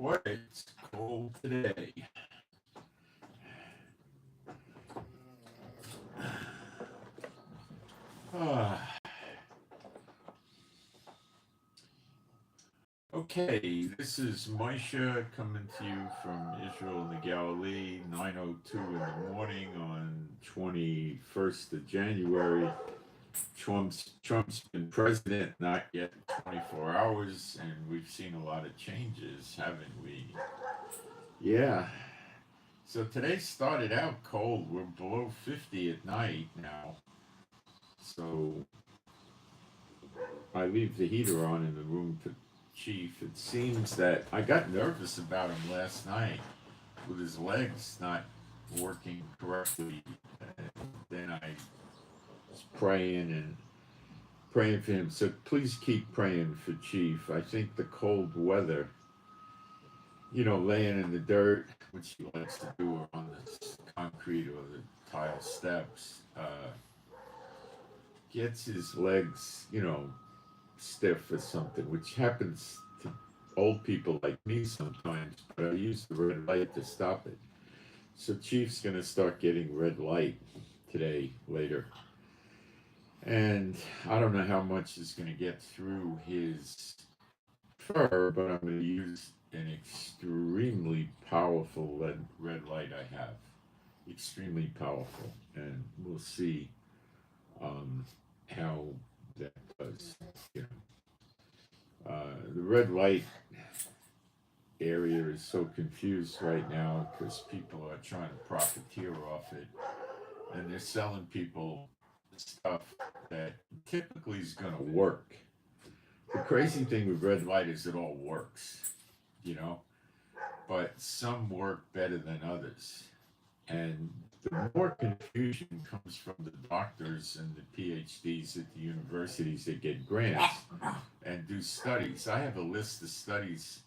what? It's cold today. Ah, okay, this is Moshe coming to you from Israel in the Galilee, 9:02 in the morning on 21st of January. Trump's been president not yet 24 hours, and we've seen a lot of changes, haven't we? Yeah. So today started out cold. We're below 50 at night now. So I leave the heater on in the room for Chief. It seems that I got nervous about him last night with his legs not working correctly. And then I was praying for him. So please keep praying for Chief. I think the cold weather, laying in the dirt, which he likes to do, or on the concrete or the tile steps, gets his legs, stiff or something, which happens to old people like me sometimes, but I use the red light to stop it. So Chief's going to start getting red light today, later. And I don't know how much is going to get through his fur, but I'm going to use an extremely powerful red light I have. Extremely powerful. And we'll see how that does. The red light area is so confused right now because people are trying to profiteer off it, and they're selling people stuff that typically is going to work. The crazy thing with red light is it all works, but some work better than others. And the more confusion comes from the doctors and the PhDs at the universities that get grants and do studies. I have a list of studies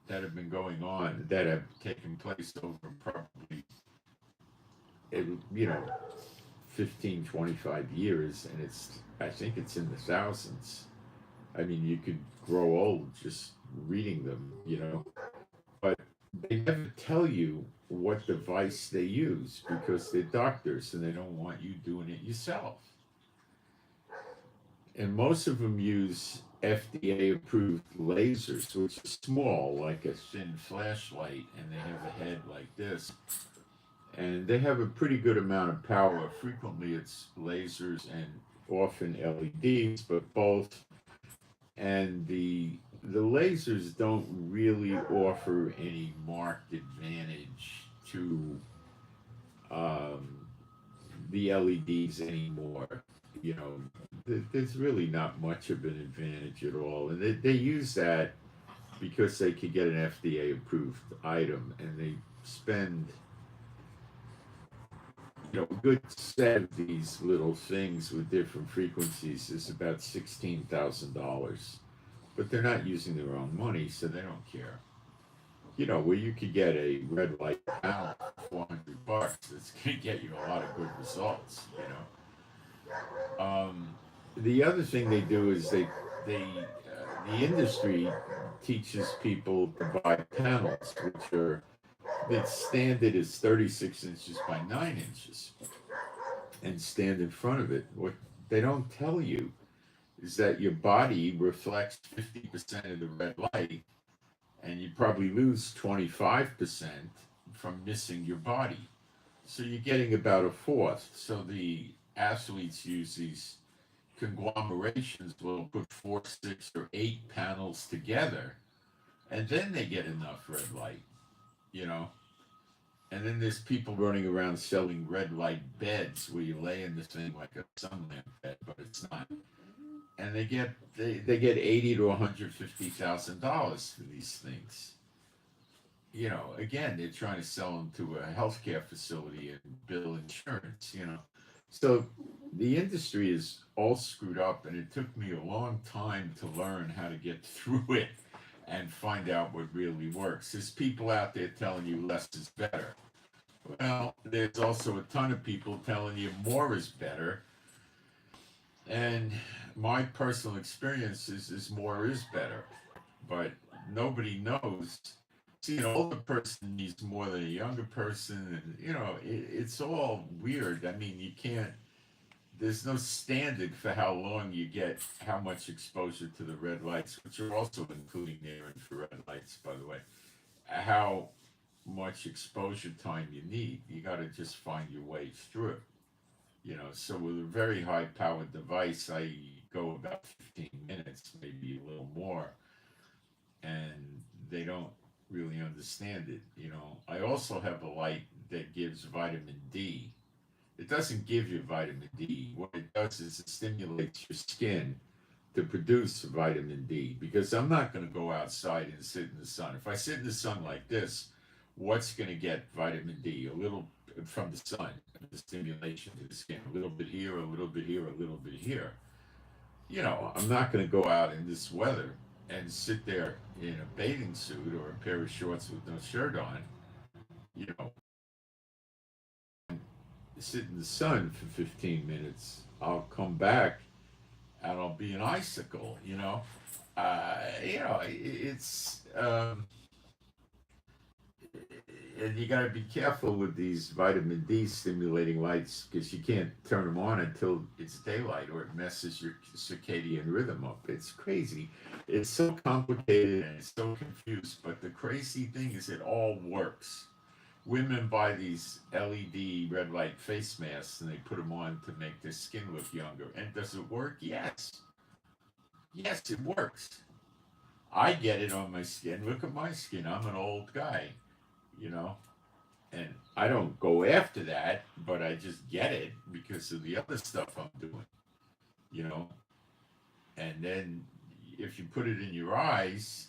that have been going on that have taken place over probably, 15, 25 years, and I think it's in the thousands. I mean, you could grow old just reading them, but they never tell you what device they use because they're doctors and they don't want you doing it yourself. And most of them use FDA approved lasers, which are small, like a thin flashlight, and they have a head like this. And they have a pretty good amount of power. Frequently it's lasers and often LEDs, but both. And the lasers don't really offer any marked advantage to the LEDs anymore. There's really not much of an advantage at all. And they use that because they could get an FDA approved item, and they spend a good set of these little things with different frequencies is about $16,000, but they're not using their own money, so they don't care. Where you could get a red light panel for $400, it's going to get you a lot of good results. The other thing they do is the industry teaches people to buy panels, which are, the standard is 36 inches by 9 inches, and stand in front of it. What they don't tell you is that your body reflects 50% of the red light, and you probably lose 25% from missing your body. So you're getting about a fourth. So the athletes use these conglomerations, will put 4, 6, or 8 panels together, and then they get enough red light. And then there's people running around selling red light beds where you lay in the thing like a sun lamp bed, but it's not. And they get $80,000 to $150,000 for these things. Again, they're trying to sell them to a healthcare facility and bill insurance. So the industry is all screwed up, and it took me a long time to learn how to get through it and find out what really works. There's people out there telling you less is better. Well, there's also a ton of people telling you more is better. And my personal experience is more is better. But nobody knows. See, an older person needs more than a younger person, and it's all weird. I mean, you can't. There's no standard for how long you get, how much exposure to the red lights, which are also including near infrared lights, by the way. How much exposure time you need. You got to just find your way through it. So with a very high powered device, I go about 15 minutes, maybe a little more, and they don't really understand it. I also have a light that gives vitamin D. It doesn't give you vitamin D. What it does is it stimulates your skin to produce vitamin D, because I'm not going to go outside and sit in the sun. If I sit in the sun like this, what's going to get vitamin D? A little from the sun, the stimulation to the skin, a little bit here, a little bit here, a little bit here. I'm not going to go out in this weather and sit there in a bathing suit or a pair of shorts with no shirt on, you know, sit in the sun for 15 minutes. I'll come back and I'll be an icicle, it's, and you got to be careful with these vitamin D stimulating lights, because you can't turn them on until it's daylight or it messes your circadian rhythm up. It's crazy. It's so complicated and it's so confused, but the crazy thing is it all works. Women buy these LED red light face masks and they put them on to make their skin look younger. And does it work? Yes. Yes, it works. I get it on my skin. Look at my skin. I'm an old guy, and I don't go after that, but I just get it because of the other stuff I'm doing, you know. And then if you put it in your eyes,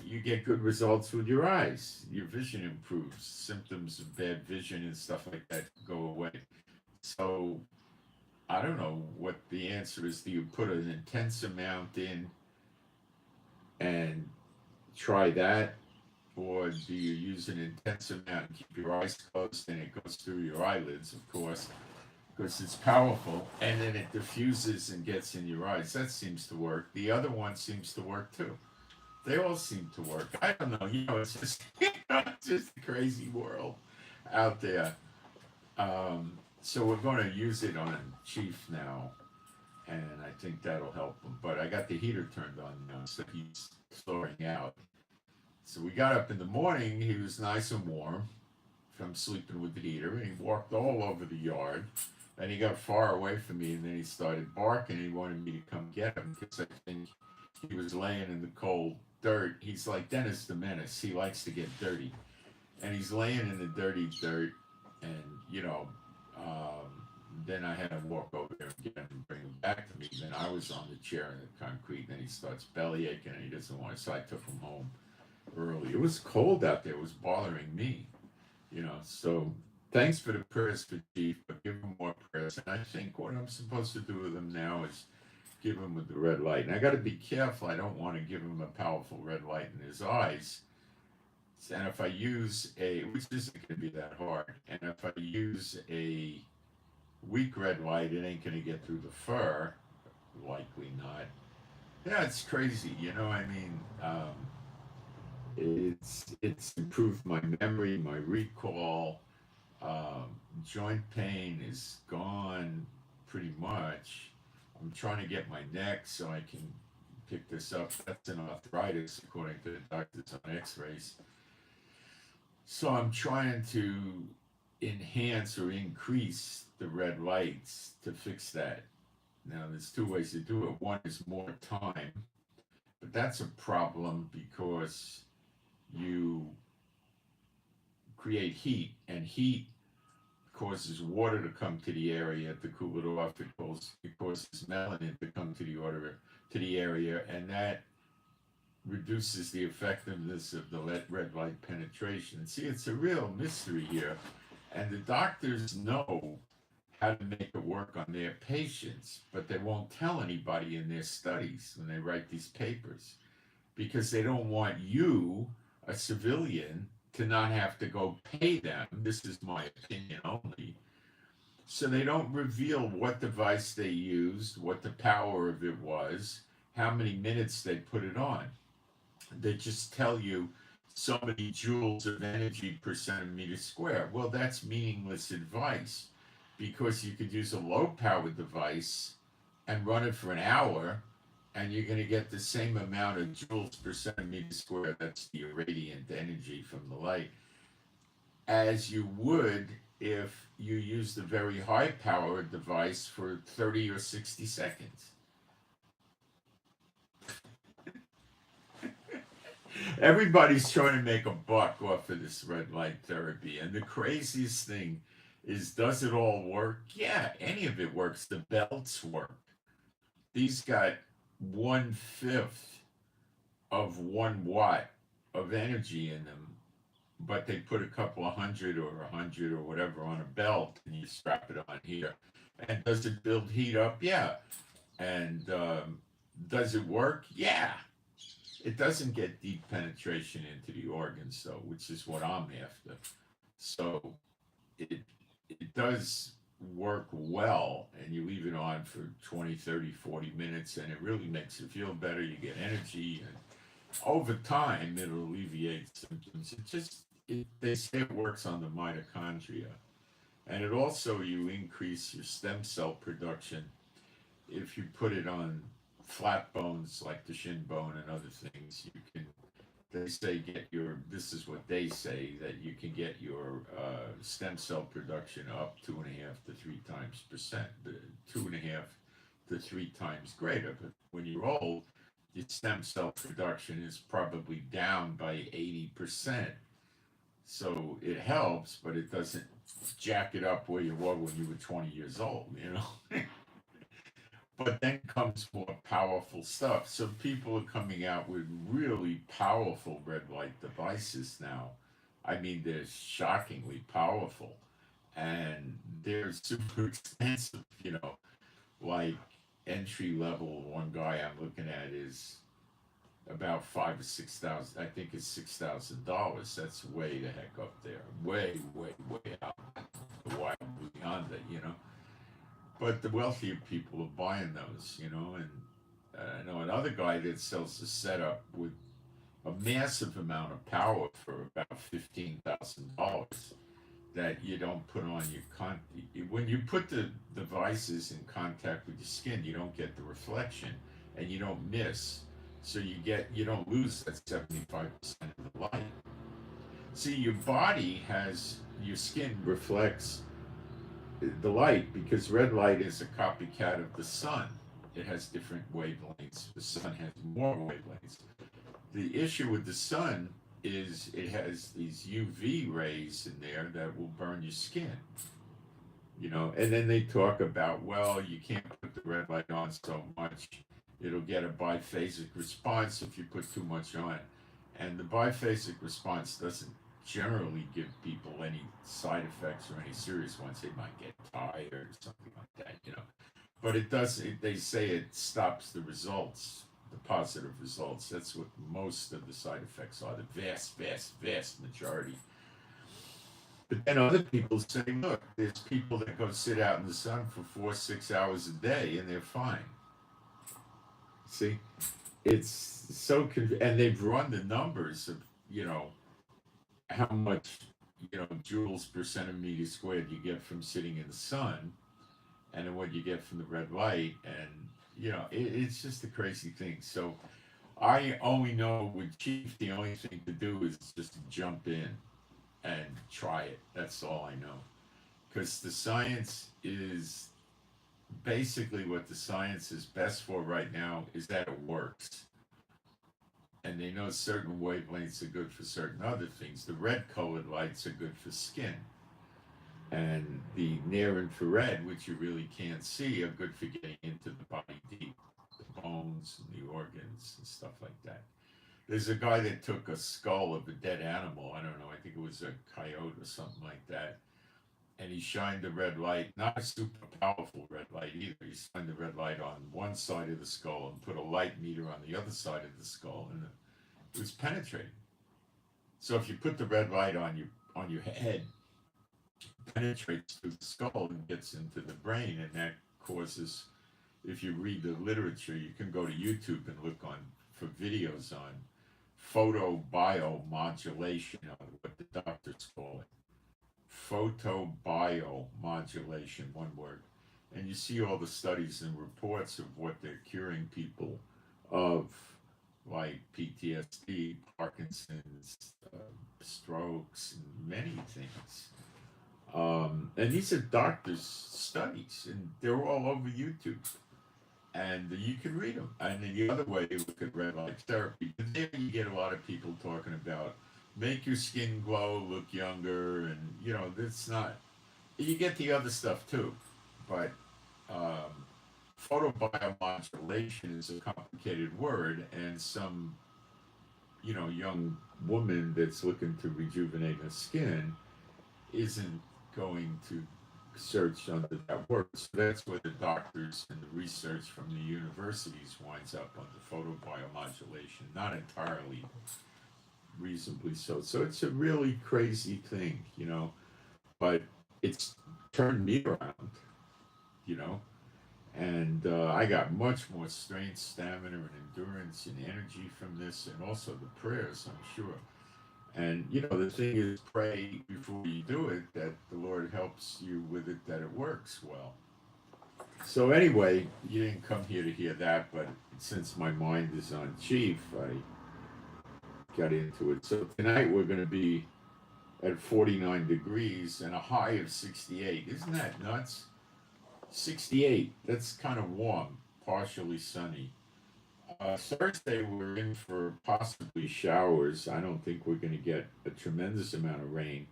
you get good results with your eyes. Your vision improves. Symptoms of bad vision and stuff like that go away. So I don't know what the answer is. Do you put an intense amount in and try that? Or do you use an intense amount and keep your eyes closed and it goes through your eyelids, of course, because it's powerful, and then it diffuses and gets in your eyes? That seems to work. The other one seems to work too. They all seem to work. I don't know. It's just, just a crazy world out there. So we're going to use it on Chief now, and I think that'll help him. But I got the heater turned on now, so he's thawing out. So we got up in the morning. He was nice and warm from sleeping with the heater, and he walked all over the yard. And he got far away from me, and then he started barking. He wanted me to come get him because I think he was laying in the cold dirt. He's like Dennis the Menace. He likes to get dirty. And he's laying in the dirty dirt, and, then I had to walk over there and get him and bring him back to me. Then I was on the chair in the concrete, and then he starts belly aching, and he doesn't want to, so I took him home early. It was cold out there. It was bothering me, so thanks for the prayers for Chief, but give him more prayers. And I think what I'm supposed to do with him now is give him with the red light. And I got to be careful. I don't want to give him a powerful red light in his eyes. And if I use which isn't going to be that hard, and if I use a weak red light, it ain't going to get through the fur. Likely not. Yeah, it's crazy. It's improved my memory, my recall. Joint pain is gone pretty much. I'm trying to get my neck so I can pick this up. That's an arthritis, according to the doctors on X-rays. So I'm trying to enhance or increase the red lights to fix that. Now, there's two ways to do it. One is more time, but that's a problem because you create heat, and heat causes water to come to the area to cool it off. It causes melanin to come to the area, and that reduces the effectiveness of the red light penetration. See, it's a real mystery here, and the doctors know how to make it work on their patients, but they won't tell anybody in their studies when they write these papers, because they don't want you, a civilian, to not have to go pay them. This is my opinion only. So they don't reveal what device they used, what the power of it was, how many minutes they put it on. They just tell you so many joules of energy per centimeter square. Well, that's meaningless advice because you could use a low power device and run it for an hour and you're going to get the same amount of joules per centimeter square, that's the irradiant energy from the light, as you would if you used a very high power device for 30 or 60 seconds. Everybody's trying to make a buck off of this red light therapy. And the craziest thing is, does it all work? Yeah, any of it works. The belts work. These got 1/5 of 1 watt of energy in them, but they put a couple of hundred or 100 or whatever on a belt and you strap it on here. And does it build heat up? Yeah. And does it work? Yeah. It doesn't get deep penetration into the organs, though, which is what I'm after. So it does work well, and you leave it on for 20, 30, 40 minutes, and it really makes you feel better. You get energy, and over time, it'll alleviate symptoms. They say it works on the mitochondria. And it also, you increase your stem cell production if you put it on flat bones like the shin bone and other things. You can, they say, this is what they say, that you can get your stem cell production up 2.5 to 3 times percent, 2.5 to 3 times greater. But when you're old, your stem cell production is probably down by 80%. So it helps, but it doesn't jack it up where you were when you were 20 years old, you know? But then comes more powerful stuff. So people are coming out with really powerful red light devices now. I mean, they're shockingly powerful. And they're super expensive, you know, like entry level. One guy I'm looking at is about 5 or 6,000. I think it's $6,000. That's way the heck up there, way, way, way out, way beyond it, you know. But the wealthier people are buying those, you know. And I know another guy that sells a setup with a massive amount of power for about $15,000 that you don't put on your when you put the devices in contact with your skin, you don't get the reflection and you don't miss. So you don't lose that 75% of the light. See, your skin reflects the light because red light is a copycat of the sun. It has different wavelengths. The sun has more wavelengths. The issue with the sun is it has these UV rays in there that will burn your skin. You know, and then they talk about, well, you can't put the red light on so much. It'll get a biphasic response if you put too much on. And the biphasic response doesn't generally give people any side effects or any serious ones. They might get tired or something like that, you know. But it does, they say it stops the results, the positive results. That's what most of the side effects are, the vast, vast, vast majority. But then other people say, look, there's people that go sit out in the sun for 4-6 hours a day and they're fine. See, it's so and they've run the numbers of, you know, how much, you know, joules per centimeter squared you get from sitting in the sun and then what you get from the red light. And, you know, it's just a crazy thing. So I only know with Chief, the only thing to do is just jump in and try it. That's all I know. Because the science is basically what the science is best for right now is that it works. And they know certain wavelengths are good for certain other things. The red colored lights are good for skin. And the near infrared, which you really can't see, are good for getting into the body deep, the bones and the organs and stuff like that. There's a guy that took a skull of a dead animal. I don't know, I think it was a coyote or something like that. And he shined the red light, not a super powerful red light either. He shined the red light on one side of the skull and put a light meter on the other side of the skull, and it was penetrating. So if you put the red light on your head, it penetrates through the skull and gets into the brain, and that causes, if you read the literature, you can go to YouTube and look for videos on photobiomodulation, what the doctors call it. Photobiomodulation, one word. And you see all the studies and reports of what they're curing people of, like PTSD, Parkinson's, strokes, and many things. And these are doctors' studies, and they're all over YouTube. And you can read them. And then the other way, you look at red light therapy. And there you get a lot of people talking about make your skin glow, look younger, and that's not. You get the other stuff too, but um, photobiomodulation is a complicated word, and some young woman that's looking to rejuvenate her skin isn't going to search under that word. So that's where the doctors and the research from the universities winds up on the photobiomodulation, not entirely reasonably so. So it's a really crazy thing, but it's turned me around, you know, and I got much more strength, stamina, and endurance and energy from this, and also the prayers, I'm sure. And the thing is, pray before you do it that the Lord helps you with it, that it works well. So anyway, you didn't come here to hear that, but since my mind is on Chief, I got into it. So tonight we're going to be at 49 degrees and a high of 68. Isn't that nuts? 68. That's kind of warm, partially sunny. Thursday we're in for possibly showers. I don't think we're going to get a tremendous amount of rain,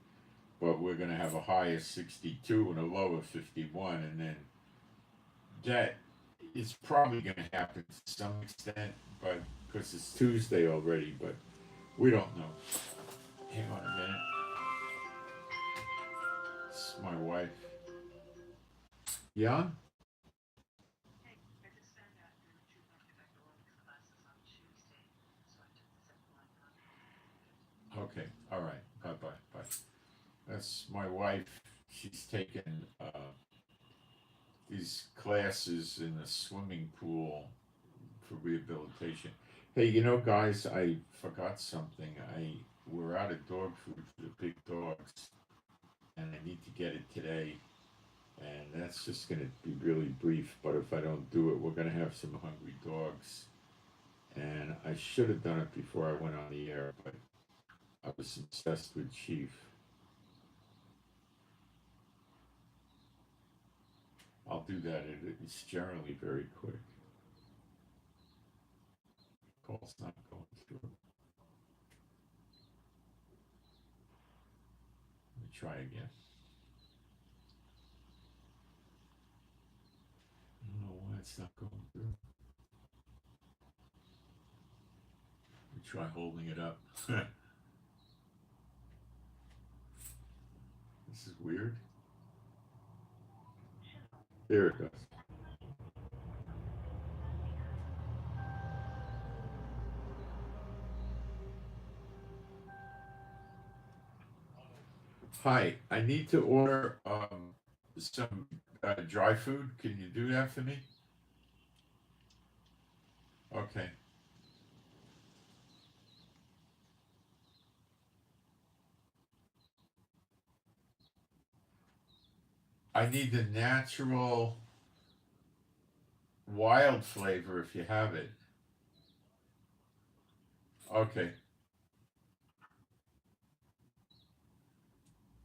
but we're going to have a high of 62 and a low of 51, and then that is probably going to happen to some extent, but because it's Tuesday already, but we don't know. Hang on a minute. It's my wife. Yeah? Okay, all right. Bye. That's my wife. She's taken these classes in a swimming pool for rehabilitation. Hey, guys, I forgot something. We're out of dog food for the big dogs, and I need to get it today. And that's just going to be really brief. But if I don't do it, we're going to have some hungry dogs. And I should have done it before I went on the air, but I was obsessed with Chief. I'll do that. It's generally very quick. Call's not going through. Let me try again. I don't know why it's not going through. Let me try holding it up. This is weird. There it goes. Hi, I need to order some dry food. Can you do that for me? Okay. I need the natural wild flavor if you have it. Okay.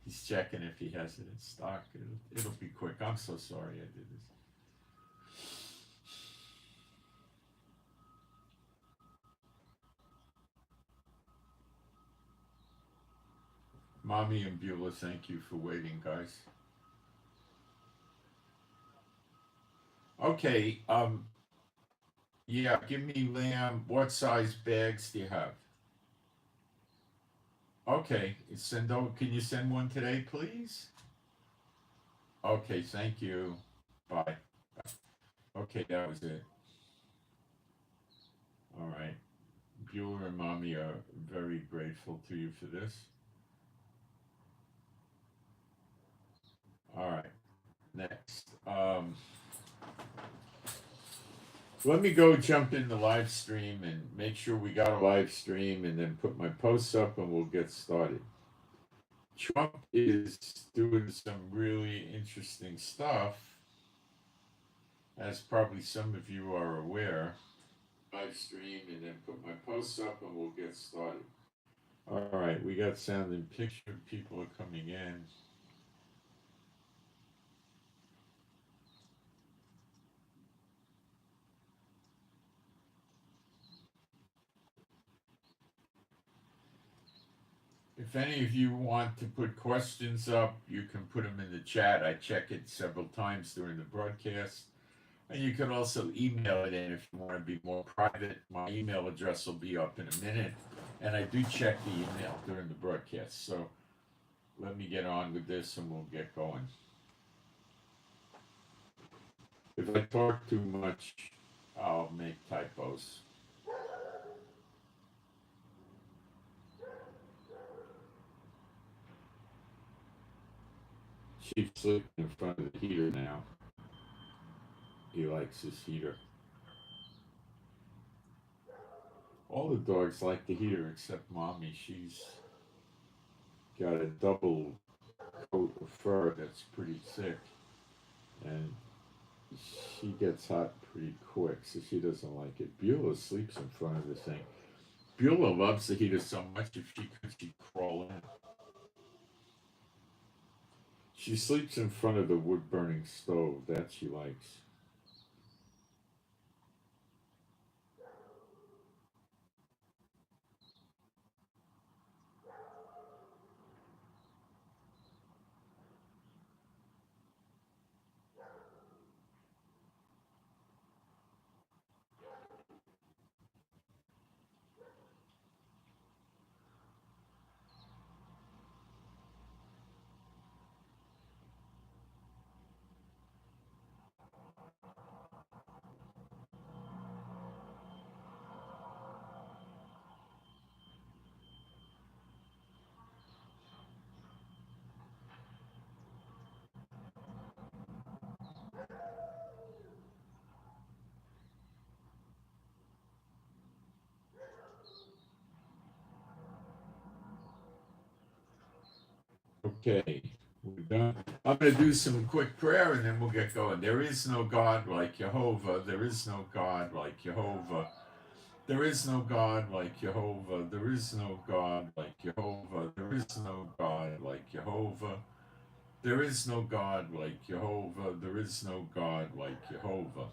He's checking if he has it in stock. It'll be quick. I'm so sorry I did this. Mommy and Beulah, thank you for waiting, guys. Okay, yeah, give me lamb. What size bags do you have? Okay, can you send one today, please? Okay, thank you. Bye. Okay, that was it. All right. Beulah and Mommy are very grateful to you for this. All right, next. Let me go jump in the live stream and make sure we got a live stream and then put my posts up and we'll get started. Trump is doing some really interesting stuff, as probably some of you are aware. Live stream and then put my posts up and we'll get started. All right, we got sound and picture. People are coming in. If any of you want to put questions up, you can put them in the chat. I check it several times during the broadcast. And you can also email it in if you want to be more private. My email address will be up in a minute. And I do check the email during the broadcast. So let me get on with this and we'll get going. If I talk too much, I'll make typos. She's sleeping in front of the heater now. He likes his heater. All the dogs like the heater except Mommy. She's got a double coat of fur that's pretty thick. And she gets hot pretty quick, so she doesn't like it. Beulah sleeps in front of the thing. Beulah loves the heater so much, if she could, she'd crawl in. She sleeps in front of the wood-burning stove. That she likes. Okay, we're done. I'm going to do some quick prayer and then we'll get going. There is no God like Jehovah. There is no God like Jehovah. There is no God like Jehovah. There is no God like Jehovah. There is no God like Jehovah. There is no God like Jehovah. There is no God like Jehovah.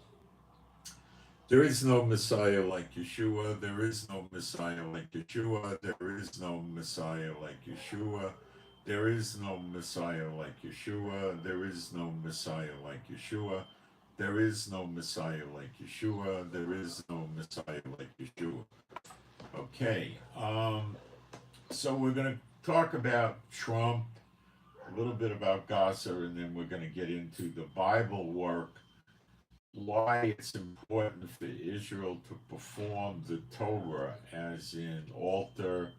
There is no Messiah like Yeshua. There is no Messiah like Yeshua. There is no Messiah like Yeshua. There is no Messiah like Yeshua. There is no Messiah like Yeshua. There is no Messiah like Yeshua. There is no Messiah like Yeshua. Okay, so we're going to talk about Trump, a little bit about Gaza, and then we're going to get into the Bible work, why it's important for Israel to perform the Torah, as in altar,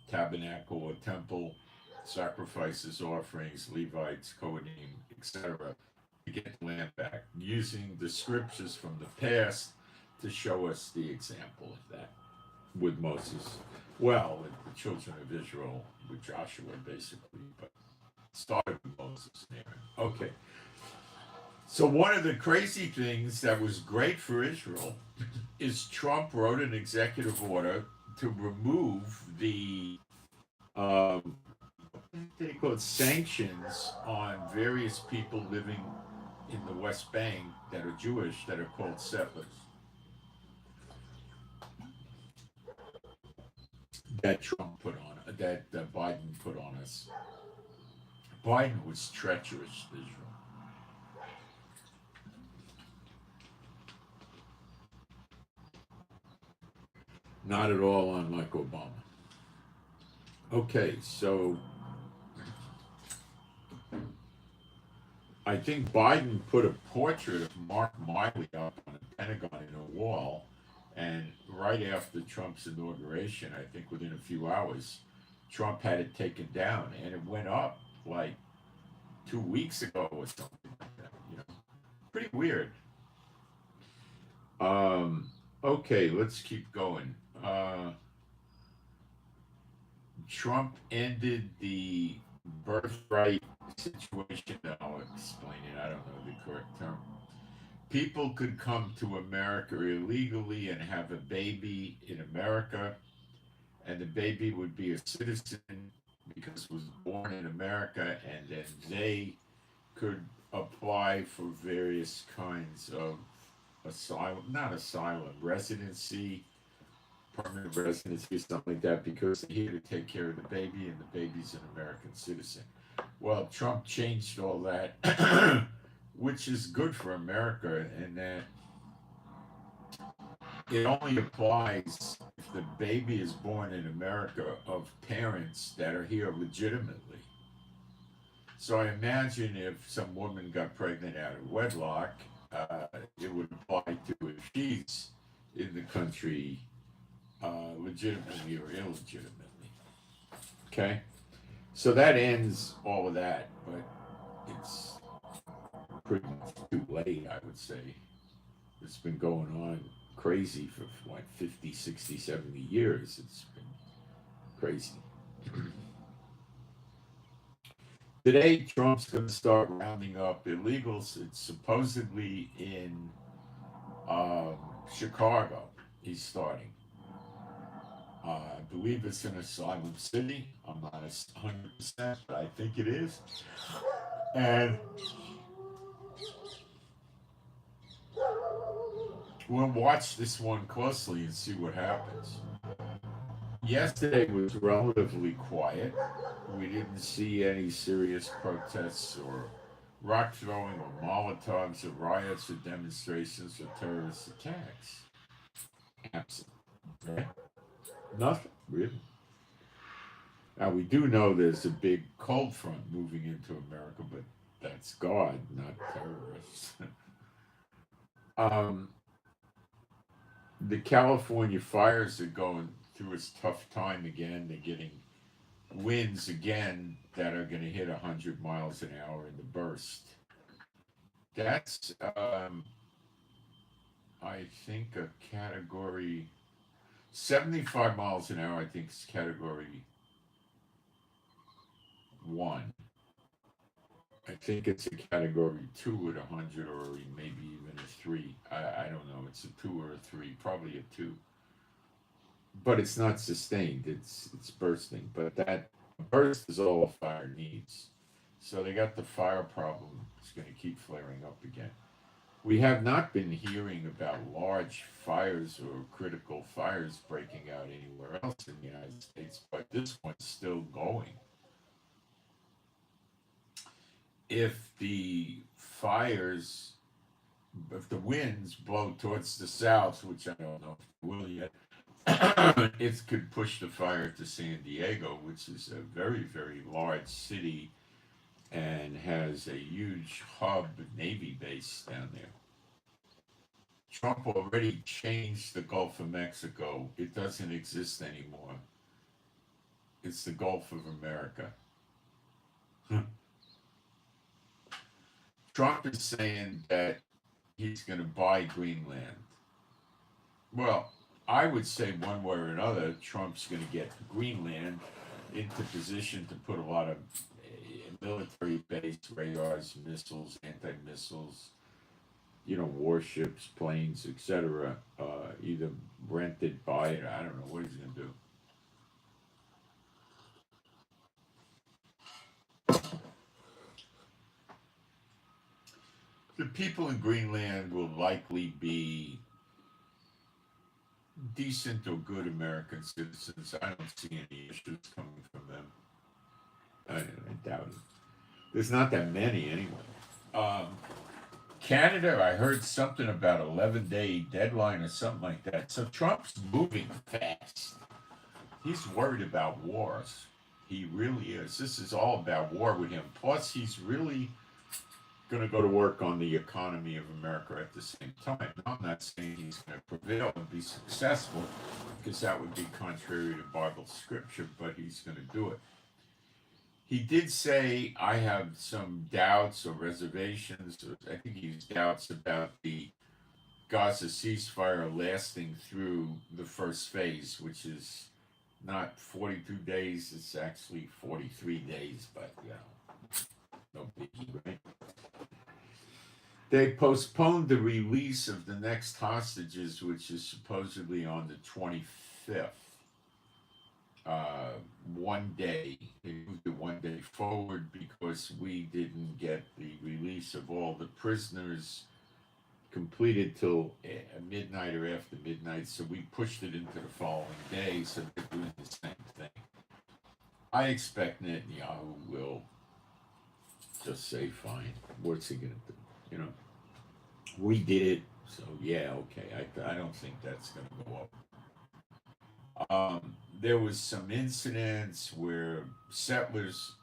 tabernacle, or temple, sacrifices, offerings, Levites, Kohanim, etc., to get the land back, using the scriptures from the past to show us the example of that with Moses. Well, the children of Israel with Joshua, basically, but started with Moses and Aaron. Okay. So one of the crazy things that was great for Israel is Trump wrote an executive order to remove the they call it sanctions on various people living in the West Bank that are Jewish that are called settlers. That Trump put on, that Biden put on us. Biden was treacherous to Israel. Not at all unlike Obama. Okay, so I think Biden put a portrait of Mark Miley up on the Pentagon in a wall, and right after Trump's inauguration, I think within a few hours, Trump had it taken down, and it went up like 2 weeks ago or something like that. Pretty weird. Okay, let's keep going. Trump ended the birthright situation. I'll explain it. I don't know the correct term. People could come to America illegally and have a baby in America, and the baby would be a citizen because it was born in America, and then they could apply for various kinds of asylum, not asylum, residency, permanent residency, or something like that, because they're here to take care of the baby, and the baby's an American citizen. Well, Trump changed all that, which is good for America, and that it only applies if the baby is born in America of parents that are here legitimately. So I imagine if some woman got pregnant out of wedlock, it would apply to if she's in the country legitimately or illegitimately. Okay? So that ends all of that, but it's pretty much too late, I would say. It's been going on crazy for what, 50, 60, 70 years. It's been crazy. Today, Trump's going to start rounding up illegals. It's supposedly in Chicago. He's starting. I believe it's in Asylum City. I'm not 100%, but I think it is. And we'll watch this one closely and see what happens. Yesterday was relatively quiet. We didn't see any serious protests or rock throwing or Molotovs or riots or demonstrations or terrorist attacks. Absent. Right? Nothing, really. Now, we do know there's a big cold front moving into America, but that's God, not terrorists. um, the California fires are going through a tough time again. They're getting winds again that are going to hit 100 miles an hour in the burst. That's, I think, a category 75 miles an hour. I think is category 1. I think it's a category 2 at 100, or maybe even a 3. I don't know. It's a 2 or a 3, probably a 2. But it's not sustained. It's bursting. But that burst is all a fire needs. So they got the fire problem. It's going to keep flaring up again. We have not been hearing about large fires or critical fires breaking out anywhere else in the United States, but this one's still going. If the fires, if the winds blow towards the south, which I don't know if they will yet, it could push the fire to San Diego, which is a very, very large city and has a huge hub Navy base down there. Trump already changed the Gulf of Mexico. It doesn't exist anymore. It's the Gulf of America. Trump is saying that he's going to buy Greenland. Well, I would say one way or another, Trump's going to get Greenland into position to put a lot of military base radars, missiles, anti-missiles, warships, planes, etc. Either rented, buy it. I don't know what he's going to do. The people in Greenland will likely be decent or good American citizens. I don't see any issues coming from them. I doubt it. There's not that many anyway. Canada, I heard something about 11-day deadline or something like that. So Trump's moving fast. He's worried about wars. He really is. This is all about war with him. Plus, he's really going to go to work on the economy of America at the same time. I'm not saying he's going to prevail and be successful, because that would be contrary to Bible scripture, but he's going to do it. He did say, I have some doubts or reservations. I think he has doubts about the Gaza ceasefire lasting through the first phase, which is not 42 days, it's actually 43 days, but no biggie, right? They postponed the release of the next hostages, which is supposedly on the 25th. One day. They moved it one day forward because we didn't get the release of all the prisoners completed till midnight or after midnight, so we pushed it into the following day, so they're doing the same thing. I expect Netanyahu will just say, fine, what's he going to do? You know, we did it, so yeah, okay. I don't think that's going to go up. There was some incidents where settlers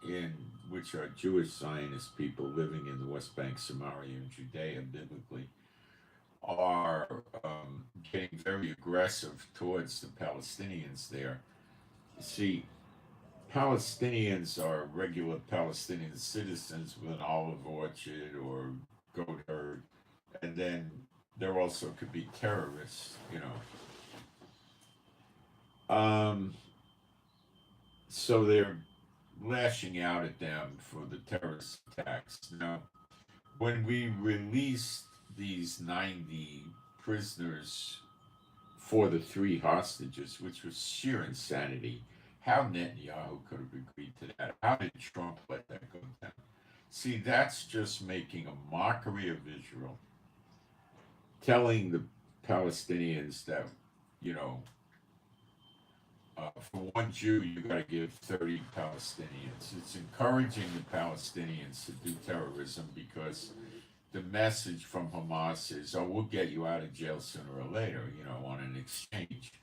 which are Jewish Zionist people living in the West Bank, Samaria, and Judea, biblically, are getting very aggressive towards the Palestinians there. See, Palestinians are regular Palestinian citizens with an olive orchard or goat herd, and then there also could be terrorists, so they're lashing out at them for the terrorist attacks. Now, when we released these 90 prisoners for the 3 hostages, which was sheer insanity, how Netanyahu could have agreed to that? How did Trump let that go down? See, that's just making a mockery of Israel, telling the Palestinians that, for one Jew, you got to give 30 Palestinians. It's encouraging the Palestinians to do terrorism because the message from Hamas is, we'll get you out of jail sooner or later, on an exchange.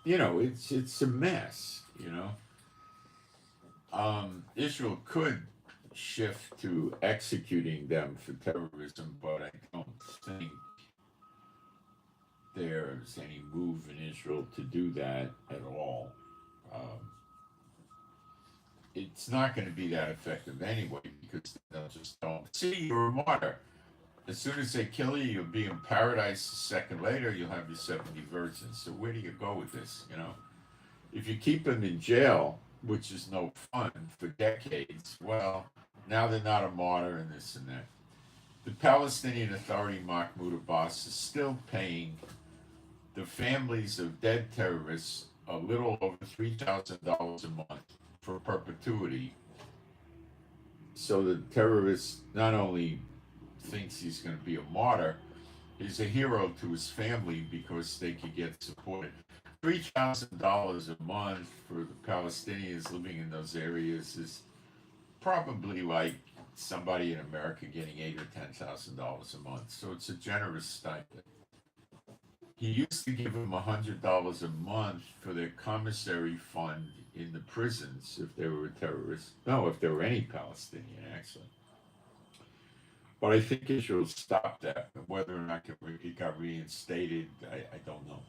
It's a mess, Israel could shift to executing them for terrorism, but I don't think there's any move in Israel to do that at all. It's not going to be that effective anyway because they'll just tell them, see, you're a martyr. As soon as they kill you, you'll be in paradise. A second later, you'll have your 70 virgins. So where do you go with this, If you keep them in jail, which is no fun, for decades, well, now they're not a martyr and this and that. The Palestinian Authority, Mahmoud Abbas, is still paying the families of dead terrorists a little over $3,000 a month for perpetuity. So the terrorist not only thinks he's going to be a martyr, he's a hero to his family because they could get supported. $3,000 a month for the Palestinians living in those areas is probably like somebody in America getting $8,000 or $10,000 a month. So it's a generous stipend. He used to give them $100 a month for their commissary fund in the prisons if they were terrorists. No, if there were any Palestinian, actually. But I think Israel stopped that. Whether or not it got reinstated, I don't know.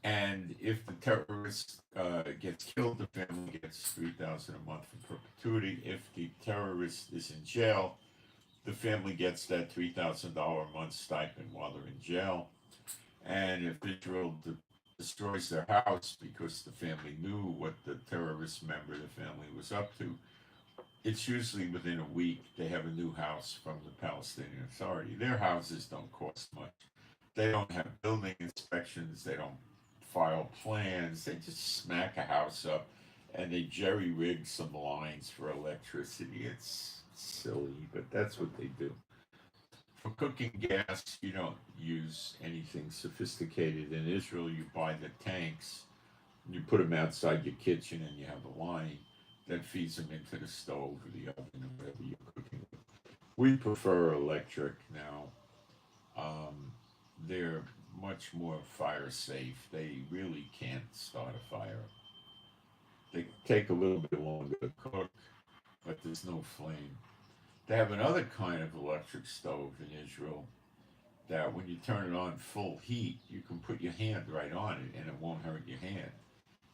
And if the terrorist gets killed, the family gets $3,000 a month for perpetuity. If the terrorist is in jail, the family gets that $3,000 a month stipend while they're in jail. And if Israel destroys their house because the family knew what the terrorist member of the family was up to, it's usually within a week they have a new house from the Palestinian Authority. Their houses don't cost much. They don't have building inspections. They don't file plans. They just smack a house up and they jerry-rig some lines for electricity. It's silly, but that's what they do. For cooking gas, you don't use anything sophisticated. In Israel, you buy the tanks, you put them outside your kitchen, and you have a line that feeds them into the stove or the oven or whatever you're cooking with. We prefer electric now. They're much more fire safe. They really can't start a fire. They take a little bit longer to cook, but there's no flame. They have another kind of electric stove in Israel that when you turn it on full heat, you can put your hand right on it and it won't hurt your hand.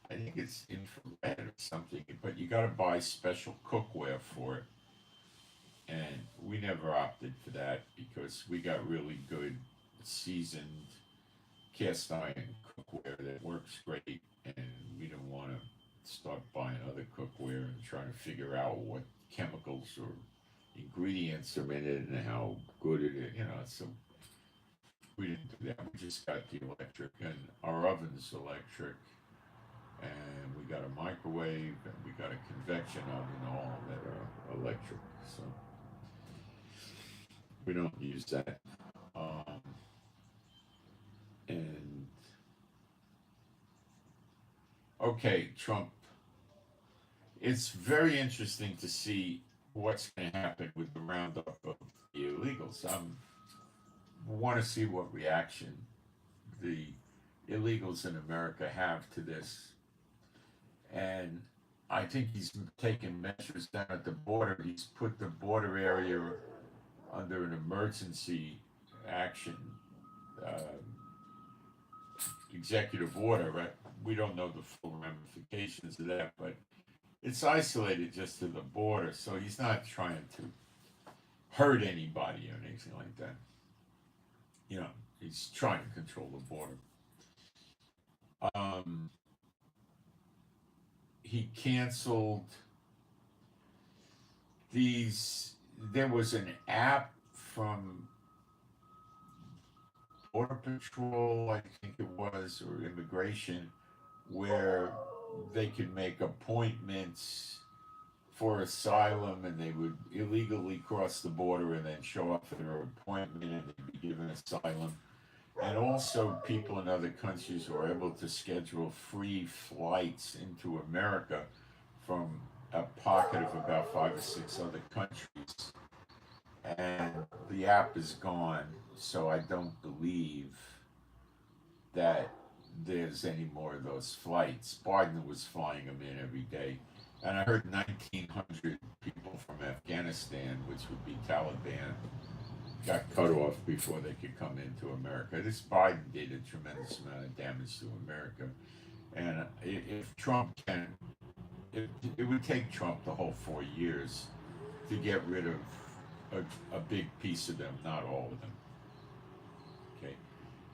I think it's infrared or something, but you got to buy special cookware for it. And we never opted for that because we got really good, seasoned cast iron cookware that works great, and we don't want to start buying other cookware and trying to figure out what chemicals or ingredients are in it and how good it is. So we didn't do that. We just got the electric, and our oven's electric, and we got a microwave, and we got a convection oven, all that are electric. So we don't use that. Um, and okay, Trump. It's very interesting to see what's going to happen with the roundup of the illegals. I want to see what reaction the illegals in America have to this. And I think he's taken measures down at the border. He's put the border area under an emergency action uh, executive order. Right? We don't know the full ramifications of that, but it's isolated just to the border, so he's not trying to hurt anybody or anything like that. He's trying to control the border. He canceled these. There was an app from Border Patrol, I think it was, or immigration, where they could make appointments for asylum, and they would illegally cross the border and then show up for their appointment and they'd be given asylum. And also, people in other countries were able to schedule free flights into America from a pocket of about 5 or 6 other countries. And the app is gone, so I don't believe that there's any more of those flights. Biden was flying them in every day. And I heard 1,900 people from Afghanistan, which would be Taliban, got cut off before they could come into America. This Biden did a tremendous amount of damage to America. And if Trump can, it would take Trump the whole 4 years to get rid of a big piece of them, not all of them. Okay.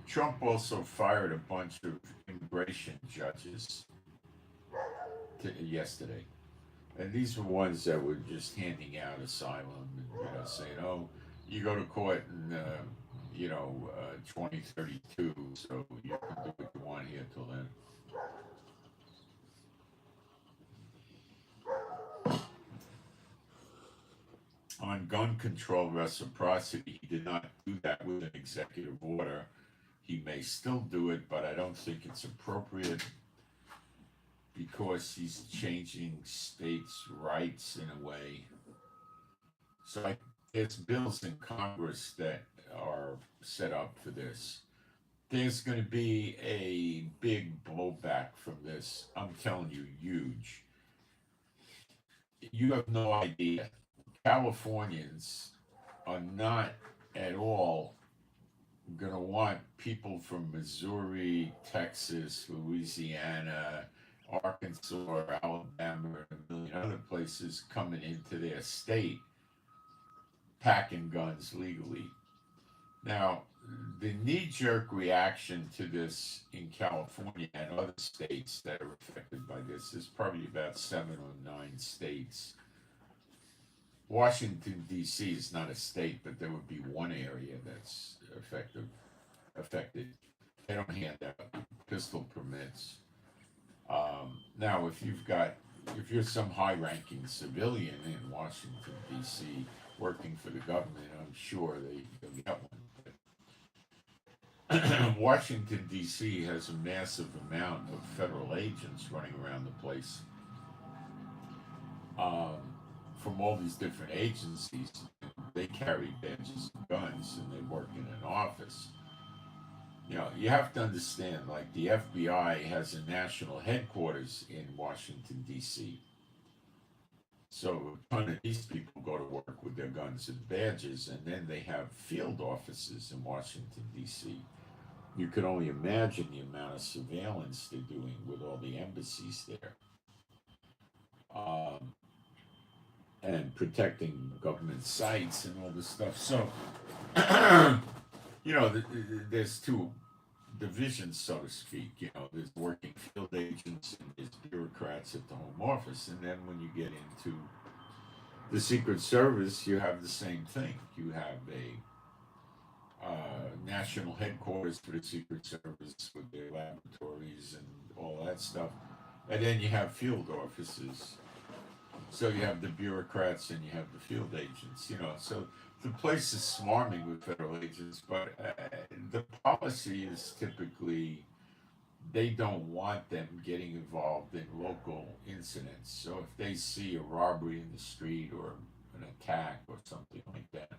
Trump also fired a bunch of immigration judges yesterday. And these were ones that were just handing out asylum and saying, "Oh, you go to court in 2032, so you can do what you want here till then." On gun control reciprocity, he did not do that with an executive order. He may still do it, but I don't think it's appropriate because he's changing states' rights in a way. So there's bills in Congress that are set up for this. There's going to be a big blowback from this. I'm telling you, huge. You have no idea. Californians are not at all going to want people from Missouri, Texas, Louisiana, Arkansas, Alabama, and a million other places coming into their state packing guns legally. Now, the knee-jerk reaction to this in California and other states that are affected by this is probably about 7 or 9 states. Washington, D.C. is not a state, but there would be one area that's affected. They don't hand out pistol permits. Now, if you're some high-ranking civilian in Washington, D.C., working for the government, I'm sure they'll get one. But Washington, D.C. has a massive amount of federal agents running around the place. From all these different agencies, they carry badges and guns, and they work in an office. You have to understand, like the FBI has a national headquarters in Washington, D.C. So a ton of these people go to work with their guns and badges, and then they have field offices in Washington, D.C. You could only imagine the amount of surveillance they're doing with all the embassies there, um, and protecting government sites and all this stuff. So, there's two divisions, so to speak. There's working field agents and there's bureaucrats at the Home Office. And then when you get into the Secret Service, you have the same thing. You have a national headquarters for the Secret Service with their laboratories and all that stuff. And then you have field offices. So you have the bureaucrats and you have the field agents, So the place is swarming with federal agents, but the policy is typically they don't want them getting involved in local incidents. So if they see a robbery in the street or an attack or something like that,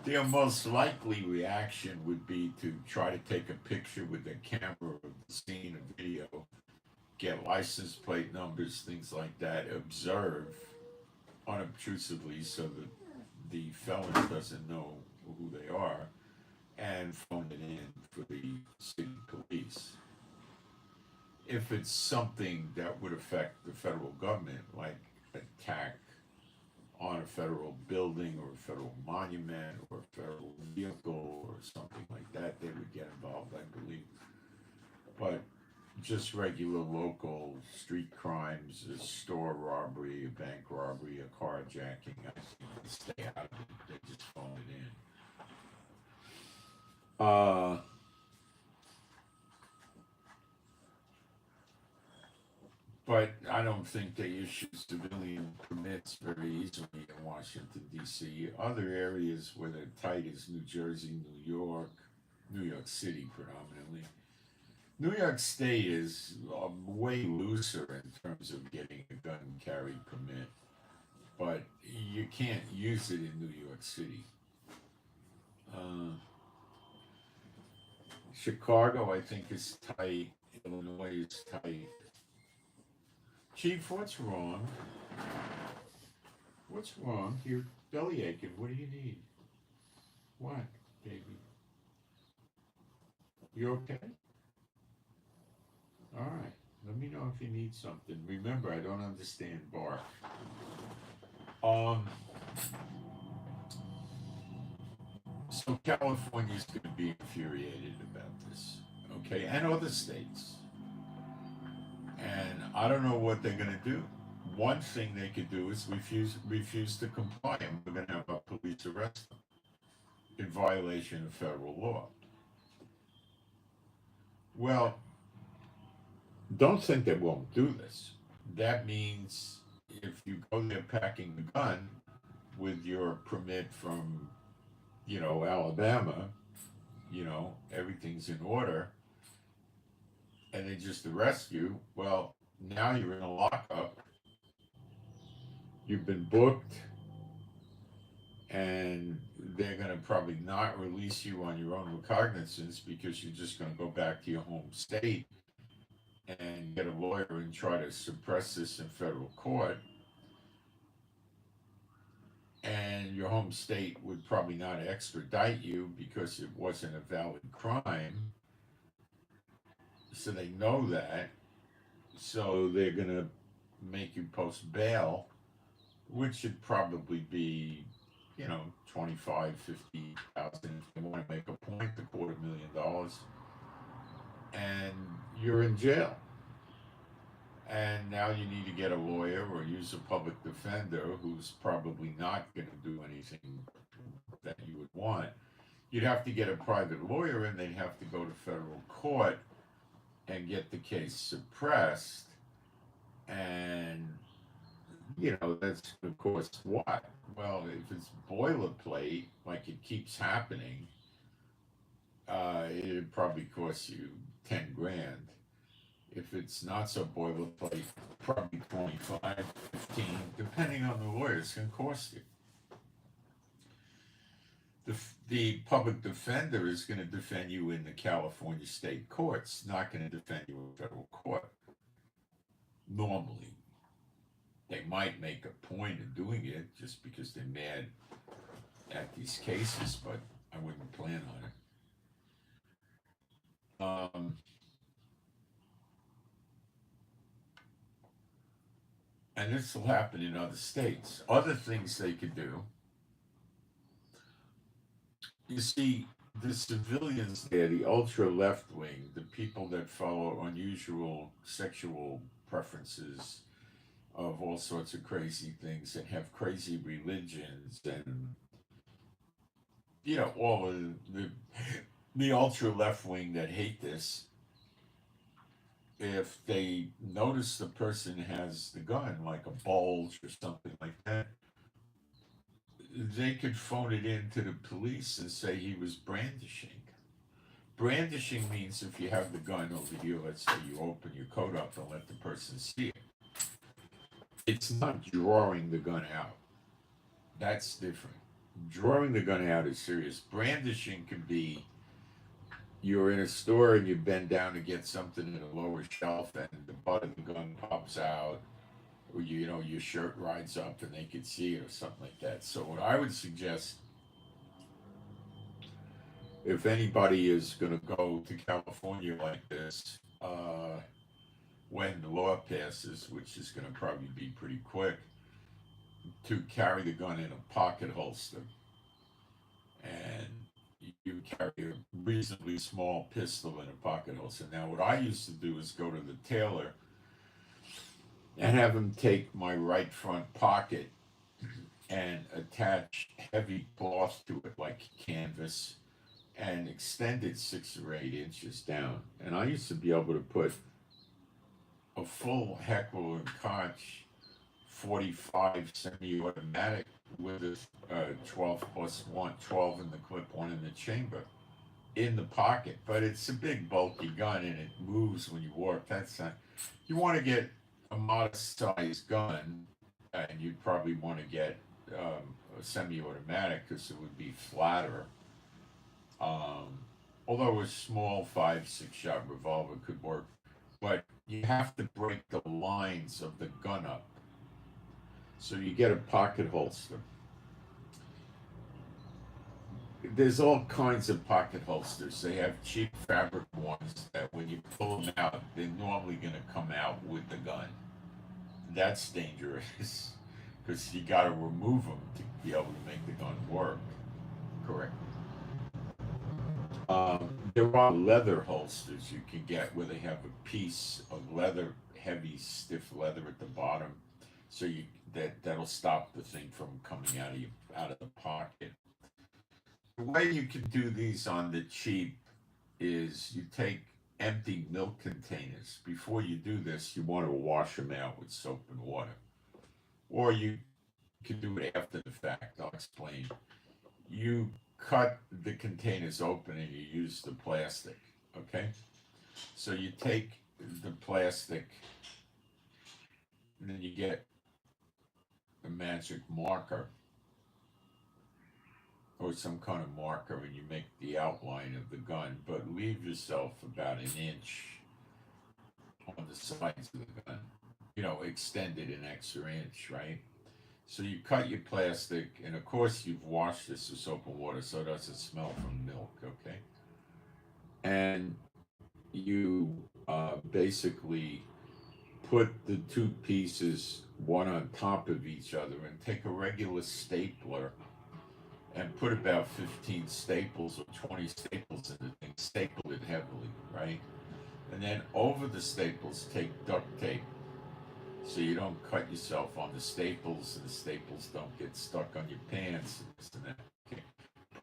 their most likely reaction would be to try to take a picture with their camera of the scene, a video, get license plate numbers, things like that, observe unobtrusively so that the felon doesn't know who they are, and phone it in for the city police. If it's something that would affect the federal government, like attack on a federal building or a federal monument or a federal vehicle or something like that, they would get involved, I believe. But just regular local street crimes, a store robbery, a bank robbery, a carjacking, I think they stay out of it. They just phone it in. But I don't think they issue civilian permits very easily in Washington, D.C. Other areas where they're tight is New Jersey, New York City predominantly. New York State is way looser in terms of getting a gun carry permit, but you can't use it in New York City. Chicago, I think, is tight. Illinois is tight. Chief, what's wrong? What's wrong? You're belly aching. What do you need? What, baby? You okay? All right. Let me know if you need something. Remember, I don't understand bark. So California's going to be infuriated about this, okay, and other states. And I don't know what they're going to do. One thing they could do is refuse to comply, and we're going to have our police arrest them in violation of federal law. Well, don't think they won't do this. That means if you go there packing the gun with your permit from, Alabama, everything's in order, and they just arrest you, well, now you're in a lockup. You've been booked, and they're going to probably not release you on your own recognizance because you're just going to go back to your home state and get a lawyer and try to suppress this in federal court. And your home state would probably not extradite you because it wasn't a valid crime. So they know that. So they're going to make you post bail, which should probably be, 25, 50,000 if they want to make a point, $250,000. And you're in jail. And now you need to get a lawyer or use a public defender who's probably not going to do anything that you would want. You'd have to get a private lawyer and they'd have to go to federal court and get the case suppressed. And, that's going to cost what? Well, if it's boilerplate, like it keeps happening, it'd probably cost you 10 grand. If it's not so boilerplate, probably 25, 15, depending on the lawyer, it's going to cost you. The public defender is going to defend you in the California state courts, not going to defend you in federal court, normally. They might make a point of doing it just because they're mad at these cases, but I wouldn't plan on it. And this will happen in other states. Other things they could do. You see, the civilians there, the ultra left wing, the people that follow unusual sexual preferences of all sorts of crazy things and have crazy religions and all of the ultra left wing that hate this, if they notice the person has the gun, like a bulge or something like that, they could phone it in to the police and say he was brandishing. Brandishing means if you have the gun over here, let's say you open your coat up and let the person see it. It's not drawing the gun out. That's different. Drawing the gun out is serious. Brandishing can be you're in a store and you bend down to get something in a lower shelf and the butt of the gun pops out, or your shirt rides up and they can see it or something like that. So what I would suggest, if anybody is going to go to California like this, when the law passes, which is going to probably be pretty quick, to carry the gun in a pocket holster, and you carry a reasonably small pistol in a pocket holster. Now, what I used to do is go to the tailor and have him take my right front pocket and attach heavy cloth to it, like canvas, and extend it 6 or 8 inches down. And I used to be able to put a full Heckler and Koch 45 semi-automatic with a 12 plus 1, 12 in the clip, 1 in the chamber, in the pocket. But it's a big bulky gun and it moves when you walk. That's not, you want to get a modest sized gun, and you'd probably want to get a semi-automatic because it would be flatter. Although a small 5-6 shot revolver could work, but you have to break the lines of the gun up. So you get a pocket holster. There's all kinds of pocket holsters. They have cheap fabric ones that when you pull them out, they're normally going to come out with the gun. That's dangerous because you got to remove them to be able to make the gun work correctly. There are leather holsters you can get where they have a piece of leather, heavy, stiff leather at the bottom, so that'll stop the thing from coming out of the pocket. The way you can do these on the cheap is you take empty milk containers. Before you do this, you want to wash them out with soap and water, or you can do it after the fact. I'll explain. You cut the containers open and you use the plastic, okay? So you take the plastic and then you get a magic marker or some kind of marker and you make the outline of the gun, but leave yourself about 1 inch on the sides of the gun. Extend it an extra inch, right? So you cut your plastic, and of course you've washed this with soap and water so it doesn't smell from milk, okay? And you basically put the 2 pieces one on top of each other and take a regular stapler and put about 15 staples or 20 staples in the thing, staple it heavily, right? And then over the staples, take duct tape so you don't cut yourself on the staples and the staples don't get stuck on your pants and this and that. Okay.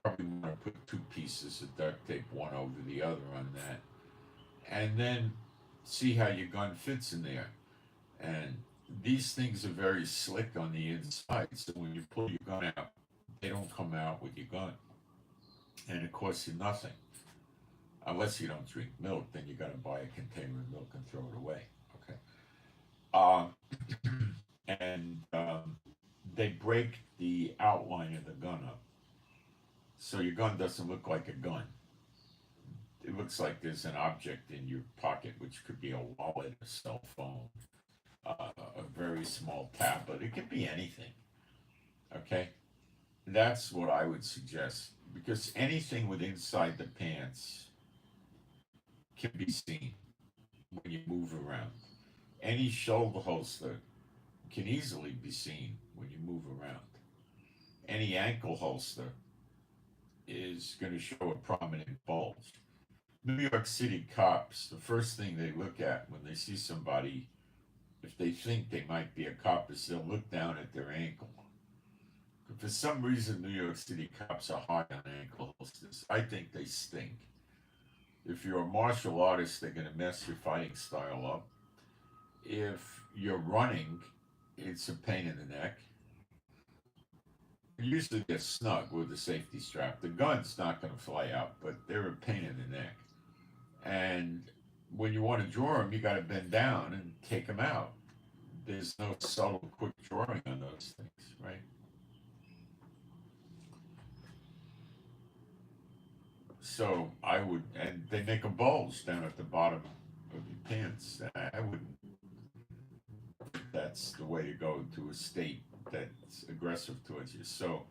Probably want to put 2 pieces of duct tape, one over the other on that. And then see how your gun fits in there. And these things are very slick on the inside, so when you pull your gun out, they don't come out with your gun. And it costs you nothing. Unless you don't drink milk, then you got to buy a container of milk and throw it away. Okay. And they break the outline of the gun up. So your gun doesn't look like a gun. It looks like there's an object in your pocket, which could be a wallet, a cell phone, a very small tablet. It can be anything. Okay, that's what I would suggest, because anything with inside the pants can be seen when you move around. Any shoulder holster can easily be seen when you move around. Any ankle holster is going to show a prominent bulge. New York City cops, the first thing they look at when they see somebody, if they think they might be a cop, is they'll look down at their ankle. For some reason, New York City cops are high on ankle holsters. I think they stink. If you're a martial artist, they're going to mess your fighting style up. If you're running, it's a pain in the neck. Usually they're snug with a safety strap. The gun's not going to fly out, but they're a pain in the neck. And when you want to draw them, you got to bend down and take them out. There's no subtle, quick drawing on those things, right? So I would, and they make a bulge down at the bottom of your pants. I wouldn't. That's the way to go to a state that's aggressive towards you. So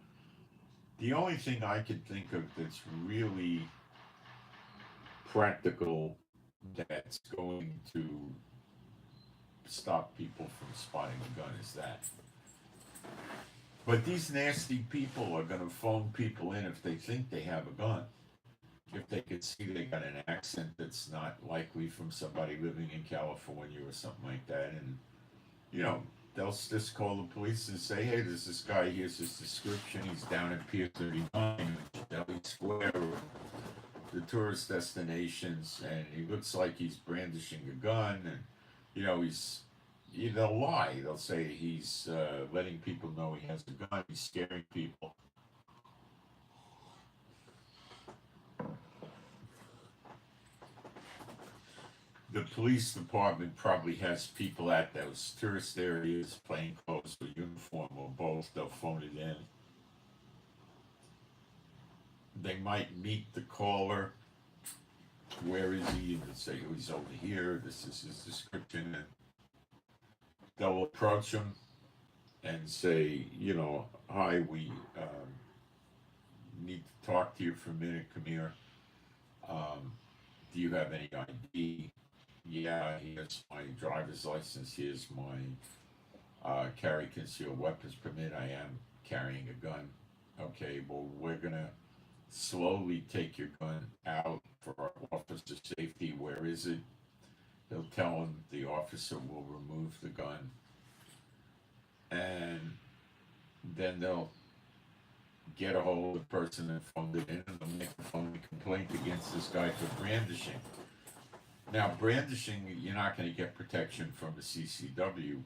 the only thing I could think of that's really practical, that's going to stop people from spotting a gun, is that. But these nasty people are going to phone people in if they think they have a gun. If they could see they got an accent that's not likely from somebody living in California or something like that, and they'll just call the police and say, hey, there's this guy, here's his description, he's down at Pier 39, Delhi Square, or the tourist destinations, and he looks like he's brandishing a gun, and they'll lie. They'll say he's letting people know he has a gun, he's scaring people. The police department probably has people at those tourist areas, plain clothes or uniform or both. They'll phone it in. They might meet the caller. Where is he? And they'll say, oh, he's over here. This is his description. And they'll approach him and say, hi, we need to talk to you for a minute. Come here. Do you have any ID? Yeah, here's my driver's license, here's my carry concealed weapons permit, I am carrying a gun. Okay, well, we're gonna slowly take your gun out for our officer safety. Where is it? They'll tell him, the officer will remove the gun. And then they'll get a hold of the person and phone it in, and they'll make a phone complaint against this guy for brandishing. Now, brandishing, you're not going to get protection from the CCW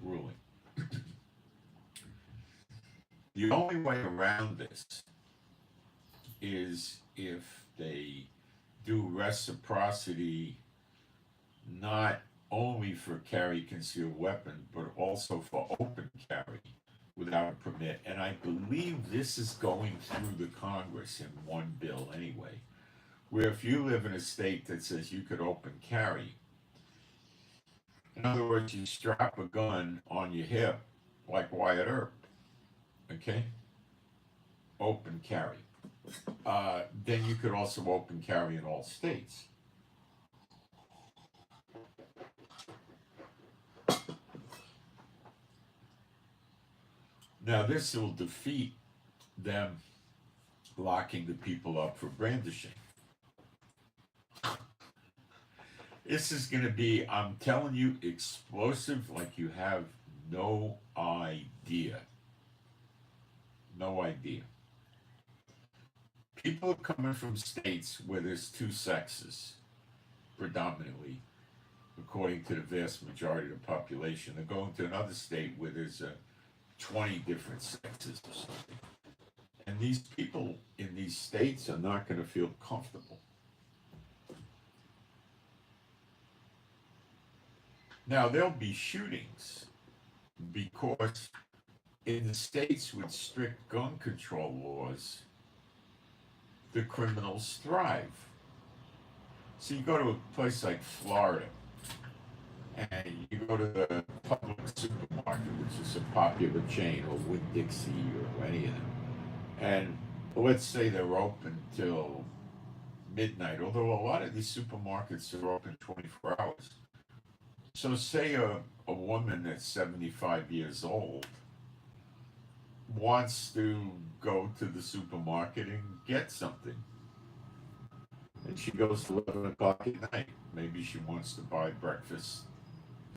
ruling. The only way around this is if they do reciprocity, not only for carry concealed weapon, but also for open carry without a permit. And I believe this is going through the Congress in one bill anyway, where if you live in a state that says you could open carry, in other words, you strap a gun on your hip like Wyatt Earp, okay? Open carry. Then you could also open carry in all states. Now this will defeat them locking the people up for brandishing. This is going to be, I'm telling you, explosive like you have no idea. No idea. People are coming from states where there's two sexes, predominantly, according to the vast majority of the population. They're going to another state where there's 20 different sexes or something. And these people in these states are not going to feel comfortable. Now, there'll be shootings because in the states with strict gun control laws, the criminals thrive. So you go to a place like Florida, and you go to the public supermarket, which is a popular chain, or Winn-Dixie, or any of them, and let's say they're open till midnight, although a lot of these supermarkets are open 24 hours. So say a woman that's 75 years old wants to go to the supermarket and get something. And she goes to 11 o'clock at night. Maybe she wants to buy breakfast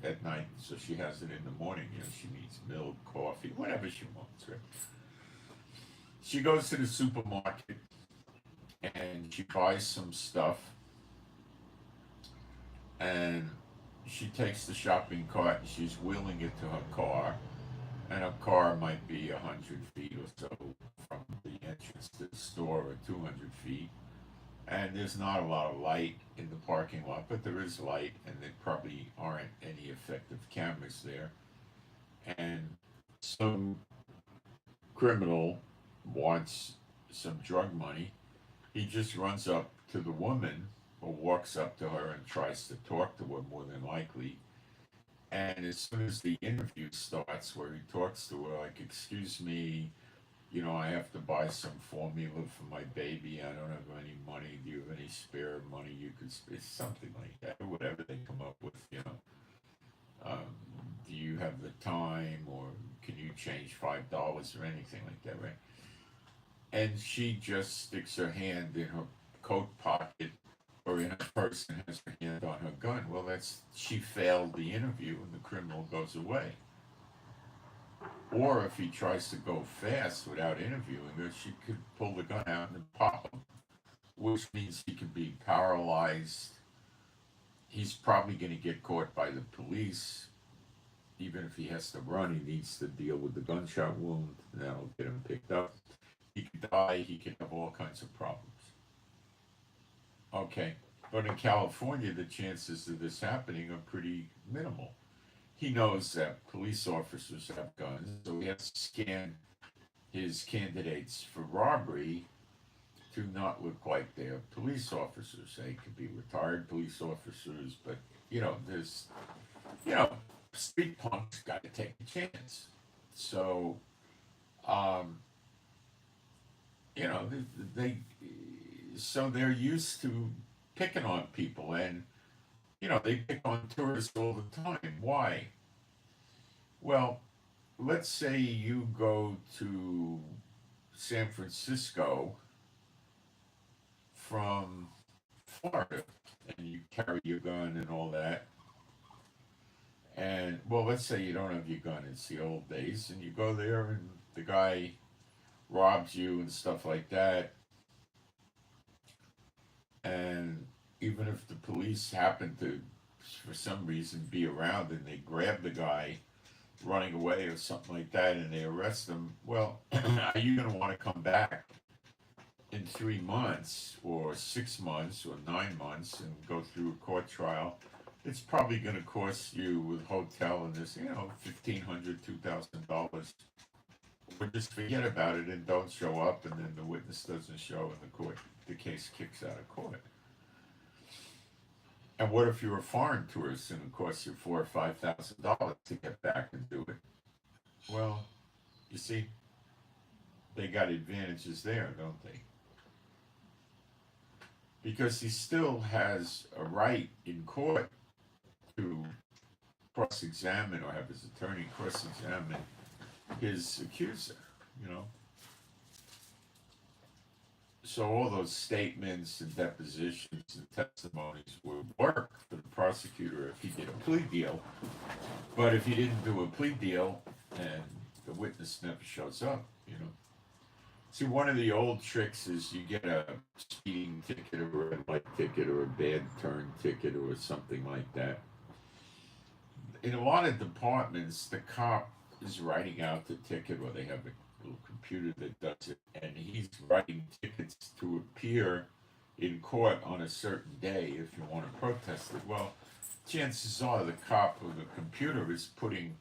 at night, so she has it in the morning. You know, she needs milk, coffee, whatever she wants, right? She goes to the supermarket and she buys some stuff, and she takes the shopping cart and she's wheeling it to her car, and her car might be 100 feet or so from the entrance to the store, or 200 feet, and there's not a lot of light in the parking lot, but there is light, and there probably aren't any effective cameras there, and some criminal wants some drug money. He just runs up to the woman, or walks up to her and tries to talk to her, more than likely. And as soon as the interview starts, where he talks to her, like, excuse me, you know, I have to buy some formula for my baby. I don't have any money. Do you have any spare money you could spare? Something like that, or whatever they come up with, you know. Do you have the time, or can you change $5 or anything like that, right? And she just sticks her hand in her coat pocket or in her purse and has her hand on her gun. Well, she failed the interview, and the criminal goes away. Or if he tries to go fast without interviewing her, she could pull the gun out and pop him, which means he could be paralyzed. He's probably going to get caught by the police. Even if he has to run, he needs to deal with the gunshot wound. That'll get him picked up. He could die. He could have all kinds of problems. Okay, but in California, the chances of this happening are pretty minimal. He knows that police officers have guns, so he has to scan his candidates for robbery to not look like they're police officers. They could be retired police officers, but there's, street punks got to take a chance. So, they so they're used to picking on people, and they pick on tourists all the time. Why? Well, let's say you go to San Francisco from Florida and you carry your gun and all that. And, well, let's say you don't have your gun, it's the old days, and you go there and the guy robs you and stuff like that. And even if the police happen to, for some reason, be around and they grab the guy running away or something like that and they arrest him, well, are you going to want to come back in 3 months or 6 months or 9 months and go through a court trial? It's probably going to cost you with hotel and this, $1,500, $2,000. Or just forget about it and don't show up, and then the witness doesn't show, and the case kicks out of court. And what if you're a foreign tourist and it costs you $4,000 or $5,000 to get back and do it? Well, you see, they got advantages there, don't they? Because he still has a right in court to cross-examine, or have his attorney cross-examine his accuser, So all those statements and depositions and testimonies would work for the prosecutor if he did a plea deal. But if he didn't do a plea deal and the witness never shows up, See, one of the old tricks is you get a speeding ticket or a red light ticket or a bad turn ticket or something like that. In a lot of departments, the cop is writing out the ticket, or they have a little computer that does it, and he's writing tickets to appear in court on a certain day if you want to protest it. Well, chances are the cop or the computer is putting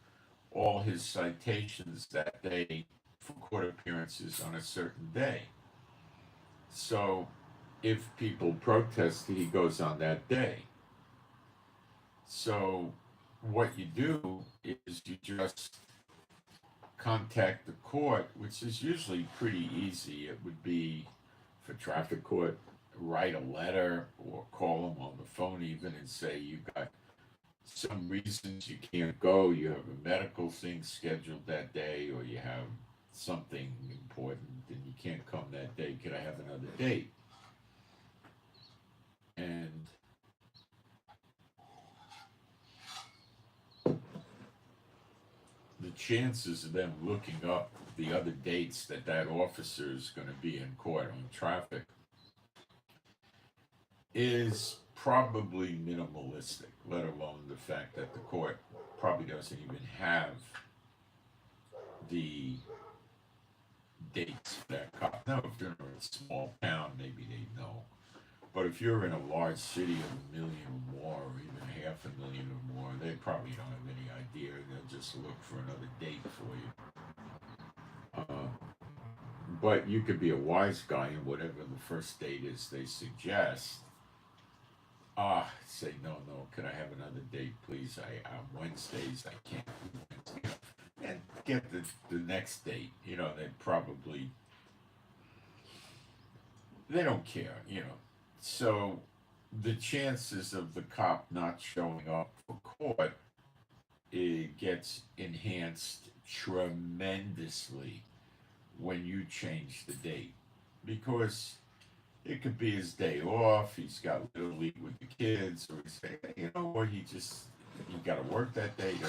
all his citations that day for court appearances on a certain day. So if people protest, he goes on that day. So what you do is you just contact the court, which is usually pretty easy. It would be for traffic court, write a letter or call them on the phone even and say you got some reasons you can't go, you have a medical thing scheduled that day, or you have something important and you can't come that day. Could I have another date? And the chances of them looking up the other dates that that officer is going to be in court on traffic is probably minimalistic, let alone the fact that the court probably doesn't even have the dates for that cop. Now, if you're in a small town, maybe they know. But if you're in a large city of 1 million or more, or even 500,000 or more, they probably don't have any idea. They'll just look for another date for you. But you could be a wise guy, and whatever the first date is they suggest, say, no, can I have another date, please? Wednesdays, I can't do Wednesday. And get the next date. They don't care, So the chances of the cop not showing up for court, it gets enhanced tremendously when you change the date, because it could be his day off. He's got Little League with the kids, or he's saying, or he got to work that day. He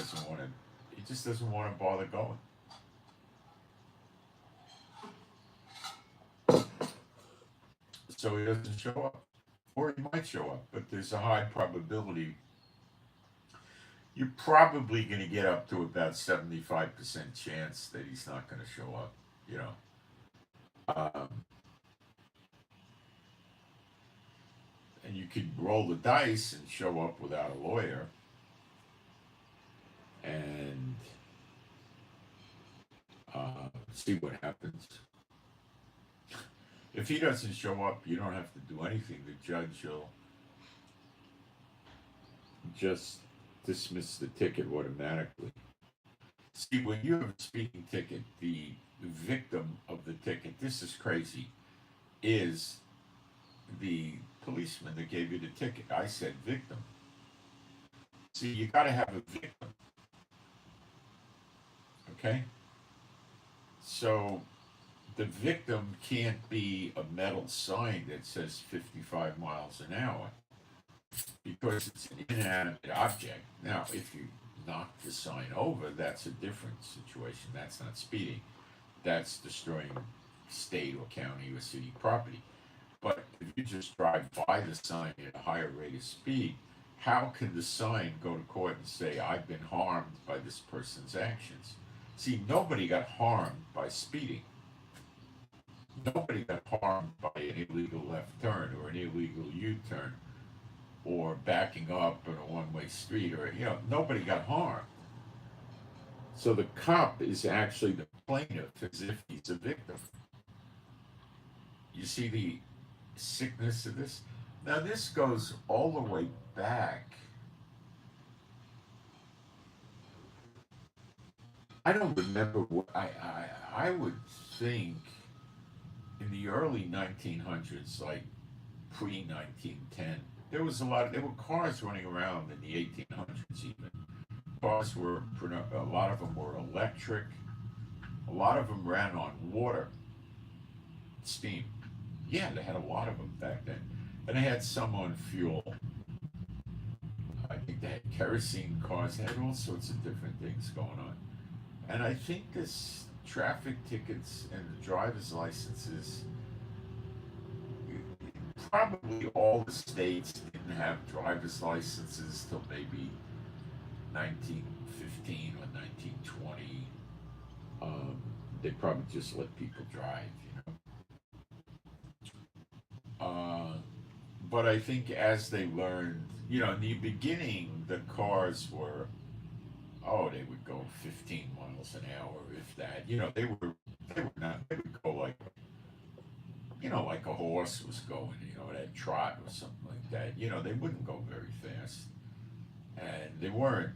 just doesn't want to bother going. So he doesn't show up, or he might show up, but there's a high probability. You're probably going to get up to about 75% chance that he's not going to show up. Um, and you could roll the dice and show up without a lawyer, and see what happens. If he doesn't show up, you don't have to do anything. The judge will just dismiss the ticket automatically. See, when you have a speeding ticket, the victim of the ticket, this is crazy, is the policeman that gave you the ticket. I said victim. See, you got to have a victim. Okay? So the victim can't be a metal sign that says 55 miles an hour, because it's an inanimate object. Now, if you knock the sign over, that's a different situation. That's not speeding. That's destroying state or county or city property. But if you just drive by the sign at a higher rate of speed, how can the sign go to court and say, I've been harmed by this person's actions? See, nobody got harmed by speeding. Nobody got harmed by an illegal left turn or an illegal U-turn or backing up on a one-way street, or nobody got harmed. So the cop is actually the plaintiff, as if he's a victim. You see the sickness of this? Now this goes all the way back. I don't remember what I would think in the early 1900s, like pre-1910, there were cars running around in the 1800s even. Cars were, a lot of them were electric, a lot of them ran on water, steam. Yeah, they had a lot of them back then. And they had some on fuel. I think they had kerosene cars, they had all sorts of different things going on. And I think this traffic tickets and the driver's licenses, probably all the states didn't have driver's licenses till maybe 1915 or 1920. They probably just let people drive, but I think as they learned, in the beginning, the cars were, they would go 15 miles an hour, if that. They would go like, like a horse was going, at trot or something like that. They wouldn't go very fast. And they weren't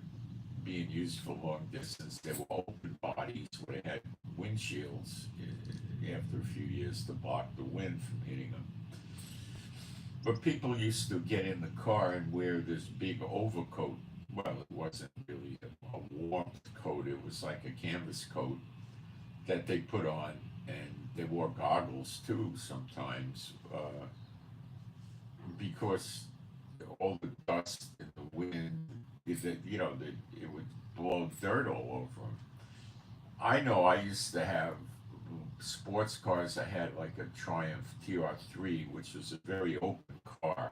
being used for long distance. They were open bodies where they had windshields after a few years to block the wind from hitting them. But people used to get in the car and wear this big overcoat. Well, it wasn't really a warmth coat, it was like a canvas coat that they put on, and they wore goggles too sometimes, because all the dust and the wind, it would blow dirt all over them. I know I used to have sports cars. I had like a Triumph TR3, which was a very open car,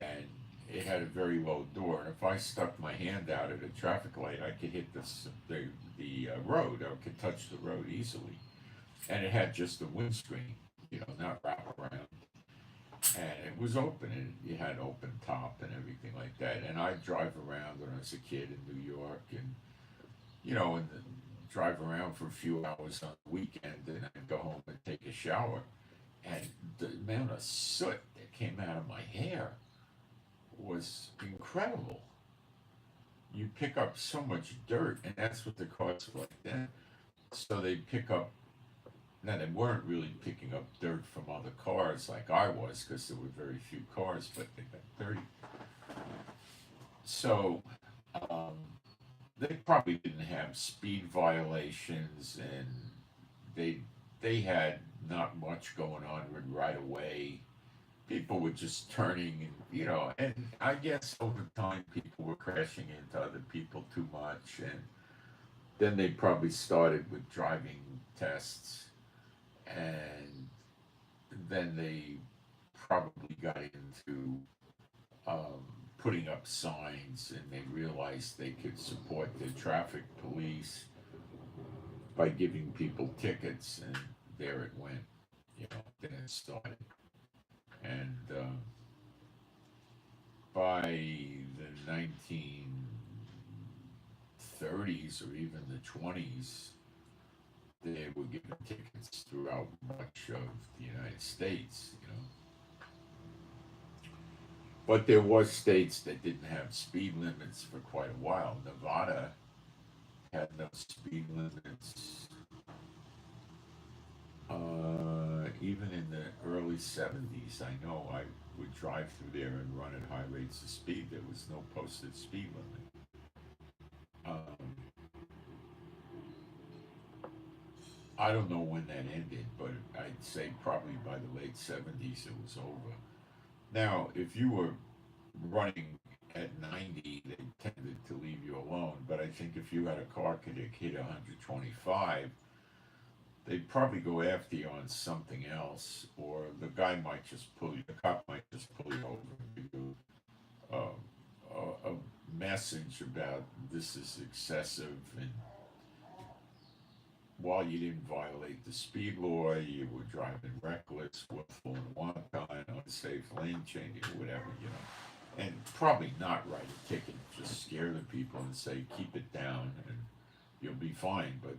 and it had a very low door. And if I stuck my hand out at a traffic light, I could hit the road. I could touch the road easily, and it had just a windscreen, not wrap around, and it was open, and you had open top and everything like that. And I'd drive around when I was a kid in New York, and drive around for a few hours on the weekend, and I'd go home and take a shower, and the amount of soot that came out of my hair was incredible. You pick up so much dirt, and that's what the cars were like then. So they pick up. Now they weren't really picking up dirt from other cars like I was, because there were very few cars, but they got dirty. So um, they probably didn't have speed violations, and they had not much going on with right away. People were just turning, and I guess over time people were crashing into other people too much, and then they probably started with driving tests, and then they probably got into um, putting up signs, and they realized they could support the traffic police by giving people tickets, and there it went. Then it started. And by the 1930s or even the 20s, they were given tickets throughout much of the United States. But there was states that didn't have speed limits for quite a while. Nevada had no speed limits, even in the early 70s. I know I would drive through there and run at high rates of speed. There was no posted speed limit. I don't know when that ended, but I'd say probably by the late 70s it was over. Now, if you were running at 90, they tended to leave you alone. But I think if you had a car could hit 125, they'd probably go after you on something else, or the cop might just pull you over and give you a message about this is excessive, and while you didn't violate the speed law, you were driving reckless, willful and wanton, unsafe lane changing, whatever. And probably not write a ticket, just scare the people and say, keep it down and you'll be fine, but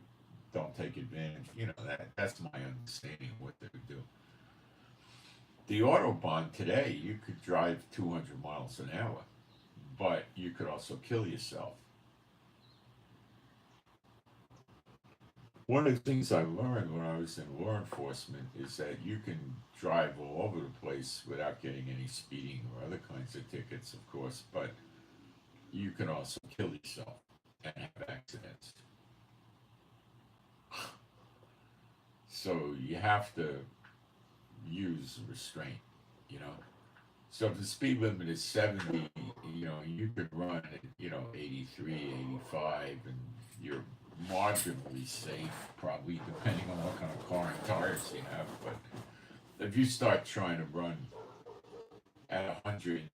don't take advantage. That's my understanding of what they would do. The Autobahn today, you could drive 200 miles an hour, but you could also kill yourself. One of the things I learned when I was in law enforcement is that you can drive all over the place without getting any speeding or other kinds of tickets, of course, but you can also kill yourself and have accidents. So you have to use restraint, you know. So if the speed limit is 70, you could run at, 83, 85, and you're marginally safe, probably, depending on what kind of car and tires you have. But if you start trying to run at 100,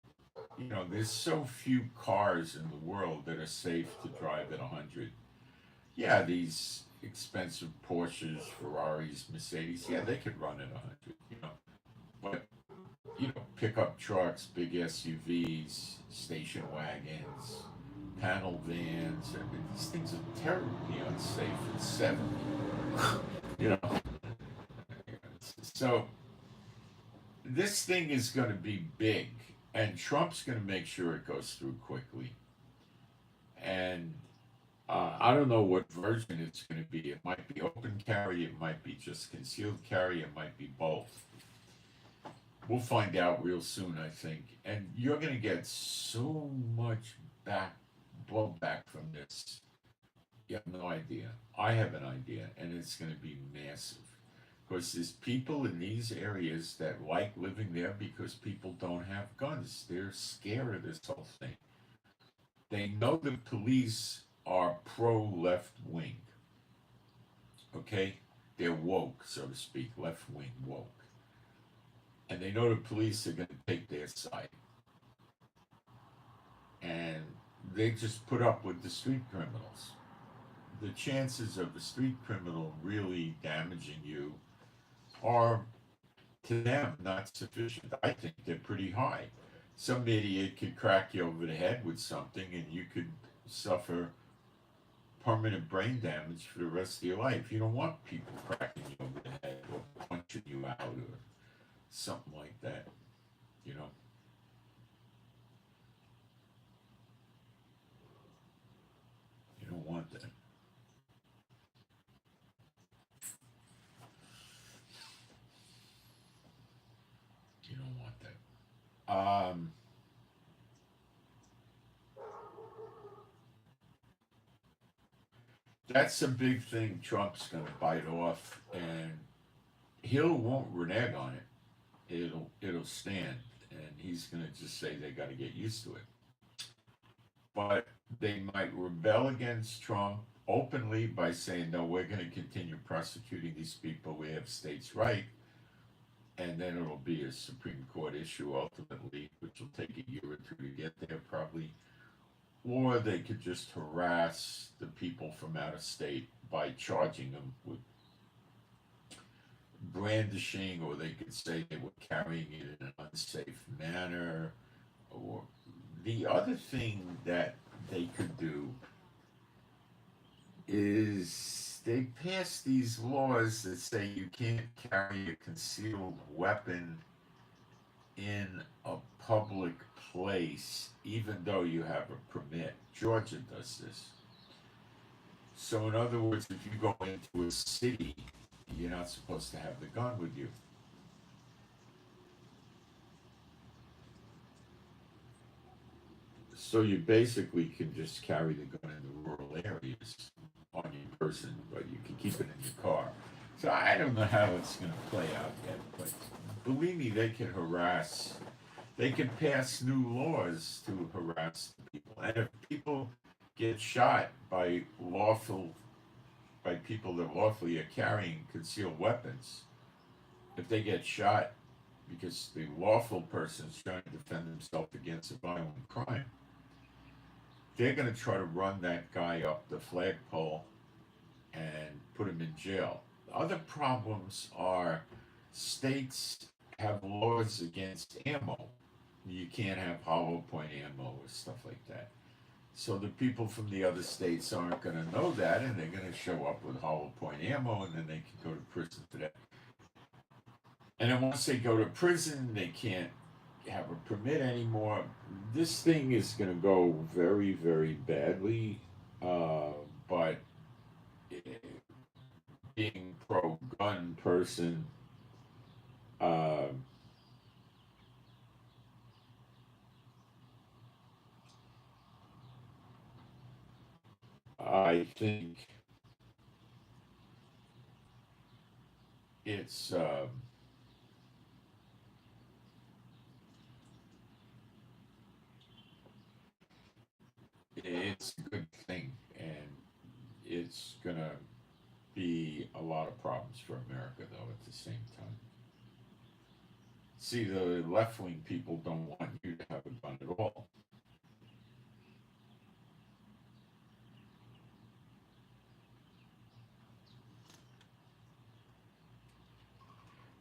there's so few cars in the world that are safe to drive at 100. Yeah, these expensive Porsches, Ferraris, Mercedes, yeah, they could run at 100, but pickup trucks, big SUVs, station wagons, panel vans. I mean, these things are terribly unsafe at 70. you know. So this thing is going to be big, and Trump's going to make sure it goes through quickly. And I don't know what version it's going to be. It might be open carry, it might be just concealed carry, it might be both. We'll find out real soon, I think. And you're going to get so much blowback from this. You have no idea. I have an idea, and it's going to be massive. Because there's people in these areas that like living there because people don't have guns. They're scared of this whole thing. They know the police are pro left wing. Okay? They're woke, so to speak, left wing woke. And they know the police are going to take their side. And they just put up with the street criminals. The chances of a street criminal really damaging you are, to them, not sufficient. I think they're pretty high. Some idiot could crack you over the head with something and you could suffer permanent brain damage for the rest of your life. You don't want people cracking you over the head or punching you out or something like that, you know. You don't want that. You don't want that. That's a big thing Trump's going to bite off, and he won't renege on it. It'll stand, and he's going to just say they got to get used to it. But they might rebel against Trump openly by saying, no, we're going to continue prosecuting these people. We have states' right. And then it'll be a Supreme Court issue ultimately, which will take a year or two to get there probably. Or they could just harass the people from out of state by charging them with brandishing, or they could say they were carrying it in an unsafe manner. Or the other thing that they could do is they pass these laws that say you can't carry a concealed weapon in a public place, even though you have a permit. Georgia does this. So, in other words, if you go into a city, you're not supposed to have the gun with you. So you basically can just carry the gun in the rural areas on your person, but you can keep it in your car. So I don't know how it's going to play out yet, but believe me, they can harass. They can pass new laws to harass people, and if people get shot by people that lawfully are carrying concealed weapons, if they get shot because the lawful person is trying to defend themselves against a violent crime, they're going to try to run that guy up the flagpole and put him in jail. Other problems are states have laws against ammo. You can't have hollow point ammo or stuff like that. So the people from the other states aren't going to know that, and they're going to show up with hollow point ammo, and then they can go to prison for that. And then once they go to prison, they can't have a permit anymore. This thing is going to go very, very badly. But being pro-gun person, I think it's it's a good thing, and it's gonna be a lot of problems for America, though. At the same time, see, the left-wing people don't want you to have a gun at all.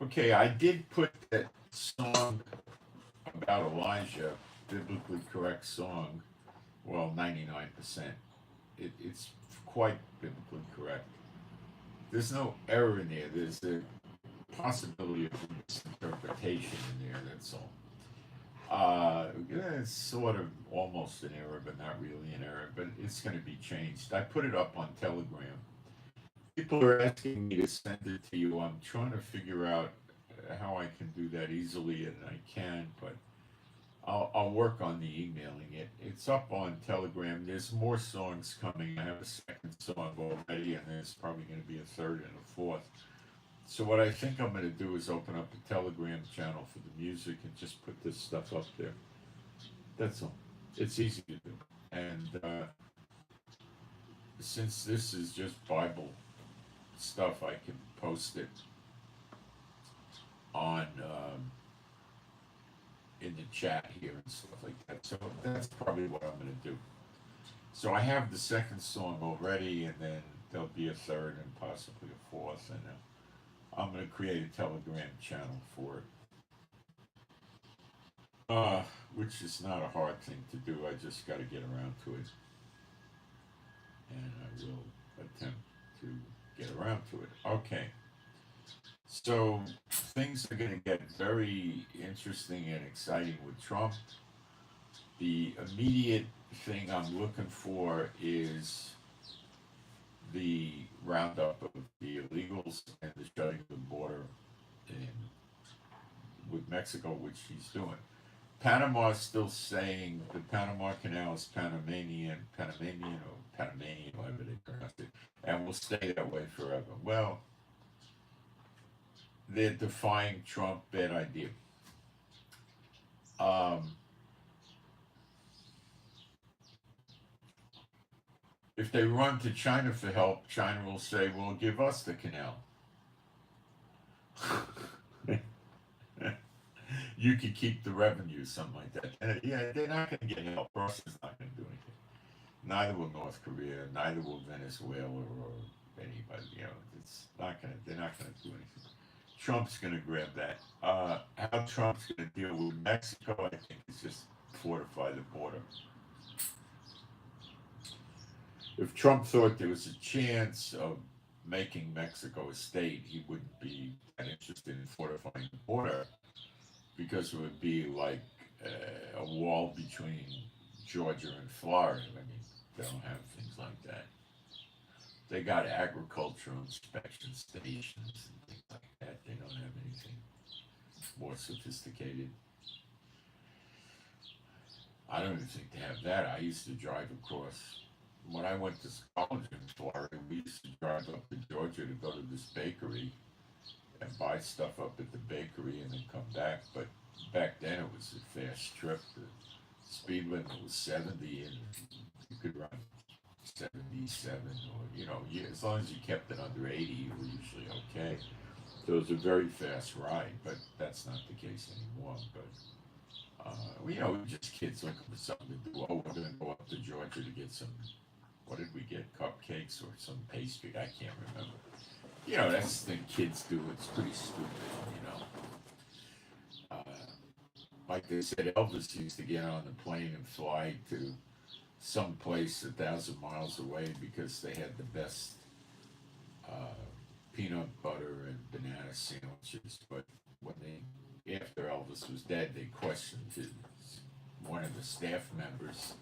Okay, I did put that song about Elijah, biblically correct song. Well, 99%. It's quite biblically correct. There's no error in there. There's a possibility of misinterpretation in there, that's all. It's sort of almost an error, but not really an error. But it's going to be changed. I put it up on Telegram. People are asking me to send it to you. I'm trying to figure out how I can do that easily, and I can, but I'll work on the emailing it. It's up on Telegram. There's more songs coming. I have a second song already, and there's probably going to be a third and a fourth. So what I think I'm going to do is open up a Telegram channel for the music and just put this stuff up there. That's all. It's easy to do. And since this is just Bible stuff, I can post it on in the chat here and stuff like that. So that's probably what I'm going to do. So I have the second song already, and then there'll be a third and possibly a fourth, and I'm going to create a Telegram channel for it, which is not a hard thing to do. I just got to get around to it, and I will attempt to get around to it. Okay. So things are going to get very interesting and exciting with Trump. The immediate thing I'm looking for is the roundup of the illegals and the shutting of the border in, with Mexico, which he's doing. Panama is still saying the Panama Canal is Panamanian or Panamanian, whatever they pronounce it, and will stay that way forever. Well, they're defying Trump. Bad idea. If they run to China for help, China will say, well, give us the canal. You could keep the revenue, something like that. And yeah, they're not going to get help. Russia's not going to do anything. Neither will North Korea, neither will Venezuela or anybody. You know, it's not going to. They're not going to do anything. Trump's going to grab that. How Trump's going to deal with Mexico, I think, is just fortify the border. If Trump thought there was a chance of making Mexico a state, he wouldn't be that interested in fortifying the border because it would be like a wall between Georgia and Florida. I mean, they don't have things like that. They got agricultural inspection stations and things like that. They don't have anything more sophisticated. I don't even think they have that. I used to drive across. When I went to college in Florida, we used to drive up to Georgia to go to this bakery and buy stuff up at the bakery and then come back. But back then it was a fast trip. The speed limit was 70 and you could run 77 or, you know, as long as you kept it under 80, you were usually okay. So it was a very fast ride, but that's not the case anymore. But you know, we were just kids looking for something to do. Oh, we're going to go up to Georgia to get some, what did we get? Cupcakes or some pastry? I can't remember. You know, that's the thing kids do. It's pretty stupid, you know. Like they said, Elvis used to get on the plane and fly to some place 1,000 miles away because they had the best peanut butter and banana sandwiches. But when after Elvis was dead, they questioned one of the staff members,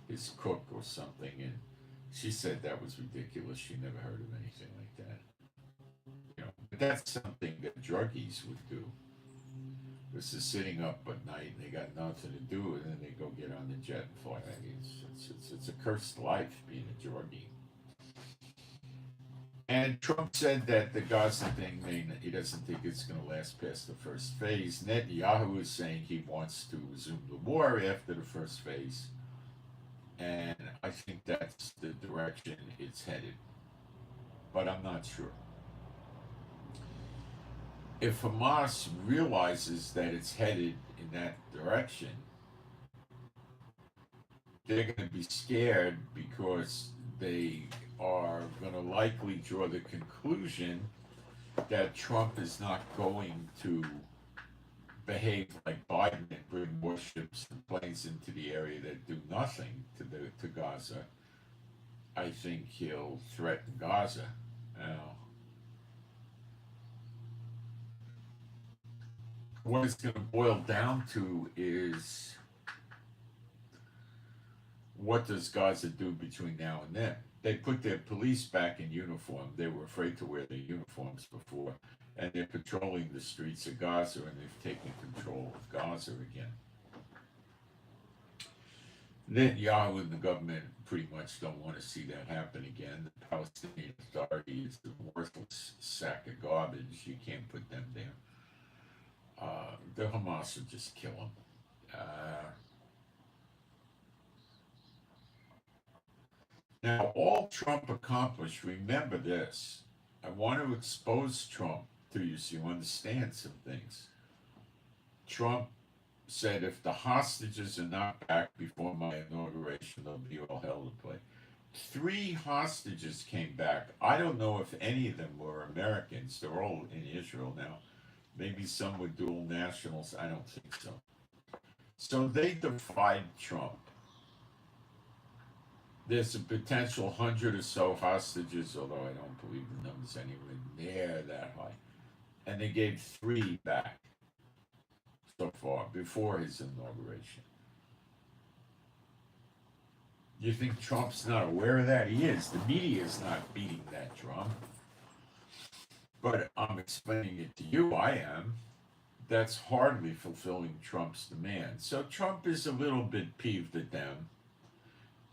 his cook or something, and she said that was ridiculous. She never heard of anything like that. You know, but that's something that druggies would do. This is sitting up at night and they got nothing to do, and then they go get on the jet and fly. I mean, it's a cursed life being a druggie. And Trump said that the Gaza thing, he doesn't think it's going to last past the first phase. Netanyahu is saying he wants to resume the war after the first phase. And I think that's the direction it's headed. But I'm not sure. If Hamas realizes that it's headed in that direction, they're going to be scared because they are going to likely draw the conclusion that Trump is not going to behave like Biden and bring warships and planes into the area that do nothing to Gaza. I think he'll threaten Gaza. Now, what it's going to boil down to is, what does Gaza do between now and then? They put their police back in uniform. They were afraid to wear their uniforms before. And they're patrolling the streets of Gaza, and they've taken control of Gaza again. Netanyahu and the government pretty much don't want to see that happen again. The Palestinian Authority is a worthless sack of garbage. You can't put them there. The Hamas will just kill them. Now, all Trump accomplished, remember this. I want to expose Trump to you so you understand some things. Trump said if the hostages are not back before my inauguration, there'll be all hell to play. 3 hostages came back. I don't know if any of them were Americans. They're all in Israel now. Maybe some were dual nationals. I don't think so. So they defied Trump. There's a potential 100 or so hostages, although I don't believe the number's anywhere near that high. And they gave 3 back so far before his inauguration. You think Trump's not aware of that? He is. The media is not beating that drum. But I'm explaining it to you. I am. That's hardly fulfilling Trump's demand. So Trump is a little bit peeved at them.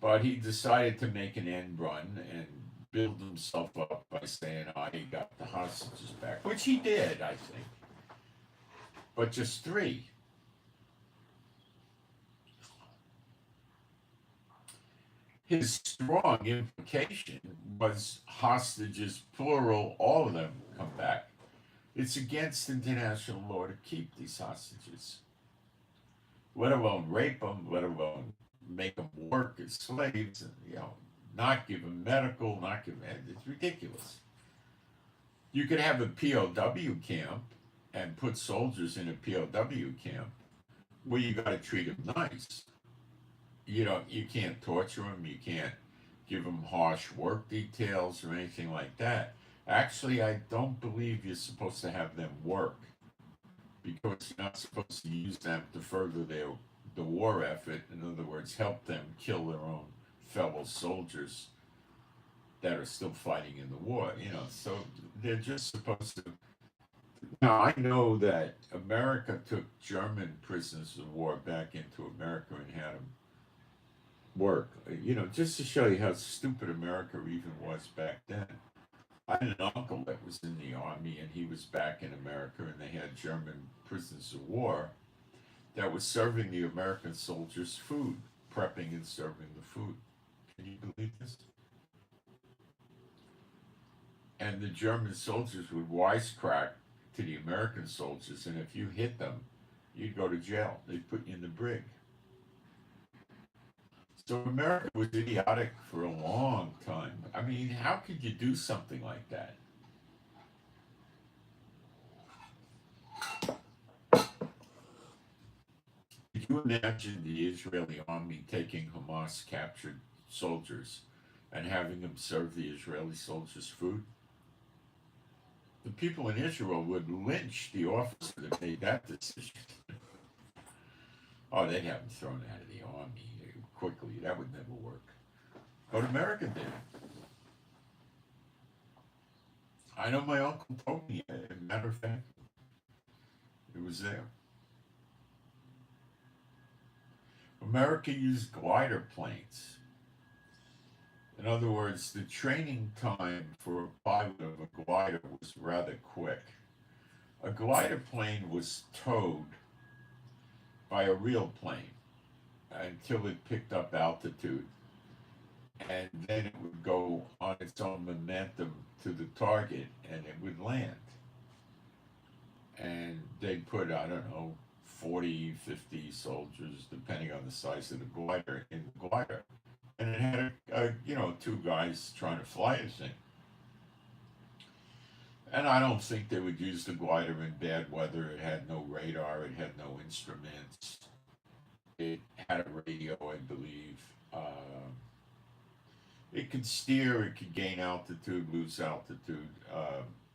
But he decided to make an end run and build himself up by saying, he got the hostages back, which he did, I think. But just 3. His strong implication was hostages, plural, all of them come back. It's against international law to keep these hostages, let alone rape them, let alone make them work as slaves, and not give them medical, not give them, it's ridiculous. You could have a POW camp and put soldiers in a POW camp where you got to treat them nice. You can't torture them, you can't give them harsh work details or anything like that. Actually, I don't believe you're supposed to have them work, because you're not supposed to use them to further the war effort. In other words, help them kill their own fellow soldiers that are still fighting in the war. So they're just supposed to. Now, I know that America took German prisoners of war back into America and had them work, just to show you how stupid America even was back then. I had an uncle that was in the army, and he was back in America, and they had German prisoners of war that was serving the American soldiers food, prepping and serving the food. Can you believe this? And the German soldiers would wisecrack to the American soldiers, and if you hit them, you'd go to jail. They'd put you in the brig. So America was idiotic for a long time. I mean, how could you do something like that? Could you imagine the Israeli army taking Hamas captured soldiers and having them serve the Israeli soldiers food? The people in Israel would lynch the officer that made that decision. They'd have them thrown out of the army quickly. That would never work. But America did. I know my uncle told me, as a matter of fact, it was there. America used glider planes. In other words, the training time for a pilot of a glider was rather quick. A glider plane was towed by a real plane until it picked up altitude, and then it would go on its own momentum to the target, and it would land. And they'd put, 40, 50 soldiers, depending on the size of the glider, in the glider. And it had, 2 guys trying to fly a thing. And I don't think they would use the glider in bad weather. It had no radar, it had no instruments. It had a radio, I believe. It could steer, it could gain altitude, lose altitude,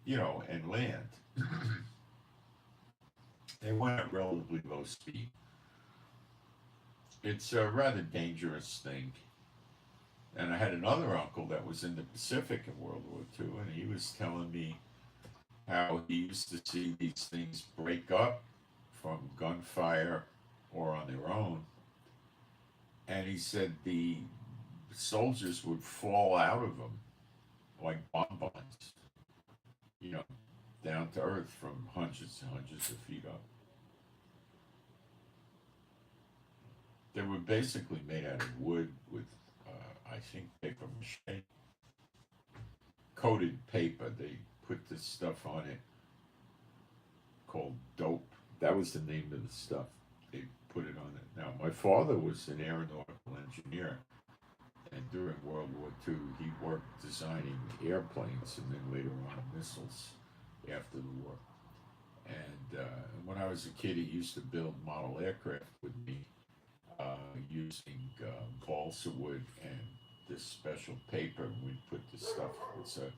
and land. They went at relatively low speed. It's a rather dangerous thing. And I had another uncle that was in the Pacific in World War II, and he was telling me how he used to see these things break up from gunfire or on their own. And he said the soldiers would fall out of them like bonbons, you know, down to earth from hundreds and hundreds of feet up. They were basically made out of wood with, I think, paper mache, coated paper. They put this stuff on it called dope. That was the name of the stuff. They put it on it. Now, my father was an aeronautical engineer, and during World War II, he worked designing airplanes and then later on missiles after the war. And when I was a kid, he used to build model aircraft with me using balsa wood and this special paper. We'd put this stuff, it's a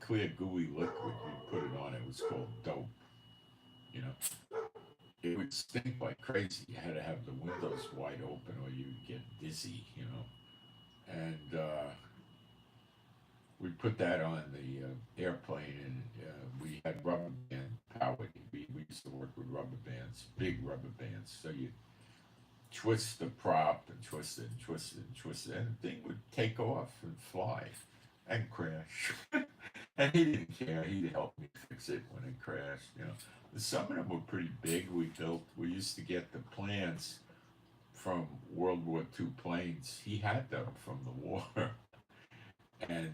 clear gooey liquid, we'd put it on. It was called dope, you know. It would stink like crazy. You had to have the windows wide open or you'd get dizzy, you know. And we put that on the airplane, and we had rubber band powered. We used to work with rubber bands, big rubber bands. So you twist the prop and twist it and twist it and twist it, and the thing would take off and fly and crash. And he didn't care. He'd help me fix it when it crashed. You know, some of them were pretty big. We used to get the plans from World War II planes. He had them from the war. And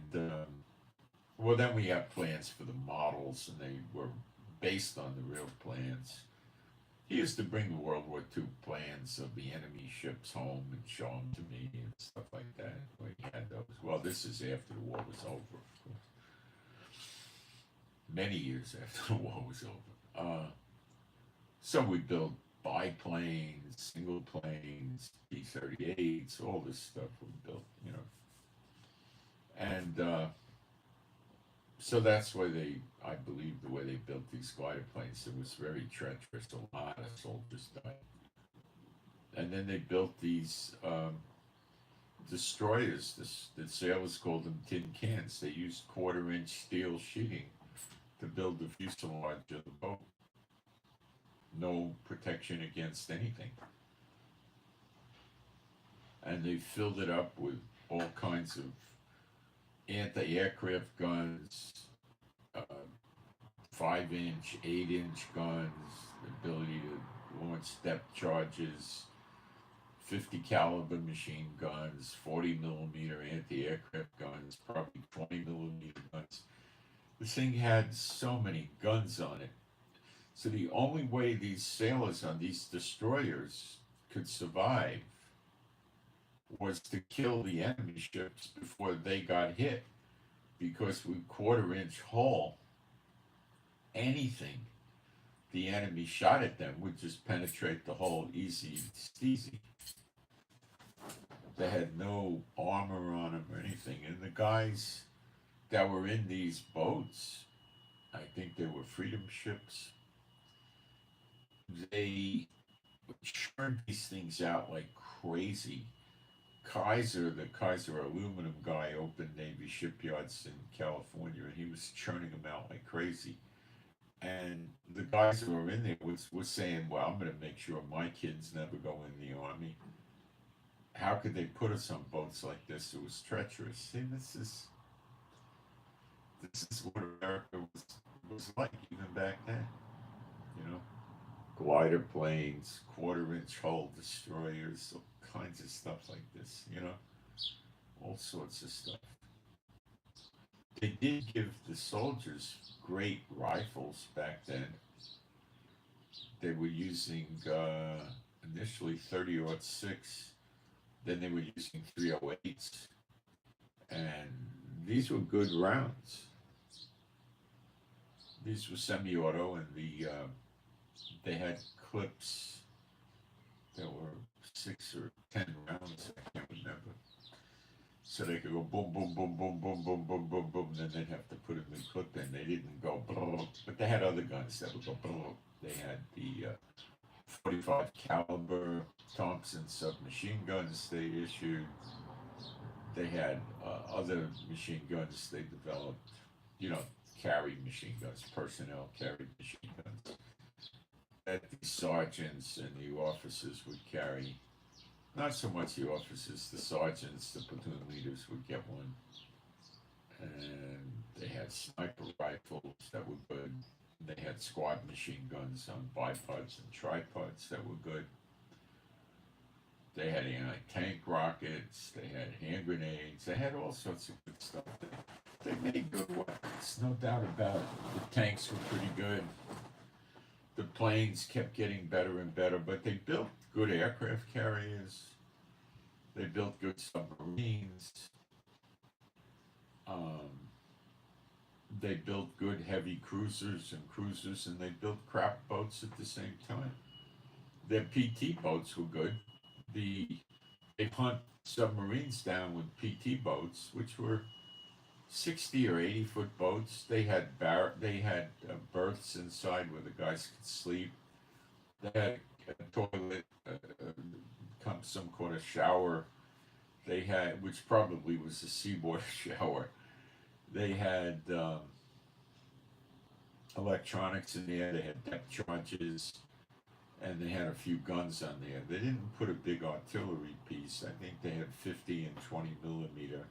well, then we have plans for the models, and they were based on the real plans. He used to bring the World War II plans of the enemy ships home and show them to me and stuff like that. Well, he had those. Well, this is after the war was over, of course. Many years after the war was over. So we built biplanes, single planes, B-38s, all this stuff we built, you know. And so that's why I believe, the way they built these glider planes, it was very treacherous. A lot of soldiers died. And then they built these destroyers. The sailors called them tin cans. They used 1/4-inch steel sheeting to build the fuselage of the boat. No protection against anything. And they filled it up with all kinds of anti-aircraft guns, 5-inch, 8-inch guns, the ability to launch depth charges, 50 caliber machine guns, 40 millimeter anti-aircraft guns, probably 20 millimeter guns. This thing had so many guns on it. So the only way these sailors on these destroyers could survive was to kill the enemy ships before they got hit, because with 1/4-inch hull, anything the enemy shot at them would just penetrate the hull easy steezy. They had no armor on them or anything, and the guys that were in these boats, I think they were freedom ships, they churned these things out like crazy. The Kaiser aluminum guy, opened Navy shipyards in California, and he was churning them out like crazy. And the guys who were in there was saying, well, I'm going to make sure my kids never go in the Army. How could they put us on boats like this? It was treacherous. See, this is what America was like even back then, you know? Glider planes, 1/4-inch hull destroyers, all kinds of stuff like this, you know, all sorts of stuff. They did give the soldiers great rifles back then. They were using initially 30-06, then they were using 308s, and these were good rounds. These were semi-auto, and they had clips that were 6 or 10 rounds. I can't remember. so they could go boom, boom, boom, boom, boom, boom, boom, boom, boom. Then they'd have to put them in clip in. They didn't go, but they had other guns that would go. They had the 45 caliber Thompson submachine guns they issued. They had other machine guns they developed. Carried machine guns, personnel carried machine guns that the sergeants and the officers would carry. Not so much the officers, the sergeants, the platoon leaders would get one. And they had sniper rifles that were good. They had squad machine guns on bipods and tripods that were good. They had anti-tank rockets. They had hand grenades. They had all sorts of good stuff. They made good weapons, no doubt about it. The tanks were pretty good. The planes kept getting better and better, but they built good aircraft carriers. They built good submarines. They built good heavy cruisers, and they built crap boats at the same time. Their PT boats were good. They hunt submarines down with PT boats, which were 60 or 80-foot boats. They had berths inside where the guys could sleep. They had a toilet, some kind of shower. They had, which probably was a seaboard shower. They had electronics in there. They had depth charges, and they had a few guns on there. They didn't put a big artillery piece. I think they had 50 and 20 millimeter.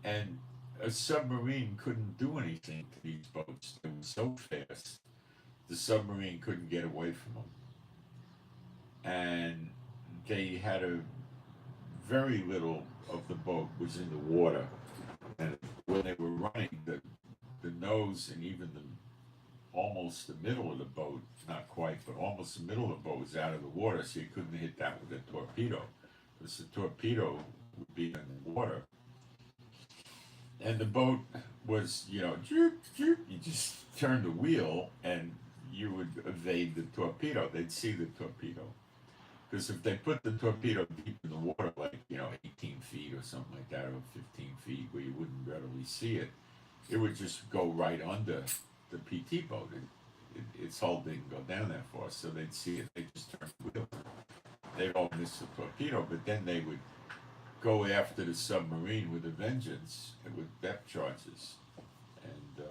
And a submarine couldn't do anything to these boats. They were so fast, the submarine couldn't get away from them. And they had very little of the boat was in the water. And when they were running, the nose and even almost the middle of the boat, not quite, but almost the middle of the boat was out of the water, so you couldn't hit that with a torpedo. Because the torpedo would be in the water. And the boat was, you just turned the wheel and you would evade the torpedo. They'd see the torpedo. Because if they put the torpedo deep in the water, like, 18 feet or something like that, or 15 feet, where you wouldn't readily see it, it would just go right under the PT boat. Its hull didn't go down that far, so they'd see it. They just turned the wheel. They'd all miss the torpedo, but then they would go after the submarine with a vengeance and with depth charges. And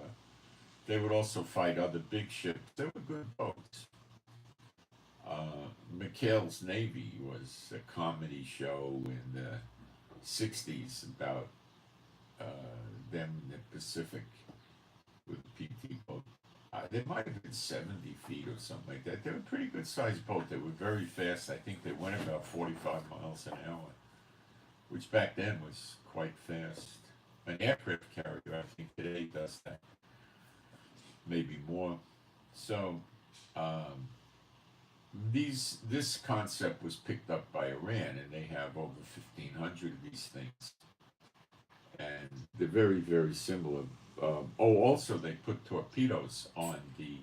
they would also fight other big ships. They were good boats. McHale's Navy was a comedy show in the 60s about them in the Pacific with the PT boat. They might have been 70 feet or something like that. They were a pretty good sized boat. They were very fast. I think they went about 45 miles an hour, which back then was quite fast. An aircraft carrier, I think today does that, maybe more. So this concept was picked up by Iran, and they have over 1,500 of these things, and they're very, very similar. Also they put torpedoes on the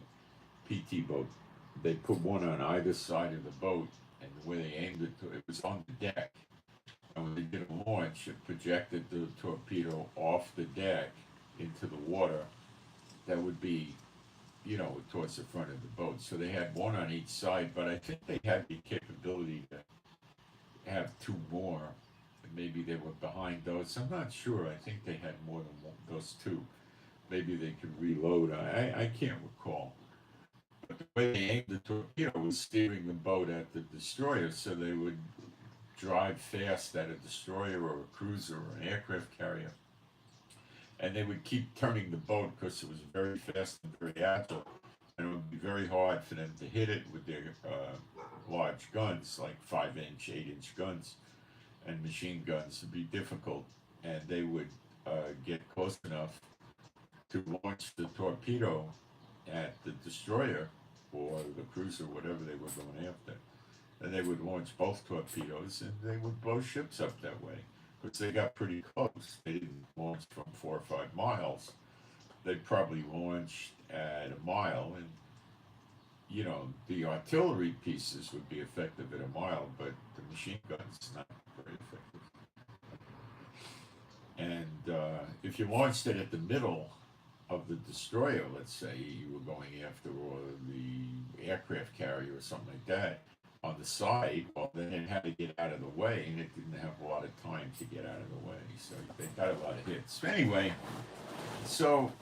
PT boat. They put one on either side of the boat, and the way they aimed it was on the deck. And when they did a launch, it projected the torpedo off the deck into the water. That would be, towards the front of the boat. So they had one on each side, but I think they had the capability to have two more. Maybe they were behind those. I'm not sure. I think they had more than those two. Maybe they could reload. I can't recall. But the way they aimed the torpedo was steering the boat at the destroyer, so they would drive fast at a destroyer or a cruiser or an aircraft carrier. And they would keep turning the boat because it was very fast and very agile. And it would be very hard for them to hit it with their large guns, like 5-inch, 8-inch guns. And machine guns would be difficult. And they would get close enough to launch the torpedo at the destroyer or the cruiser, whatever they were going after. And they would launch both torpedoes, and they would blow ships up that way. Because they got pretty close. They didn't launch from 4 or 5 miles. They probably launched at a mile, and the artillery pieces would be effective at a mile, but the machine guns not very effective. And if you launched it at the middle of the destroyer, let's say you were going after or the aircraft carrier or something like that, on the side, well, then it had to get out of the way, and it didn't have a lot of time to get out of the way. So they got a lot of hits. Anyway, so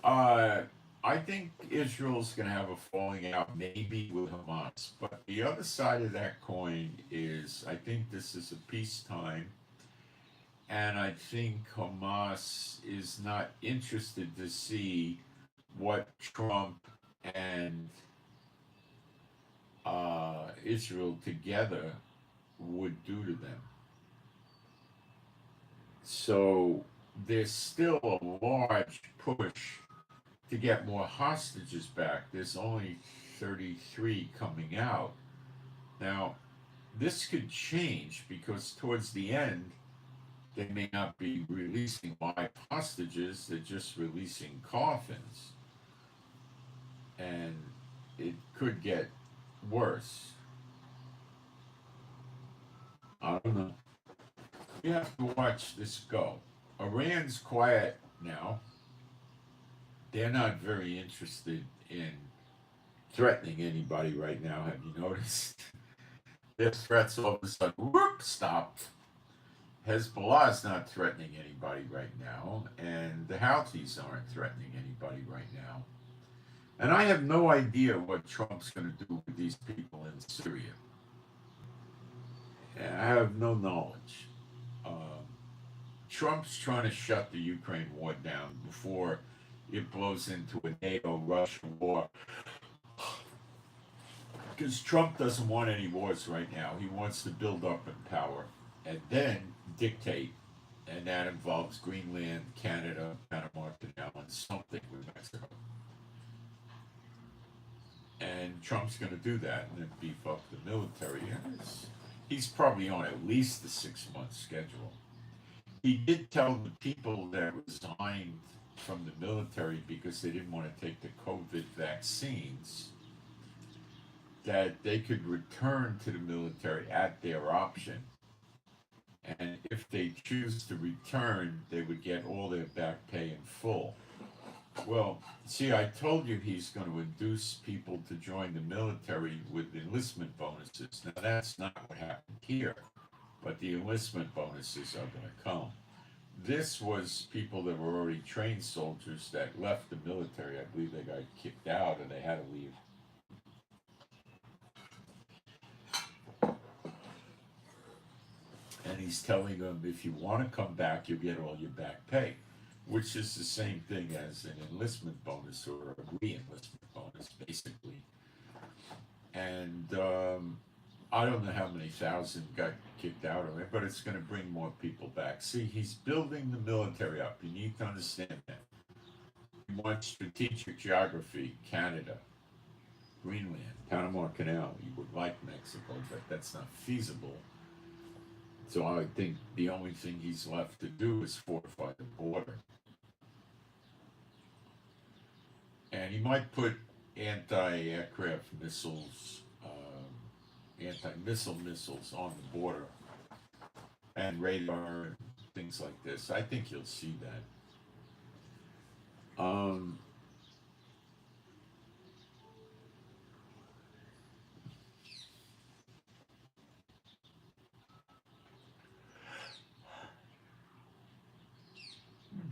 I think Israel's going to have a falling out, maybe with Hamas. But the other side of that coin is I think this is a peacetime, and I think Hamas is not interested to see what Trump and Israel together would do to them. So there's still a large push to get more hostages back. There's only 33 coming out. Now, this could change because towards the end, they may not be releasing live hostages, they're just releasing coffins. And it could get worse. I don't know. You have to watch this go. Iran's quiet now. They're not very interested in threatening anybody right now. Have you noticed? Their threats all of a sudden, whoop, stopped. Hezbollah's not threatening anybody right now, and the Houthis aren't threatening anybody right now. And I have no idea what Trump's going to do with these people in Syria. I have no knowledge. Trump's trying to shut the Ukraine war down before it blows into a NATO-Russia war. Because Trump doesn't want any wars right now. He wants to build up in power and then dictate. And that involves Greenland, Canada, Panama Canal, and something with Mexico. And Trump's going to do that and then beef up the military. And he's probably on at least the 6-month schedule. He did tell the people that resigned from the military because they didn't want to take the COVID vaccines that they could return to the military at their option. And if they choose to return, they would get all their back pay in full. Well, see, I told you he's going to induce people to join the military with enlistment bonuses. Now, that's not what happened here, but the enlistment bonuses are going to come. This was people that were already trained soldiers that left the military. I believe they got kicked out or they had to leave. And he's telling them, if you want to come back, you'll get all your back pay, which is the same thing as an enlistment bonus or a re-enlistment bonus, basically. And I don't know how many thousand got kicked out of it, but it's going to bring more people back. See, he's building the military up. You need to understand that. He wants strategic geography, Canada, Greenland, Panama Canal. He would like Mexico, but that's not feasible. So I think the only thing he's left to do is fortify the border. And he might put anti-aircraft missiles, anti-missile missiles on the border and radar and things like this. I think you'll see that.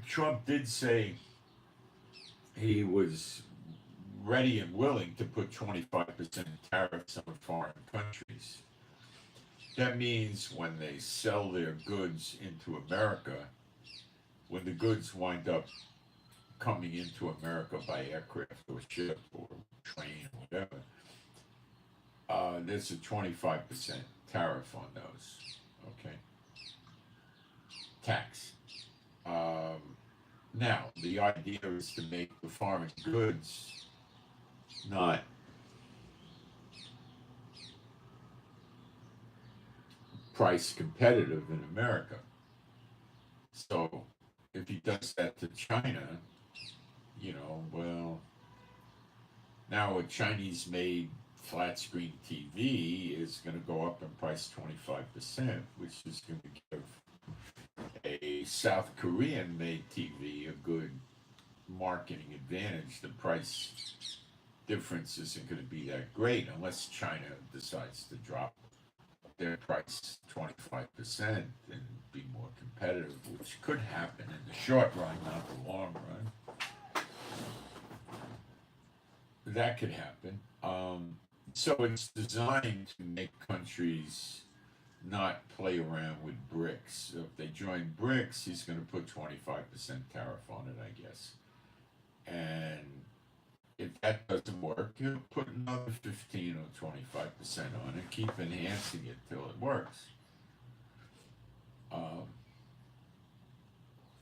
Trump did say he was ready and willing to put 25% tariffs on foreign countries. That means when they sell their goods into America, when the goods wind up coming into America by aircraft or ship or train or whatever, there's a 25% tariff on those, okay? Tax. Now, the idea is to make the foreign goods not price competitive in America. So if he does that to China, well, now a Chinese made flat screen TV is going to go up in price 25%, which is going to give a South Korean made TV a good marketing advantage. The price difference isn't going to be that great unless China decides to drop their price 25% and be more competitive, which could happen in the short run, not the long run. That could happen. So it's designed to make countries not play around with BRICS. So if they join BRICS, he's going to put 25% tariff on it, I guess. And if that doesn't work, he'll put another 15 or 25% on it, keep enhancing it till it works.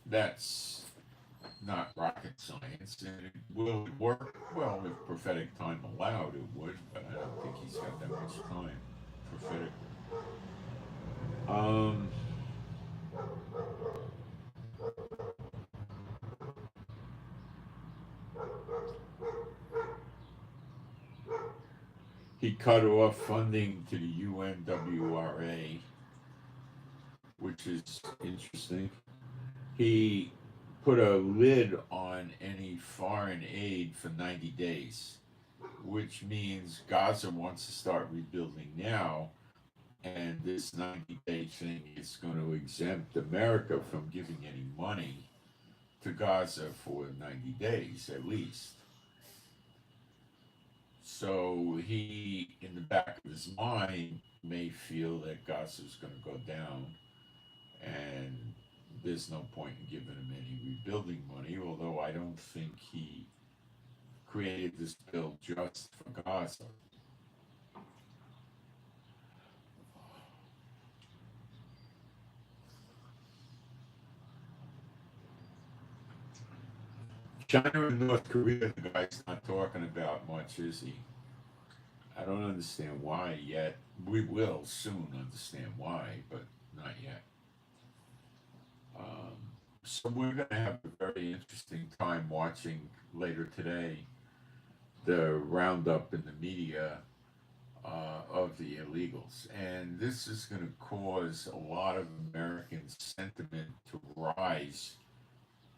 That's not rocket science, and will it work? Well, if prophetic time allowed, it would, but I don't think he's got that much time prophetically. He cut off funding to the UNWRA, which is interesting. He put a lid on any foreign aid for 90 days, which means Gaza wants to start rebuilding now, and this 90-day thing is going to exempt America from giving any money to Gaza for 90 days at least. So he, in the back of his mind, may feel that Gaza is going to go down, and there's no point in giving him any rebuilding money, although I don't think he created this bill just for Gaza. China and North Korea, the guy's not talking about much, is he? I don't understand why yet. We will soon understand why, but not yet. So we're going to have a very interesting time watching later today the roundup in the media of the illegals. And this is going to cause a lot of American sentiment to rise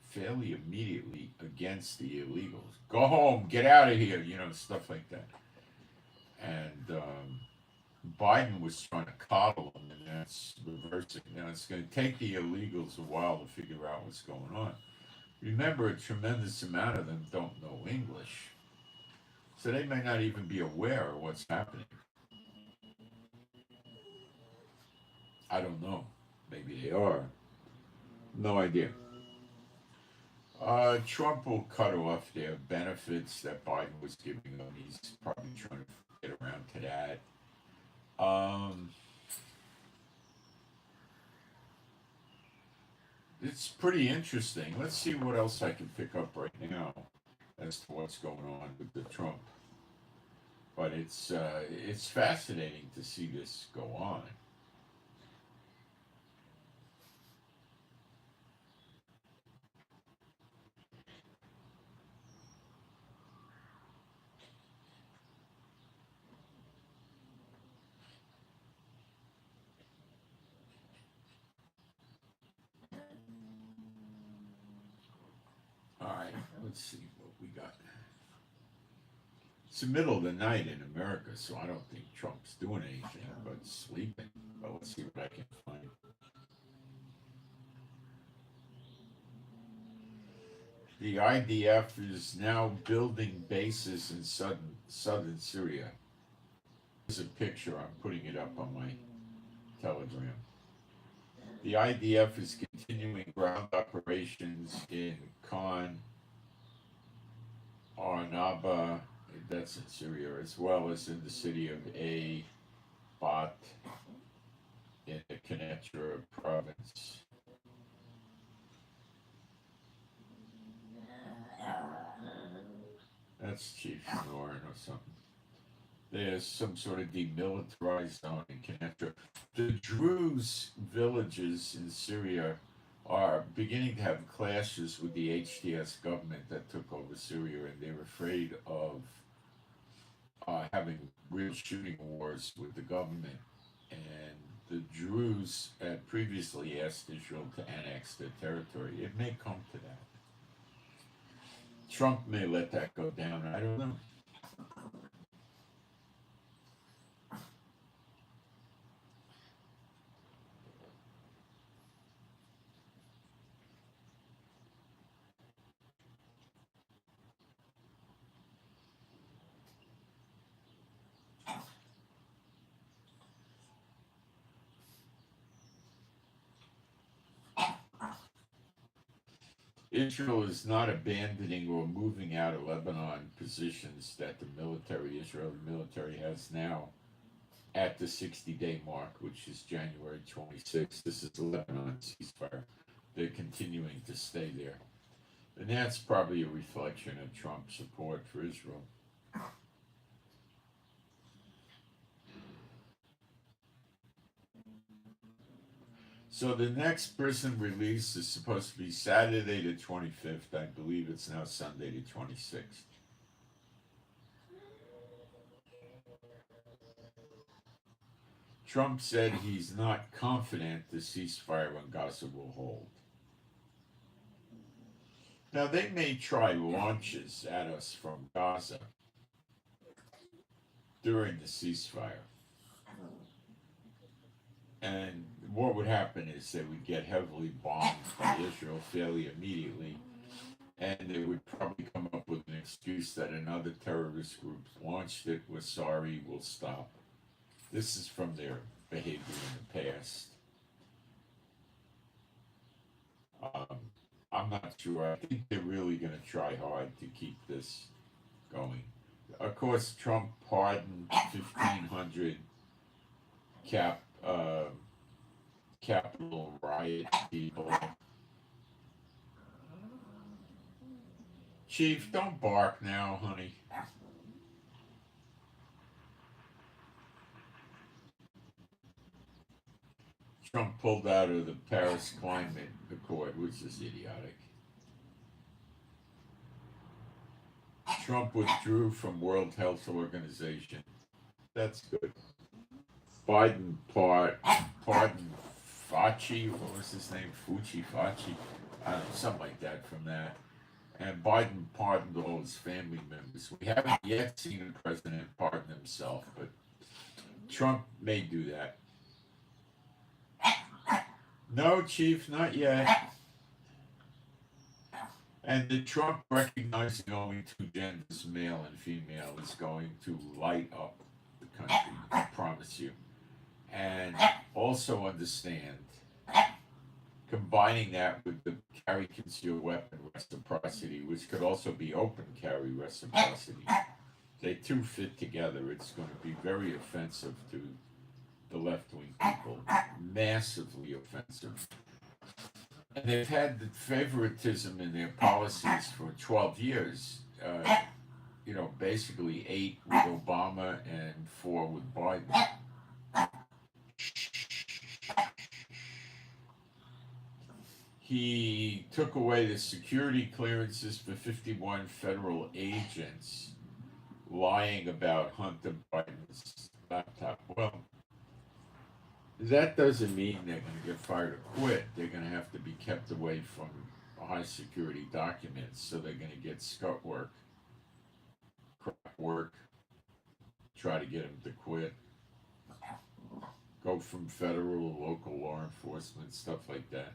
fairly immediately against the illegals. Go home, get out of here, stuff like that. And Biden was trying to coddle them, and that's reversing. Now, it's going to take the illegals a while to figure out what's going on. Remember, a tremendous amount of them don't know English, so they may not even be aware of what's happening. I don't know. Maybe they are. No idea. Trump will cut off their benefits that Biden was giving them. He's probably trying to get around to that. It's pretty interesting. Let's see what else I can pick up right now as to what's going on with the Trump. But it's fascinating to see this go on. All right, let's see what we got. It's the middle of the night in America, so I don't think Trump's doing anything but sleeping. But let's see what I can find. The IDF is now building bases in southern Syria. There's a picture. I'm putting it up on my Telegram. The IDF is continuing ground operations in Khan Arnaba, that's in Syria, as well as in the city of Bat in the Quneitra province. That's Chief Norn or something. There's some sort of demilitarized zone in Quneitra. The Druze villages in Syria are beginning to have clashes with the HTS government that took over Syria, and they're afraid of having real shooting wars with the government. And the Druze had previously asked Israel to annex their territory. It may come to that. Trump may let that go down. I don't know. Israel is not abandoning or moving out of Lebanon positions that the Israeli military has now at the 60-day mark, which is January 26th. This is the Lebanon ceasefire. They're continuing to stay there. And that's probably a reflection of Trump's support for Israel. So the next prison release is supposed to be Saturday the 25th. I believe it's now Sunday the 26th. Trump said he's not confident the ceasefire on Gaza will hold. Now, they may try launches at us from Gaza during the ceasefire. And what would happen is they would get heavily bombed by Israel fairly immediately, and they would probably come up with an excuse that another terrorist group launched it, we're sorry, we'll stop. This is from their behavior in the past. I'm not sure. I think they're really going to try hard to keep this going. Of course, Trump pardoned 1,500 Capitol riot people. Chief, don't bark now, honey. Trump pulled out of the Paris Climate Accord, which is idiotic. Trump withdrew from World Health Organization. That's good. Biden pardoned Fauci, what was his name? Fauci, something like that from that. And Biden pardoned all his family members. We haven't yet seen a president pardon himself, but Trump may do that. No, Chief, not yet. And the Trump recognizing only two genders, male and female, is going to light up the country, I promise you. And also understand, combining that with the carry concealed weapon reciprocity, which could also be open carry reciprocity, they two fit together. It's going to be very offensive to the left-wing people, massively offensive. And they've had the favoritism in their policies for 12 years, basically 8 with Obama and 4 with Biden. He took away the security clearances for 51 federal agents, lying about Hunter Biden's laptop. Well, that doesn't mean they're going to get fired or quit. They're going to have to be kept away from high security documents, so they're going to get scut work, crap work, try to get them to quit, go from federal to local law enforcement, stuff like that.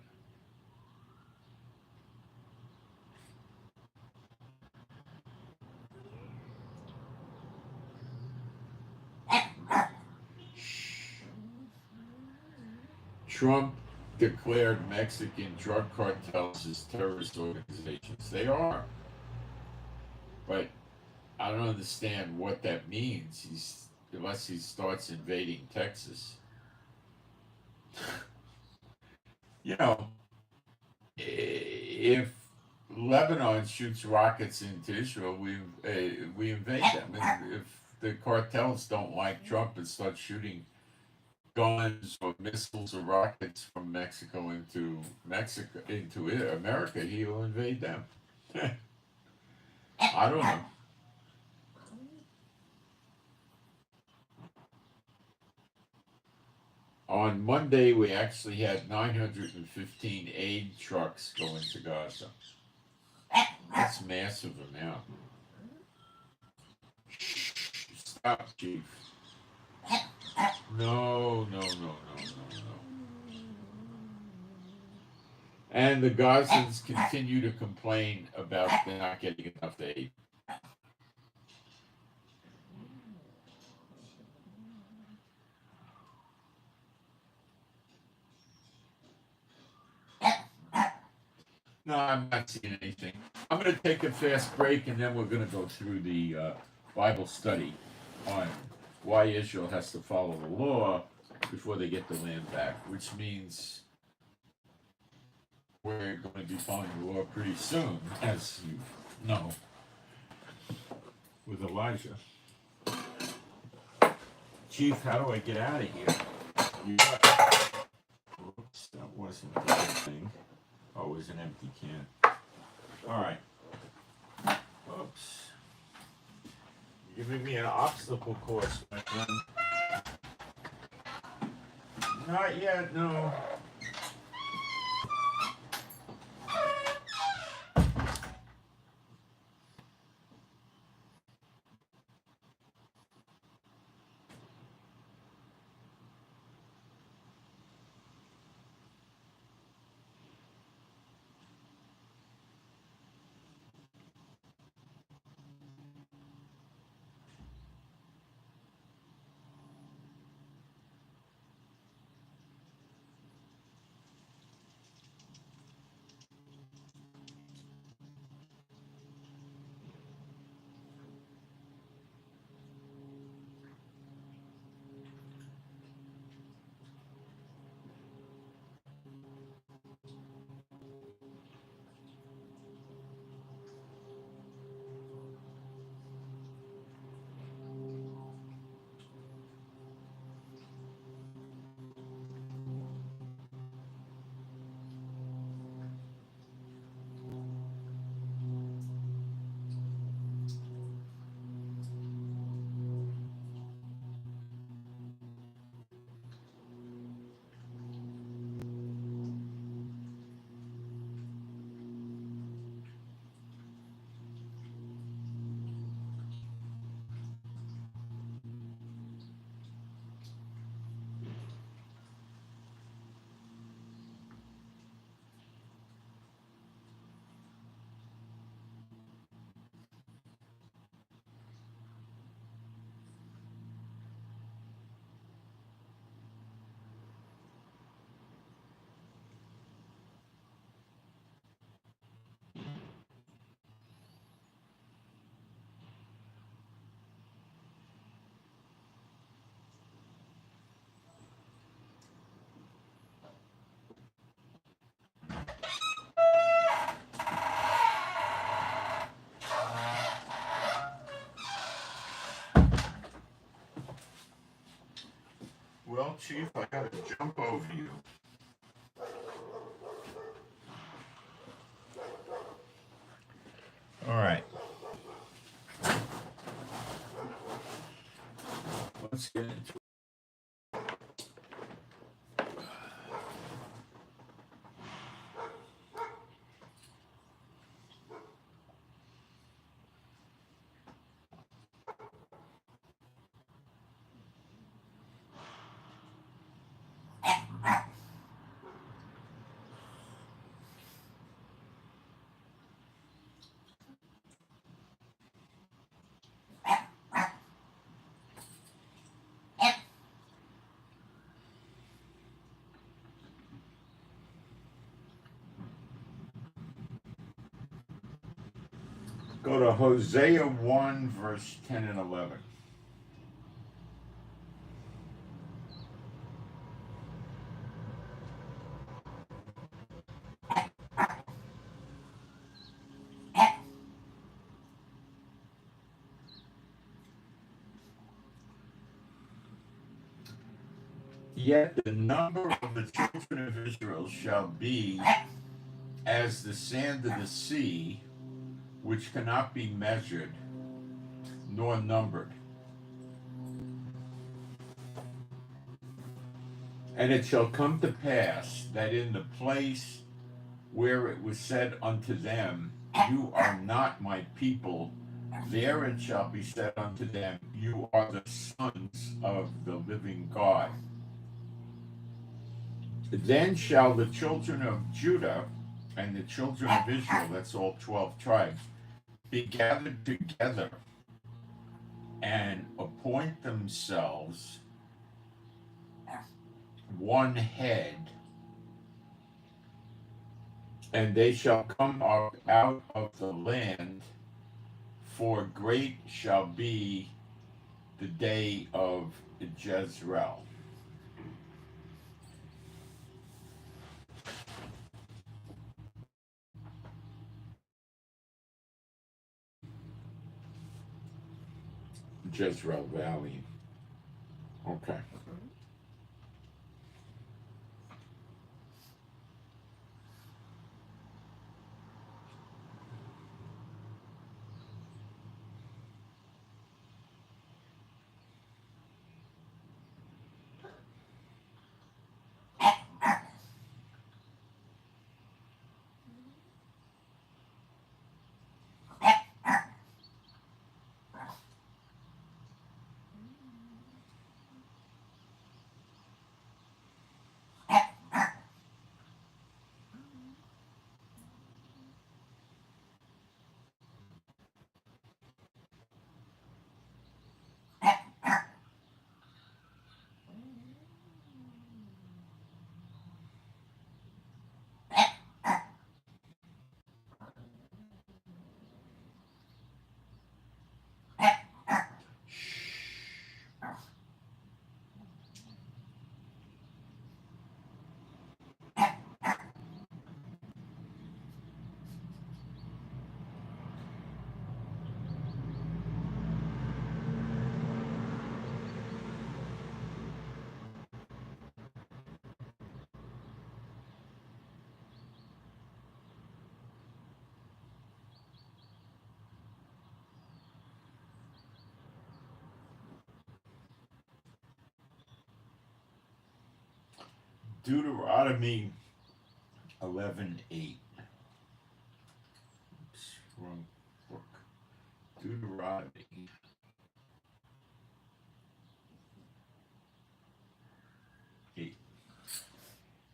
Trump declared Mexican drug cartels as terrorist organizations. They are. But I don't understand what that means, unless he starts invading Texas. If Lebanon shoots rockets into Israel, we invade them. And if the cartels don't like Trump and start shooting guns or missiles or rockets from Mexico into America, he'll invade them. I don't know. On Monday, we actually had 915 aid trucks going to Gaza. That's massive amount. Stop, Chief. No. And the Gazans continue to complain about they're not getting enough aid. No, I'm not seeing anything. I'm going to take a fast break, and then we're going to go through the Bible study on why Israel has to follow the law before they get the land back, which means we're going to be following the law pretty soon, as you know, with Elijah. Chief, how do I get out of here? Oops, that wasn't the good thing. Oh, it was an empty can. All right. Oops. You're giving me an obstacle course, my friend. Not yet, no. Well, Chief, I gotta jump over you. All right. Let's get into it. Go to Hosea 1, verse 10 and 11. Yet the number of the children of Israel shall be as the sand of the sea, which cannot be measured nor numbered. And it shall come to pass that in the place where it was said unto them, you are not my people, there it shall be said unto them, you are the sons of the living God. Then shall the children of Judah and the children of Israel, that's all 12 tribes, be gathered together and appoint themselves one head, and they shall come up out of the land, for great shall be the day of Jezreel. Jezreel Valley. Okay. Deuteronomy 11:8. Oops, wrong book. Deuteronomy 8.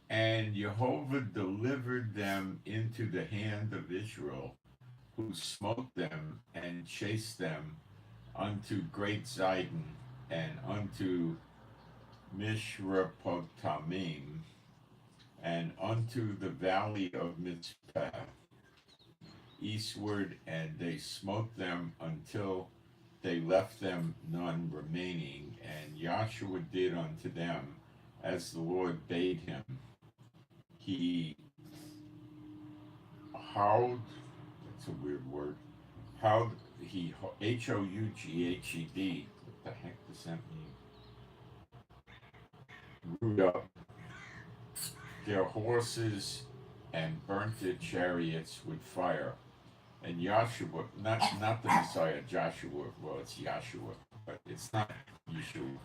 And Jehovah delivered them into the hand of Israel, who smote them and chased them unto Great Zidon and unto Mishrapotamim and unto the valley of Mizpeh eastward, and they smote them until they left them none remaining. And Joshua did unto them as the Lord bade him. He howled, that's a weird word, howled, he, Houghed, what the heck does that mean? Root up their horses and burnt their chariots with fire. And Joshua, not the Messiah, Joshua, well, it's Joshua, but it's not Yeshua.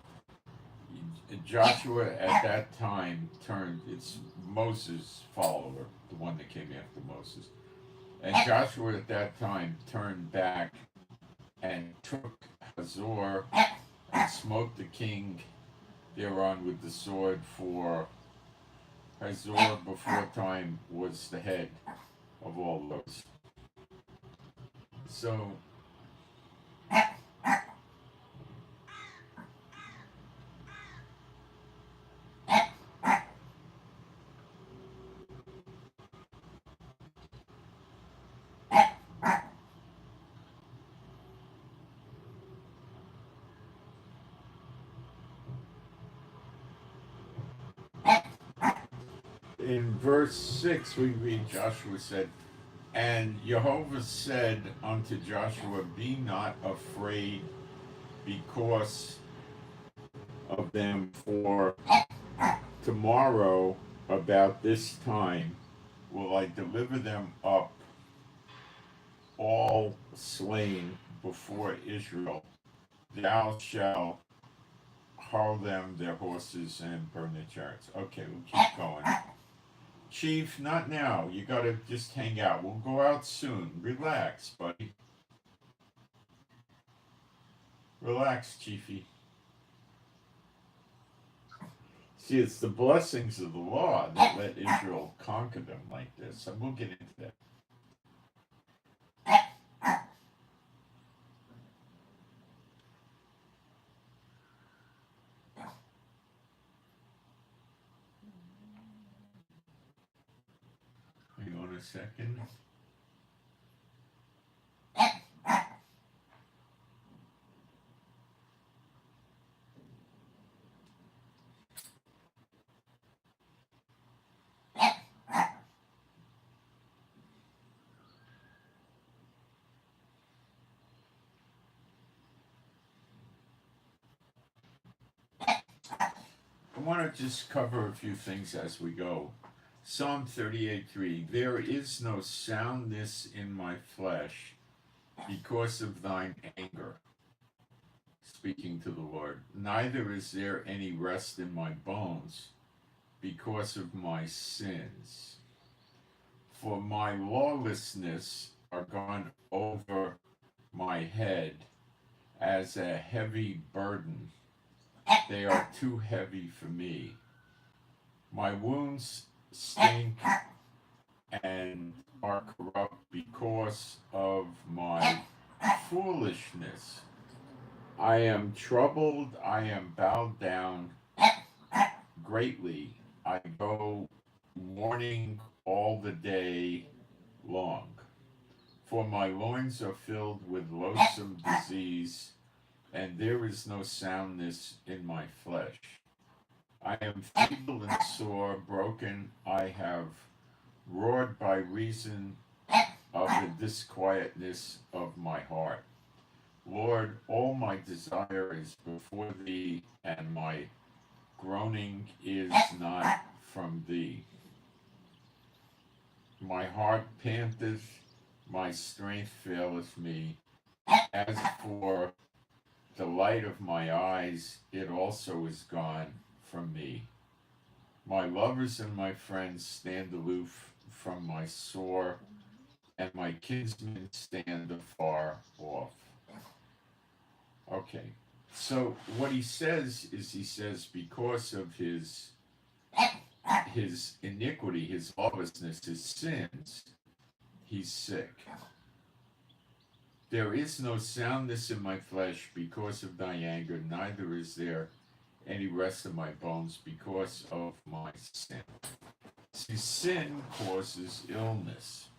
Joshua at that time turned, it's Moses' follower, the one that came after Moses. And Joshua at that time turned back and took Hazor and smote the king thereon with the sword, for Hazor before time was the head of all those. So in verse 6 we read, Joshua said, and Jehovah said unto Joshua, be not afraid because of them, for tomorrow about this time will I deliver them up all slain before Israel. Thou shalt hurl them, their horses, and burn their chariots. Okay, we'll keep going. Chief, not now. You gotta just hang out. We'll go out soon. Relax, buddy. Relax, Chiefy. See, it's the blessings of the law that let Israel conquer them like this. And we'll get into that. Hang on a second. I want to just cover a few things as we go. Psalm 38:3. There is no soundness in my flesh because of thine anger. Speaking to the Lord. Neither is there any rest in my bones because of my sins. For my lawlessness are gone over my head as a heavy burden. They are too heavy for me. My wounds stink and are corrupt because of my foolishness. I am troubled, I am bowed down greatly. I go mourning all the day long. For my loins are filled with loathsome disease, and there is no soundness in my flesh. I am feeble and sore, broken. I have roared by reason of the disquietness of my heart. Lord, all my desire is before thee, and my groaning is not from thee. My heart panteth, my strength faileth me. As for the light of my eyes, it also is gone from me. My lovers and my friends stand aloof from my sore, and my kinsmen stand afar off. Okay, so what he says is, he says, because of his iniquity, his lawlessness, his sins, he's sick. There is no soundness in my flesh because of thy anger, neither is there any rest in my bones because of my sin. See, sin causes illness.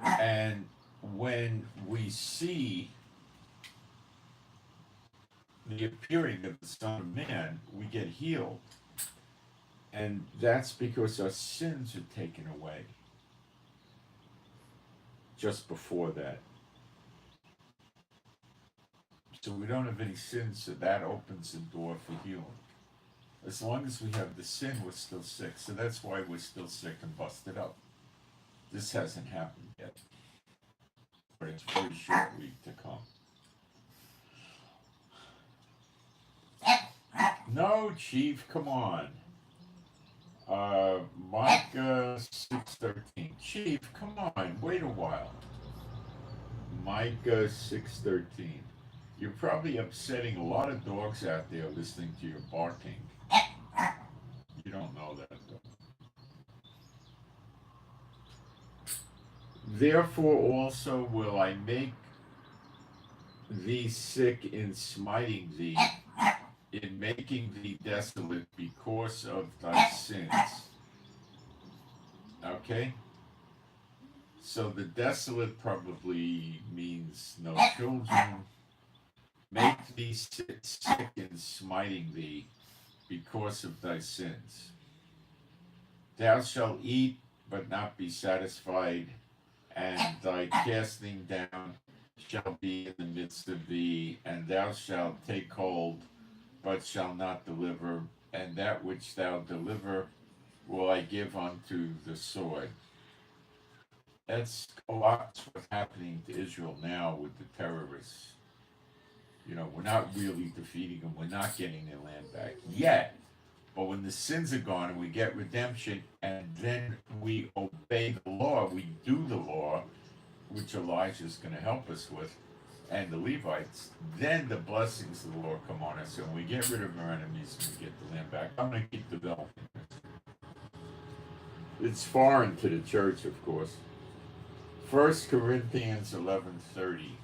And when we see the appearing of the Son of Man, we get healed. And that's because our sins are taken away. Just before that. So we don't have any sins, so that opens the door for healing. As long as we have the sin, we're still sick. So that's why we're still sick and busted up. This hasn't happened yet. But it's very short week to come. No, Chief, come on. Micah 6:13. Chief, come on, wait a while. Micah 6:13. You're probably upsetting a lot of dogs out there listening to your barking. You don't know that, though. Therefore also will I make thee sick in smiting thee, in making thee desolate because of thy sins. Okay? So the desolate probably means no children. Make thee sick in smiting thee because of thy sins. Thou shalt eat, but not be satisfied, and thy casting down shall be in the midst of thee, and thou shalt take hold, but shall not deliver, and that which thou deliver will I give unto the sword. That's a lot what's happening to Israel now with the terrorists. You know, we're not really defeating them. We're not getting their land back yet. But when the sins are gone and we get redemption, and then we obey the law, we do the law, which Elijah is going to help us with, and the Levites, then the blessings of the Lord come on us, and we get rid of our enemies and we get the land back. I'm going to keep developing this. It's foreign to the church, of course. 1 Corinthians 11:30.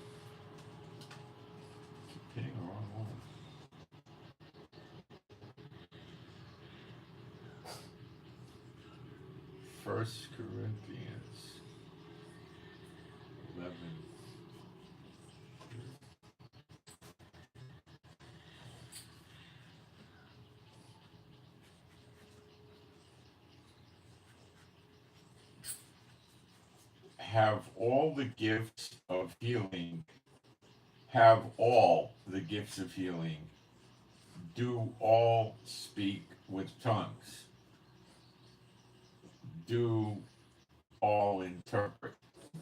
Keep hitting the wrong one. 1 Corinthians 11. Have all the gifts of healing. Have all the gifts of healing. Do all speak with tongues. Do all interpret.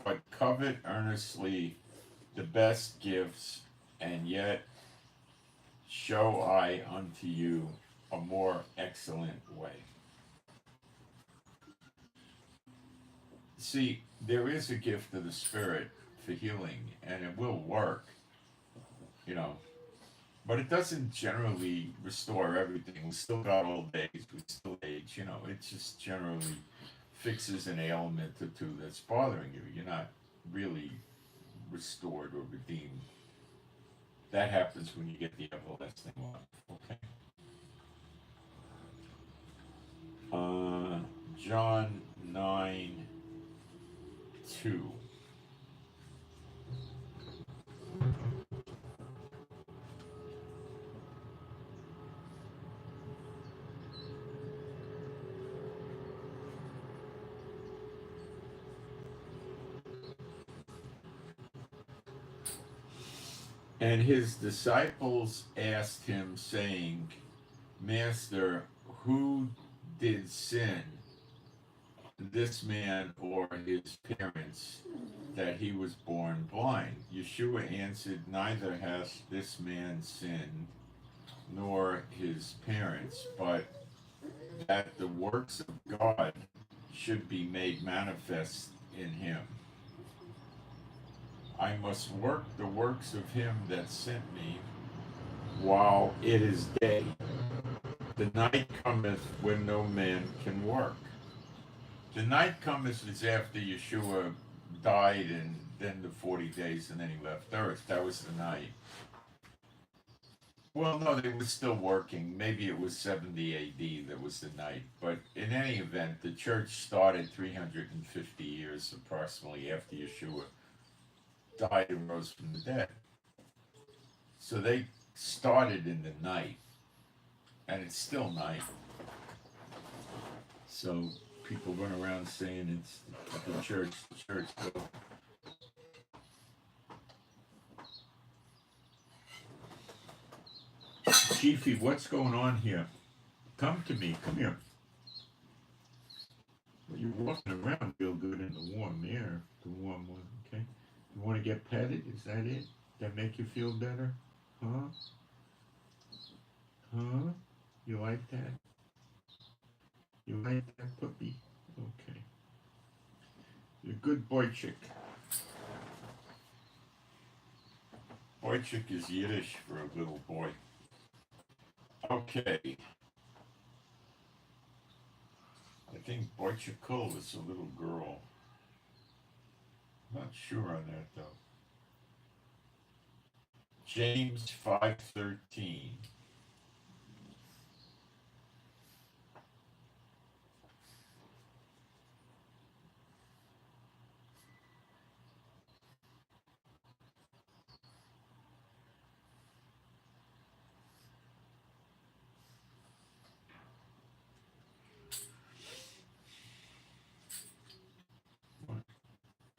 But covet earnestly the best gifts, and yet show I unto you a more excellent way. See, there is a gift of the Spirit for healing, and it will work, you know, but it doesn't generally restore everything. We still got old days, we still age, you know, it just generally fixes an ailment or two that's bothering you. You're not really restored or redeemed. That happens when you get the everlasting life, okay? John 9:2. And his disciples asked him, saying, Master, who did sin, this man or his parents, that he was born blind? Yeshua answered, neither hath this man sinned, nor his parents, but that the works of God should be made manifest in him. I must work the works of him that sent me while it is day. The night cometh when no man can work. The night cometh is after Yeshua died, and then the 40 days, and then he left earth. That was the night. Well, no, they were still working. Maybe it was 70 AD that was the night. But in any event, the church started 350 years approximately after Yeshua died and rose from the dead. So they started in the night, and it's still night. So people run around saying it's the church. Go. Chiefy, what's going on here? Come to me. Come here. Well, you're walking around real good in the warm air. The warm one, okay? You want to get petted? Is that it? That make you feel better? Huh? Huh? You like that? You like that puppy? Okay. You're a good boy chick. Boy chick is Yiddish for a little boy. Okay. I think boy chickul is a little girl. Not sure on that though. James 5:13.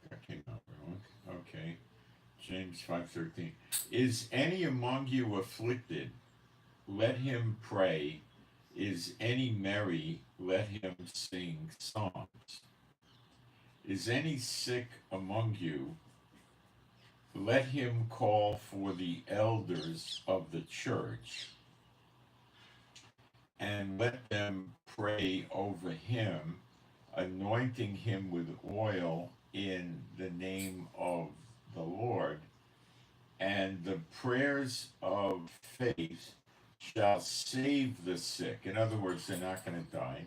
That came out wrong. Okay. James 5:13. Is any among you afflicted? Let him pray. Is any merry? Let him sing psalms. Is any sick among you? let him call for the elders of the church and let them pray over him, anointing him with oil in the name of the Lord. And the prayers of faith shall save the sick. In other words, they're not going to die.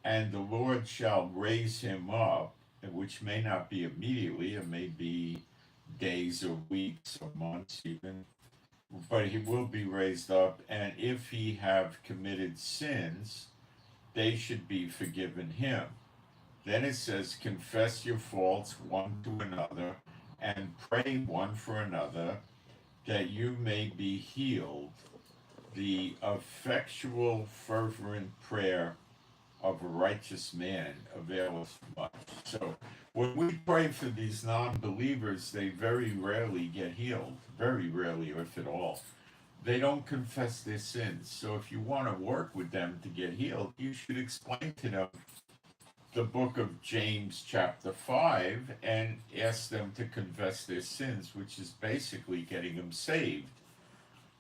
And the Lord shall raise him up, which may not be immediately, it may be days or weeks or months even, but he will be raised up. And if he have committed sins, they should be forgiven him. Then it says, confess your faults one to another and pray one for another that you may be healed. The effectual, fervent prayer of a righteous man availeth much. So when we pray for these non-believers, they very rarely get healed. Very rarely, if at all. They don't confess their sins. So if you want to work with them to get healed, you should explain to them the book of James chapter 5 and ask them to confess their sins, which is basically getting them saved,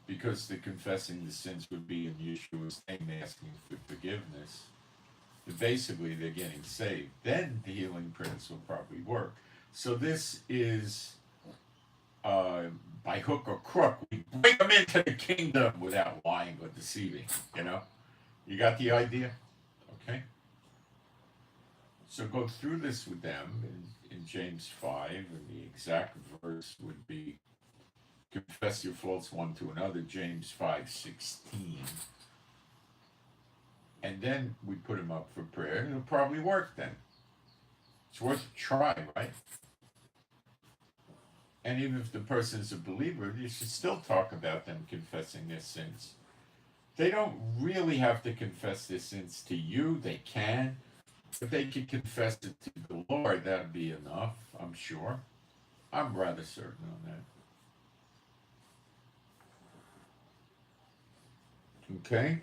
because the confessing the sins would be in Yeshua's name, asking for forgiveness. But basically, they're getting saved. Then the healing prayers will probably work. So this is, by hook or crook, we bring them into the kingdom without lying or deceiving. You know, you got the idea, okay? So go through this with them in James 5, and the exact verse would be, confess your faults one to another, James 5:16. And then we put them up for prayer, and it'll probably work then. It's worth a try, right? And even if the person is a believer, you should still talk about them confessing their sins. They don't really have to confess their sins to you. They can. If they can confess it to the Lord, that'd be enough, I'm sure. I'm rather certain on that. Okay?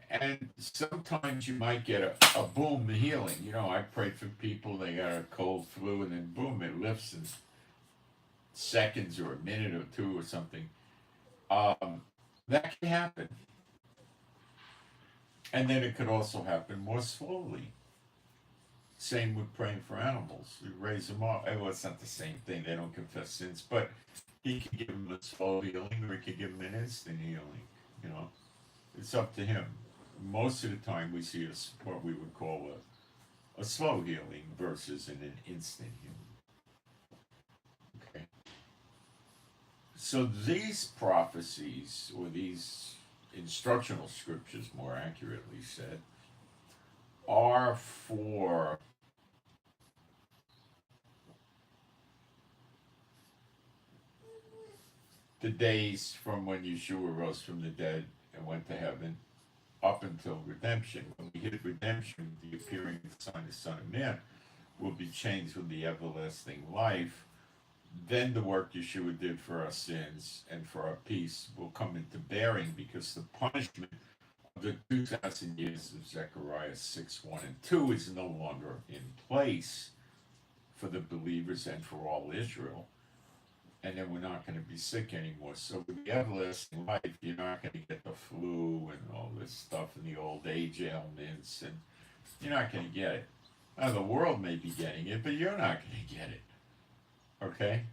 And sometimes you might get a boom healing. You know, I prayed for people, they got a cold flu, and then boom, it lifts in seconds or a minute or two or something. That can happen. And then it could also happen more slowly. Same with praying for animals. You raise them up. Well, it's not the same thing. They don't confess sins, but he could give them a slow healing, or he could give them an instant healing. You know, it's up to him. Most of the time, we see what we would call a slow healing versus an instant healing. Okay. So these prophecies, or these instructional scriptures, more accurately said, are for the days from when Yeshua rose from the dead and went to heaven up until redemption. When we hit redemption, the appearing of the Son of Man will be changed with the everlasting life. Then the work Yeshua did for our sins and for our peace will come into bearing, because the punishment of the 2,000 years of Zechariah 6:1 and 2 is no longer in place for the believers and for all Israel. And then we're not going to be sick anymore. So with the everlasting life, you're not going to get the flu and all this stuff and the old age ailments, and you're not going to get it. Now, the world may be getting it, but you're not going to get it. Okay?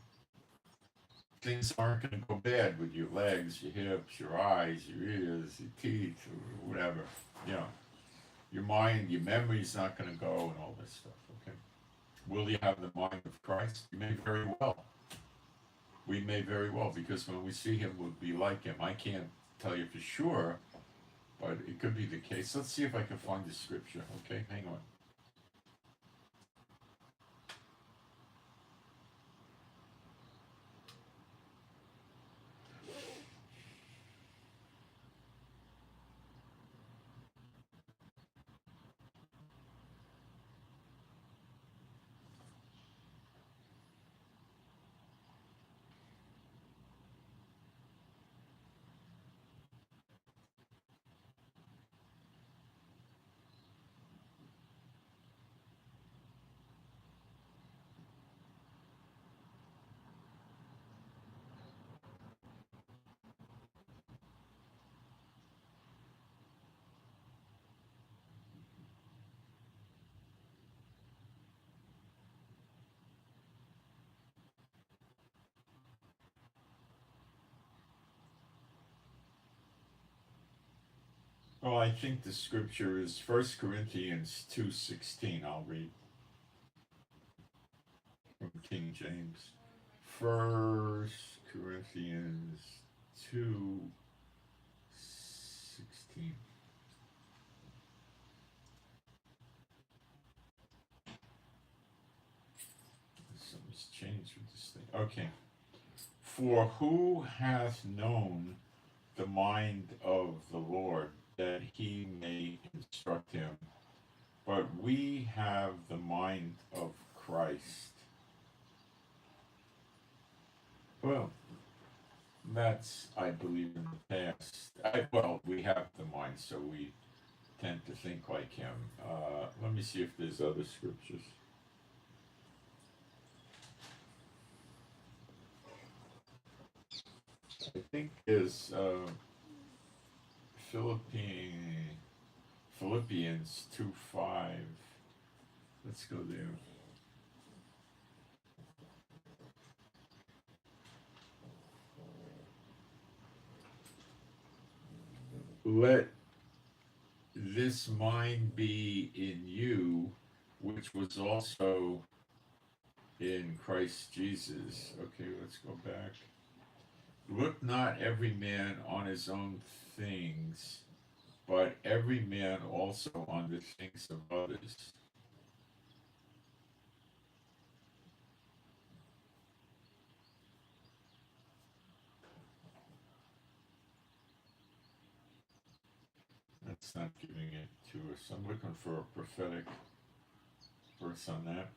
Things aren't going to go bad with your legs, your hips, your eyes, your ears, your teeth, or whatever. You know, your mind, your memory's not going to go, and all this stuff. Okay? Will you have the mind of Christ? You may very well. We may very well, because when we see him, we'll be like him. I can't tell you for sure, but it could be the case. Let's see if I can find the scripture. Okay, hang on. Well, I think the scripture is 1 Corinthians 2:16. I'll read from King James. 1 Corinthians 2:16. Something's changed with this thing. Okay. For who hath known the mind of the Lord that he may instruct him? But we have the mind of Christ. Well, that's, I believe, in the past. We have the mind, so we tend to think like him. Let me see if there's other scriptures. I think there's Philippians 2:5. Let's go there. Let this mind be in you, which was also in Christ Jesus. Okay, let's go back. Look not every man on his own things, but every man also on the things of others. That's not giving it to us. I'm looking for a prophetic verse on that.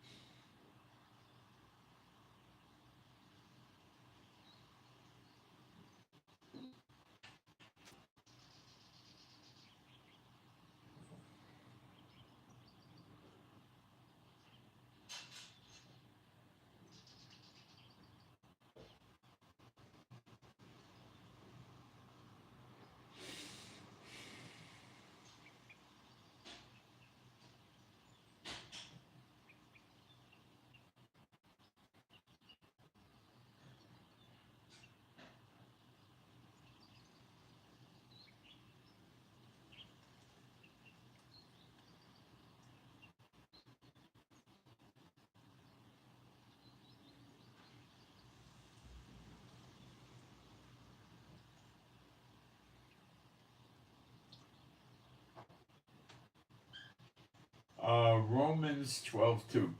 Romans 12:2.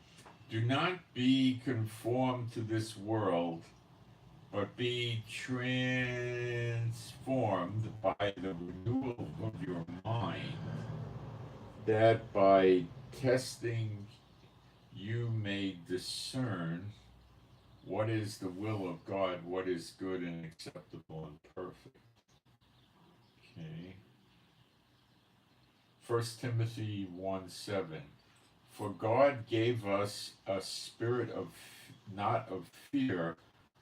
Do not be conformed to this world, but be transformed by the renewal of your mind, that by testing you may discern what is the will of God, what is good and acceptable and perfect. Okay. 1 Timothy 1:7. For God gave us a spirit of not of fear,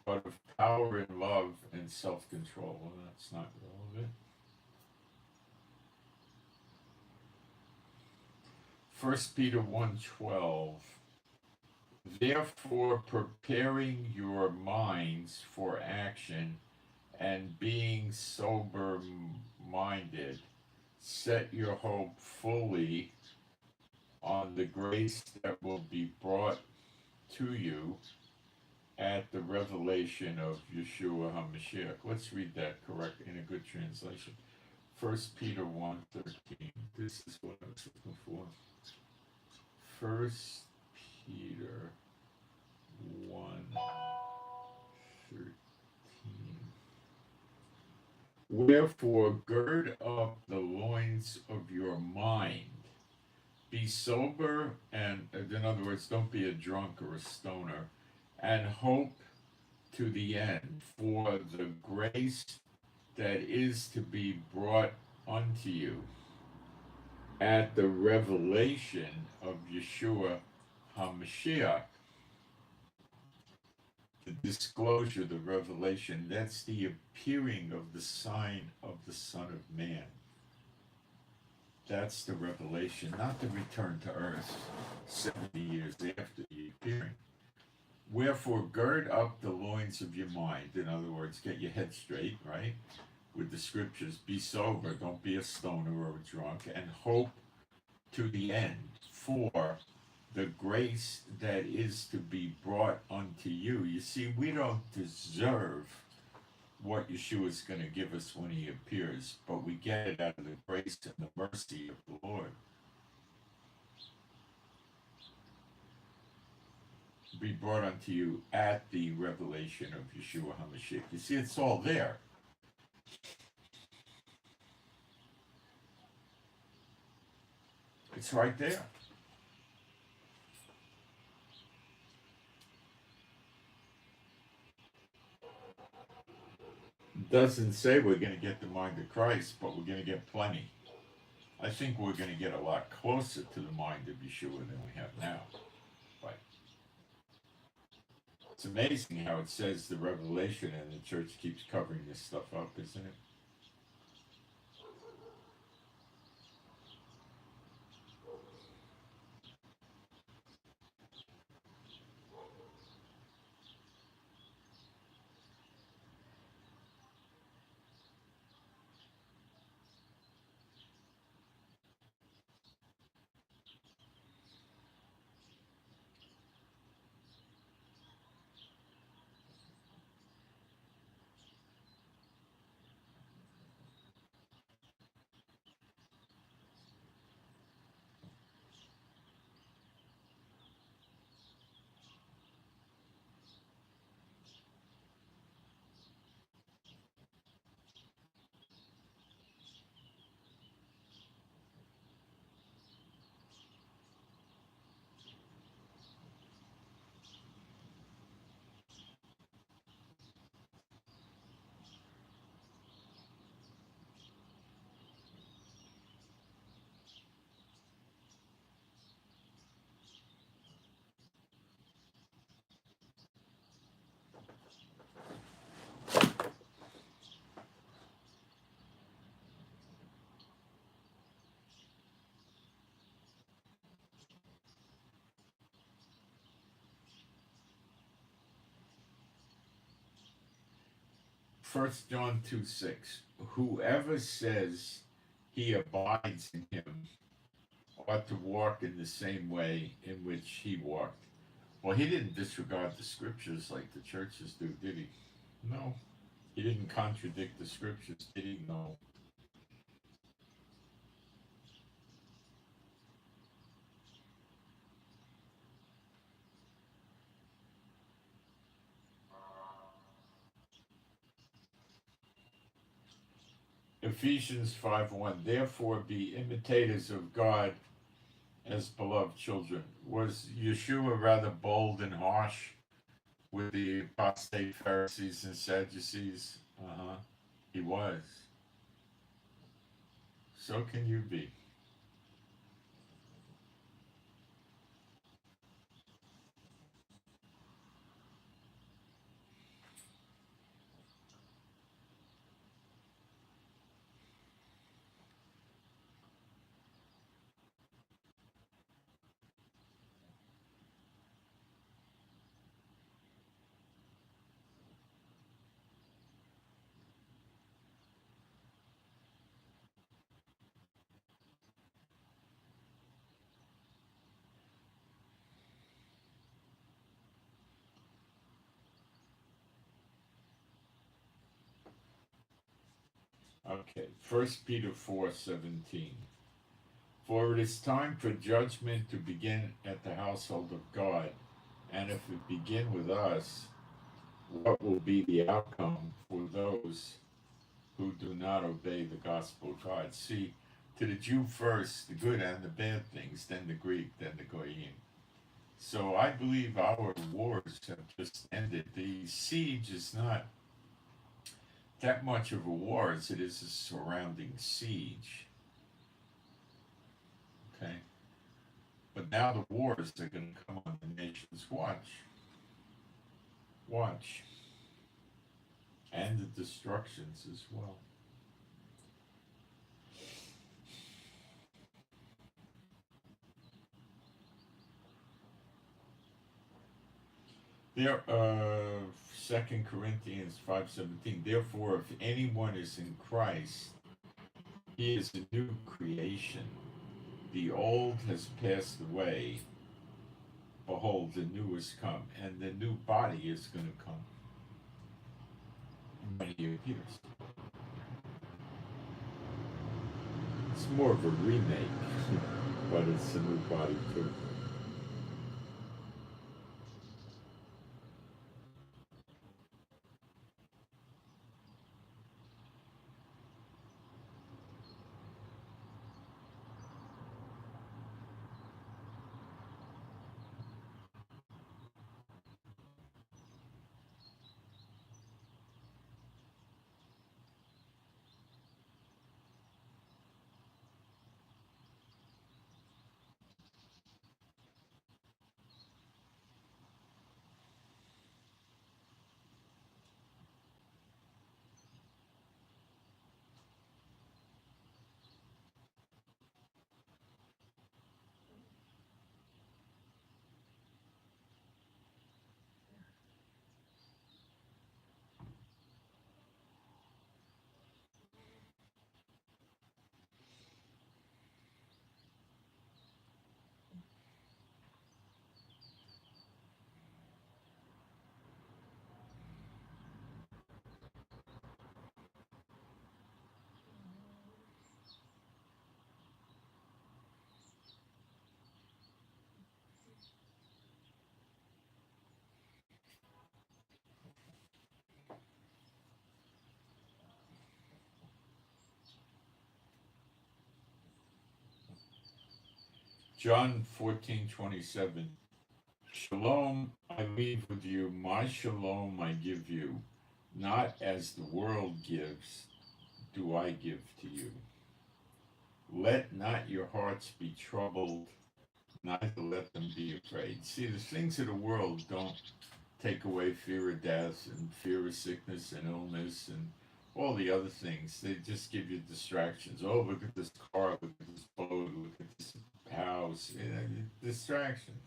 but of power and love and self-control. Well, that's not relevant. 1 Peter 1:12. Therefore, preparing your minds for action and being sober-minded, set your hope fully on the grace that will be brought to you at the revelation of Yeshua HaMashiach. Let's read that correct in a good translation. 1 Peter 1:13. This is what I was looking for. 1 Peter 1:13. Wherefore, gird up the loins of your mind. Be sober, and in other words, don't be a drunk or a stoner, and hope to the end for the grace that is to be brought unto you at the revelation of Yeshua HaMashiach. The disclosure, the revelation, that's the appearing of the sign of the Son of Man. That's the revelation, not the return to earth 70 years after the appearing. Wherefore, gird up the loins of your mind. In other words, get your head straight, right? with the scriptures. Be sober, don't be a stoner or a drunk, and hope to the end for the grace that is to be brought unto you. You see, we don't deserve what Yeshua is going to give us when he appears, but we get it out of the grace and the mercy of the Lord. Be brought unto you at the revelation of Yeshua HaMashiach. You see, it's all there. It's right there. It doesn't say we're going to get the mind of Christ, but we're going to get plenty. I think we're going to get a lot closer to the mind of Yeshua than we have now. But it's amazing how it says the revelation, and the church keeps covering this stuff up, isn't it? First John 2:6. Whoever says he abides in him ought to walk in the same way in which he walked. Well, he didn't disregard the scriptures like the churches do, did he? No. He didn't contradict the scriptures, did he? No. Ephesians 5:1. Therefore be imitators of God as beloved children. Was Yeshua rather bold and harsh with the apostate Pharisees and Sadducees? He was. So can you be. Okay, 1 Peter 4:17. For it is time for judgment to begin at the household of God, and if it begin with us, what will be the outcome for those who do not obey the gospel of God? See, to the Jew first, the good and the bad things, then the Greek, then the Goyim. So I believe our wars have just ended. The siege is not that much of a war as it is a surrounding siege. Okay? But now the wars are going to come on the nations. Watch. Watch. And the destructions as well. There, 2 Corinthians 5:17. Therefore, if anyone is in Christ, he is a new creation. The old has passed away. Behold, the new has come, and the new body is going to come when he appears. It's more of a remake, but it's a new body too. John 14:27. Shalom I leave with you, my shalom I give you. Not as the world gives, do I give to you. Let not your hearts be troubled, neither let them be afraid. See, the things of the world don't take away fear of death and fear of sickness and illness and all the other things. They just give you distractions. Oh, look at this car, look at this boat, look at this house. Distractions.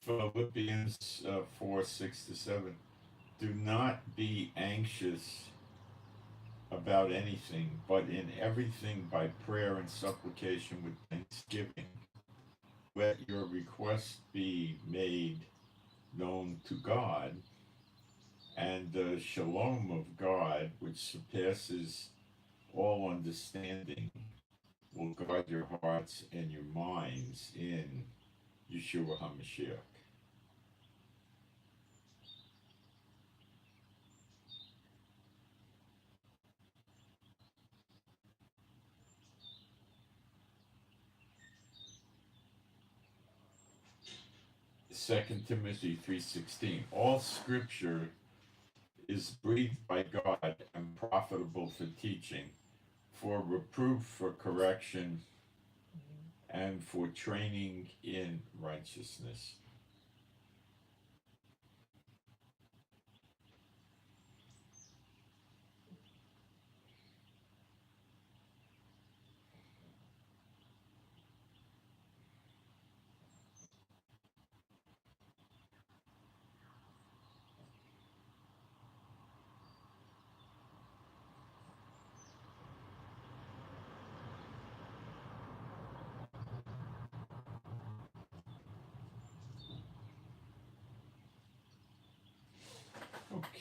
Philippians 4:6-7. Do not be anxious about anything, but in everything by prayer and supplication with thanksgiving, let your requests be made known to God, and the shalom of God, which surpasses all understanding, will guard your hearts and your minds in Yeshua HaMashiach. Second Timothy 3:16. All scripture is breathed by God and profitable for teaching, for reproof, for correction, and for training in righteousness.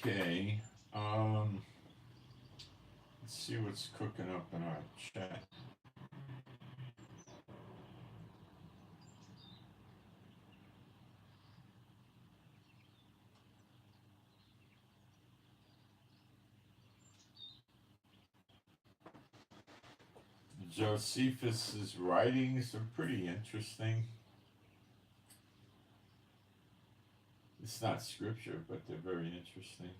Okay. Let's see what's cooking up in our chat. Josephus's writings are pretty interesting. It's not scripture, but they're very interesting.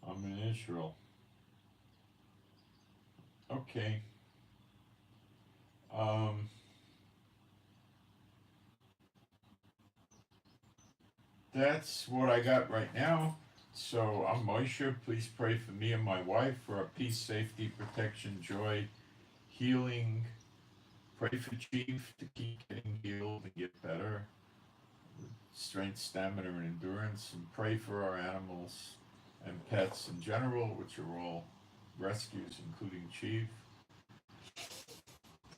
I'm in Israel. Okay. Um, that's what I got right now. So I'm Moshe. Please pray for me and my wife for our peace, safety, protection, joy, healing. Pray for Chief to keep getting healed and get better. Strength, stamina, and endurance. And pray for our animals and pets in general, which are all rescues, including Chief.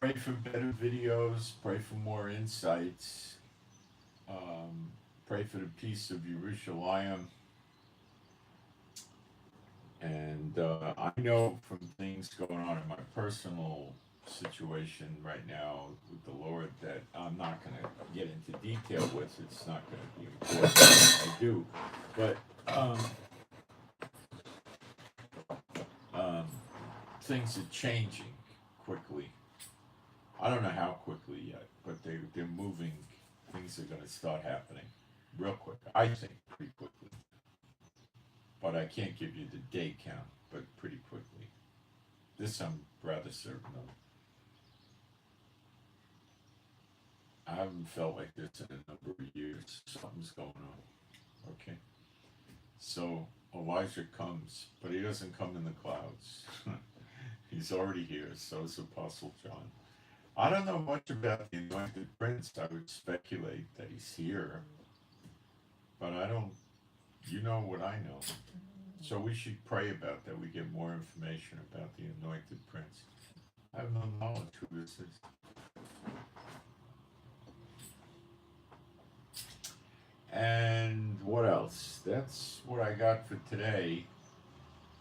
Pray for better videos. Pray for more insights. Pray for the peace of Jerusalem. And I know from things going on in my personal situation right now with the Lord that I'm not going to get into detail with. It's not going to be important that I do. But things are changing quickly. I don't know how quickly yet, but they're moving. Things are going to start happening real quick. I think pretty quickly. But I can't give you the day count, but pretty quickly. This I'm rather certain of. I haven't felt like this in a number of years. Something's going on. Okay. So Elijah comes, but he doesn't come in the clouds. He's already here, so is Apostle John. I don't know much about the anointed prince. I would speculate that he's here, but I don't, you know what I know. So we should pray about that. We get more information about the anointed prince. I have no knowledge who this is. And what else? That's what I got for today.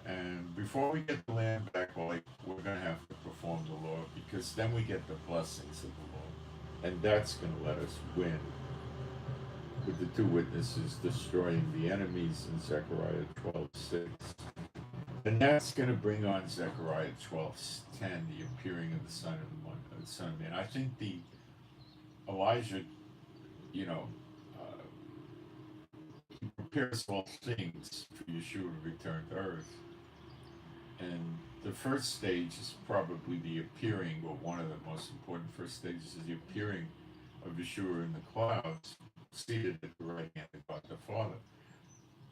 And before we get the land back, we're going to have to perform the law because then we get the blessings of the Lord. And that's going to let us win with the two witnesses destroying the enemies in Zechariah 12:6. And that's going to bring on Zechariah 12:10, the appearing of the Son of Man. I think the Elijah, you know, he prepares all things for Yeshua to return to earth. And the first stage is probably the appearing, or one of the most important first stages is the appearing of Yeshua in the clouds, seated at the right hand of God the Father.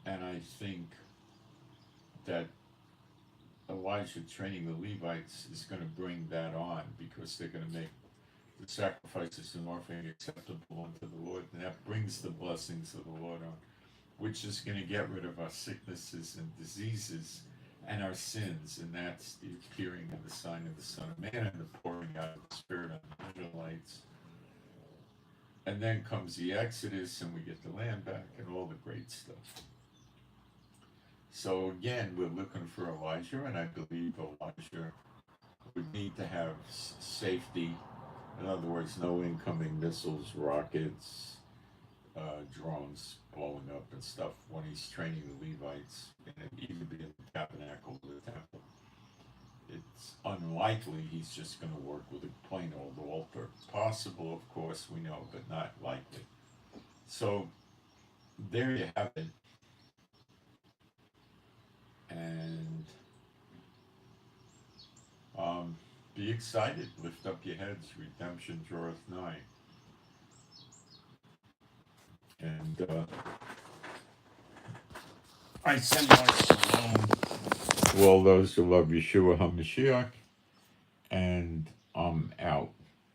And I think that Elijah training the Levites is going to bring that on because they're going to make the sacrifices and offering acceptable unto the Lord. And that brings the blessings of the Lord on, which is going to get rid of our sicknesses and diseases and our sins, and that's the appearing of the sign of the Son of Man and the pouring out of the Spirit on the Israelites. And then comes the Exodus, and we get the land back and all the great stuff. So again, we're looking for Elijah, and I believe Elijah would need to have safety. In other words, no incoming missiles, rockets, drones blowing up and stuff when he's training the Levites, and even be in the tabernacle of the temple. It's unlikely he's just going to work with a plain old altar. Possible, of course, we know, but not likely. So there you have it. And be excited, lift up your heads, redemption draweth nigh. And I send my shalom to all those who love Yeshua HaMashiach, and I'm out.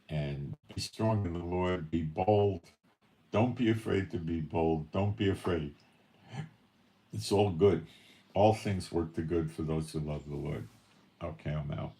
And be strong in the Lord, be bold. Don't be afraid to be bold. Don't be afraid It's all good. All things work to good for those who love the Lord. Okay, I'm out.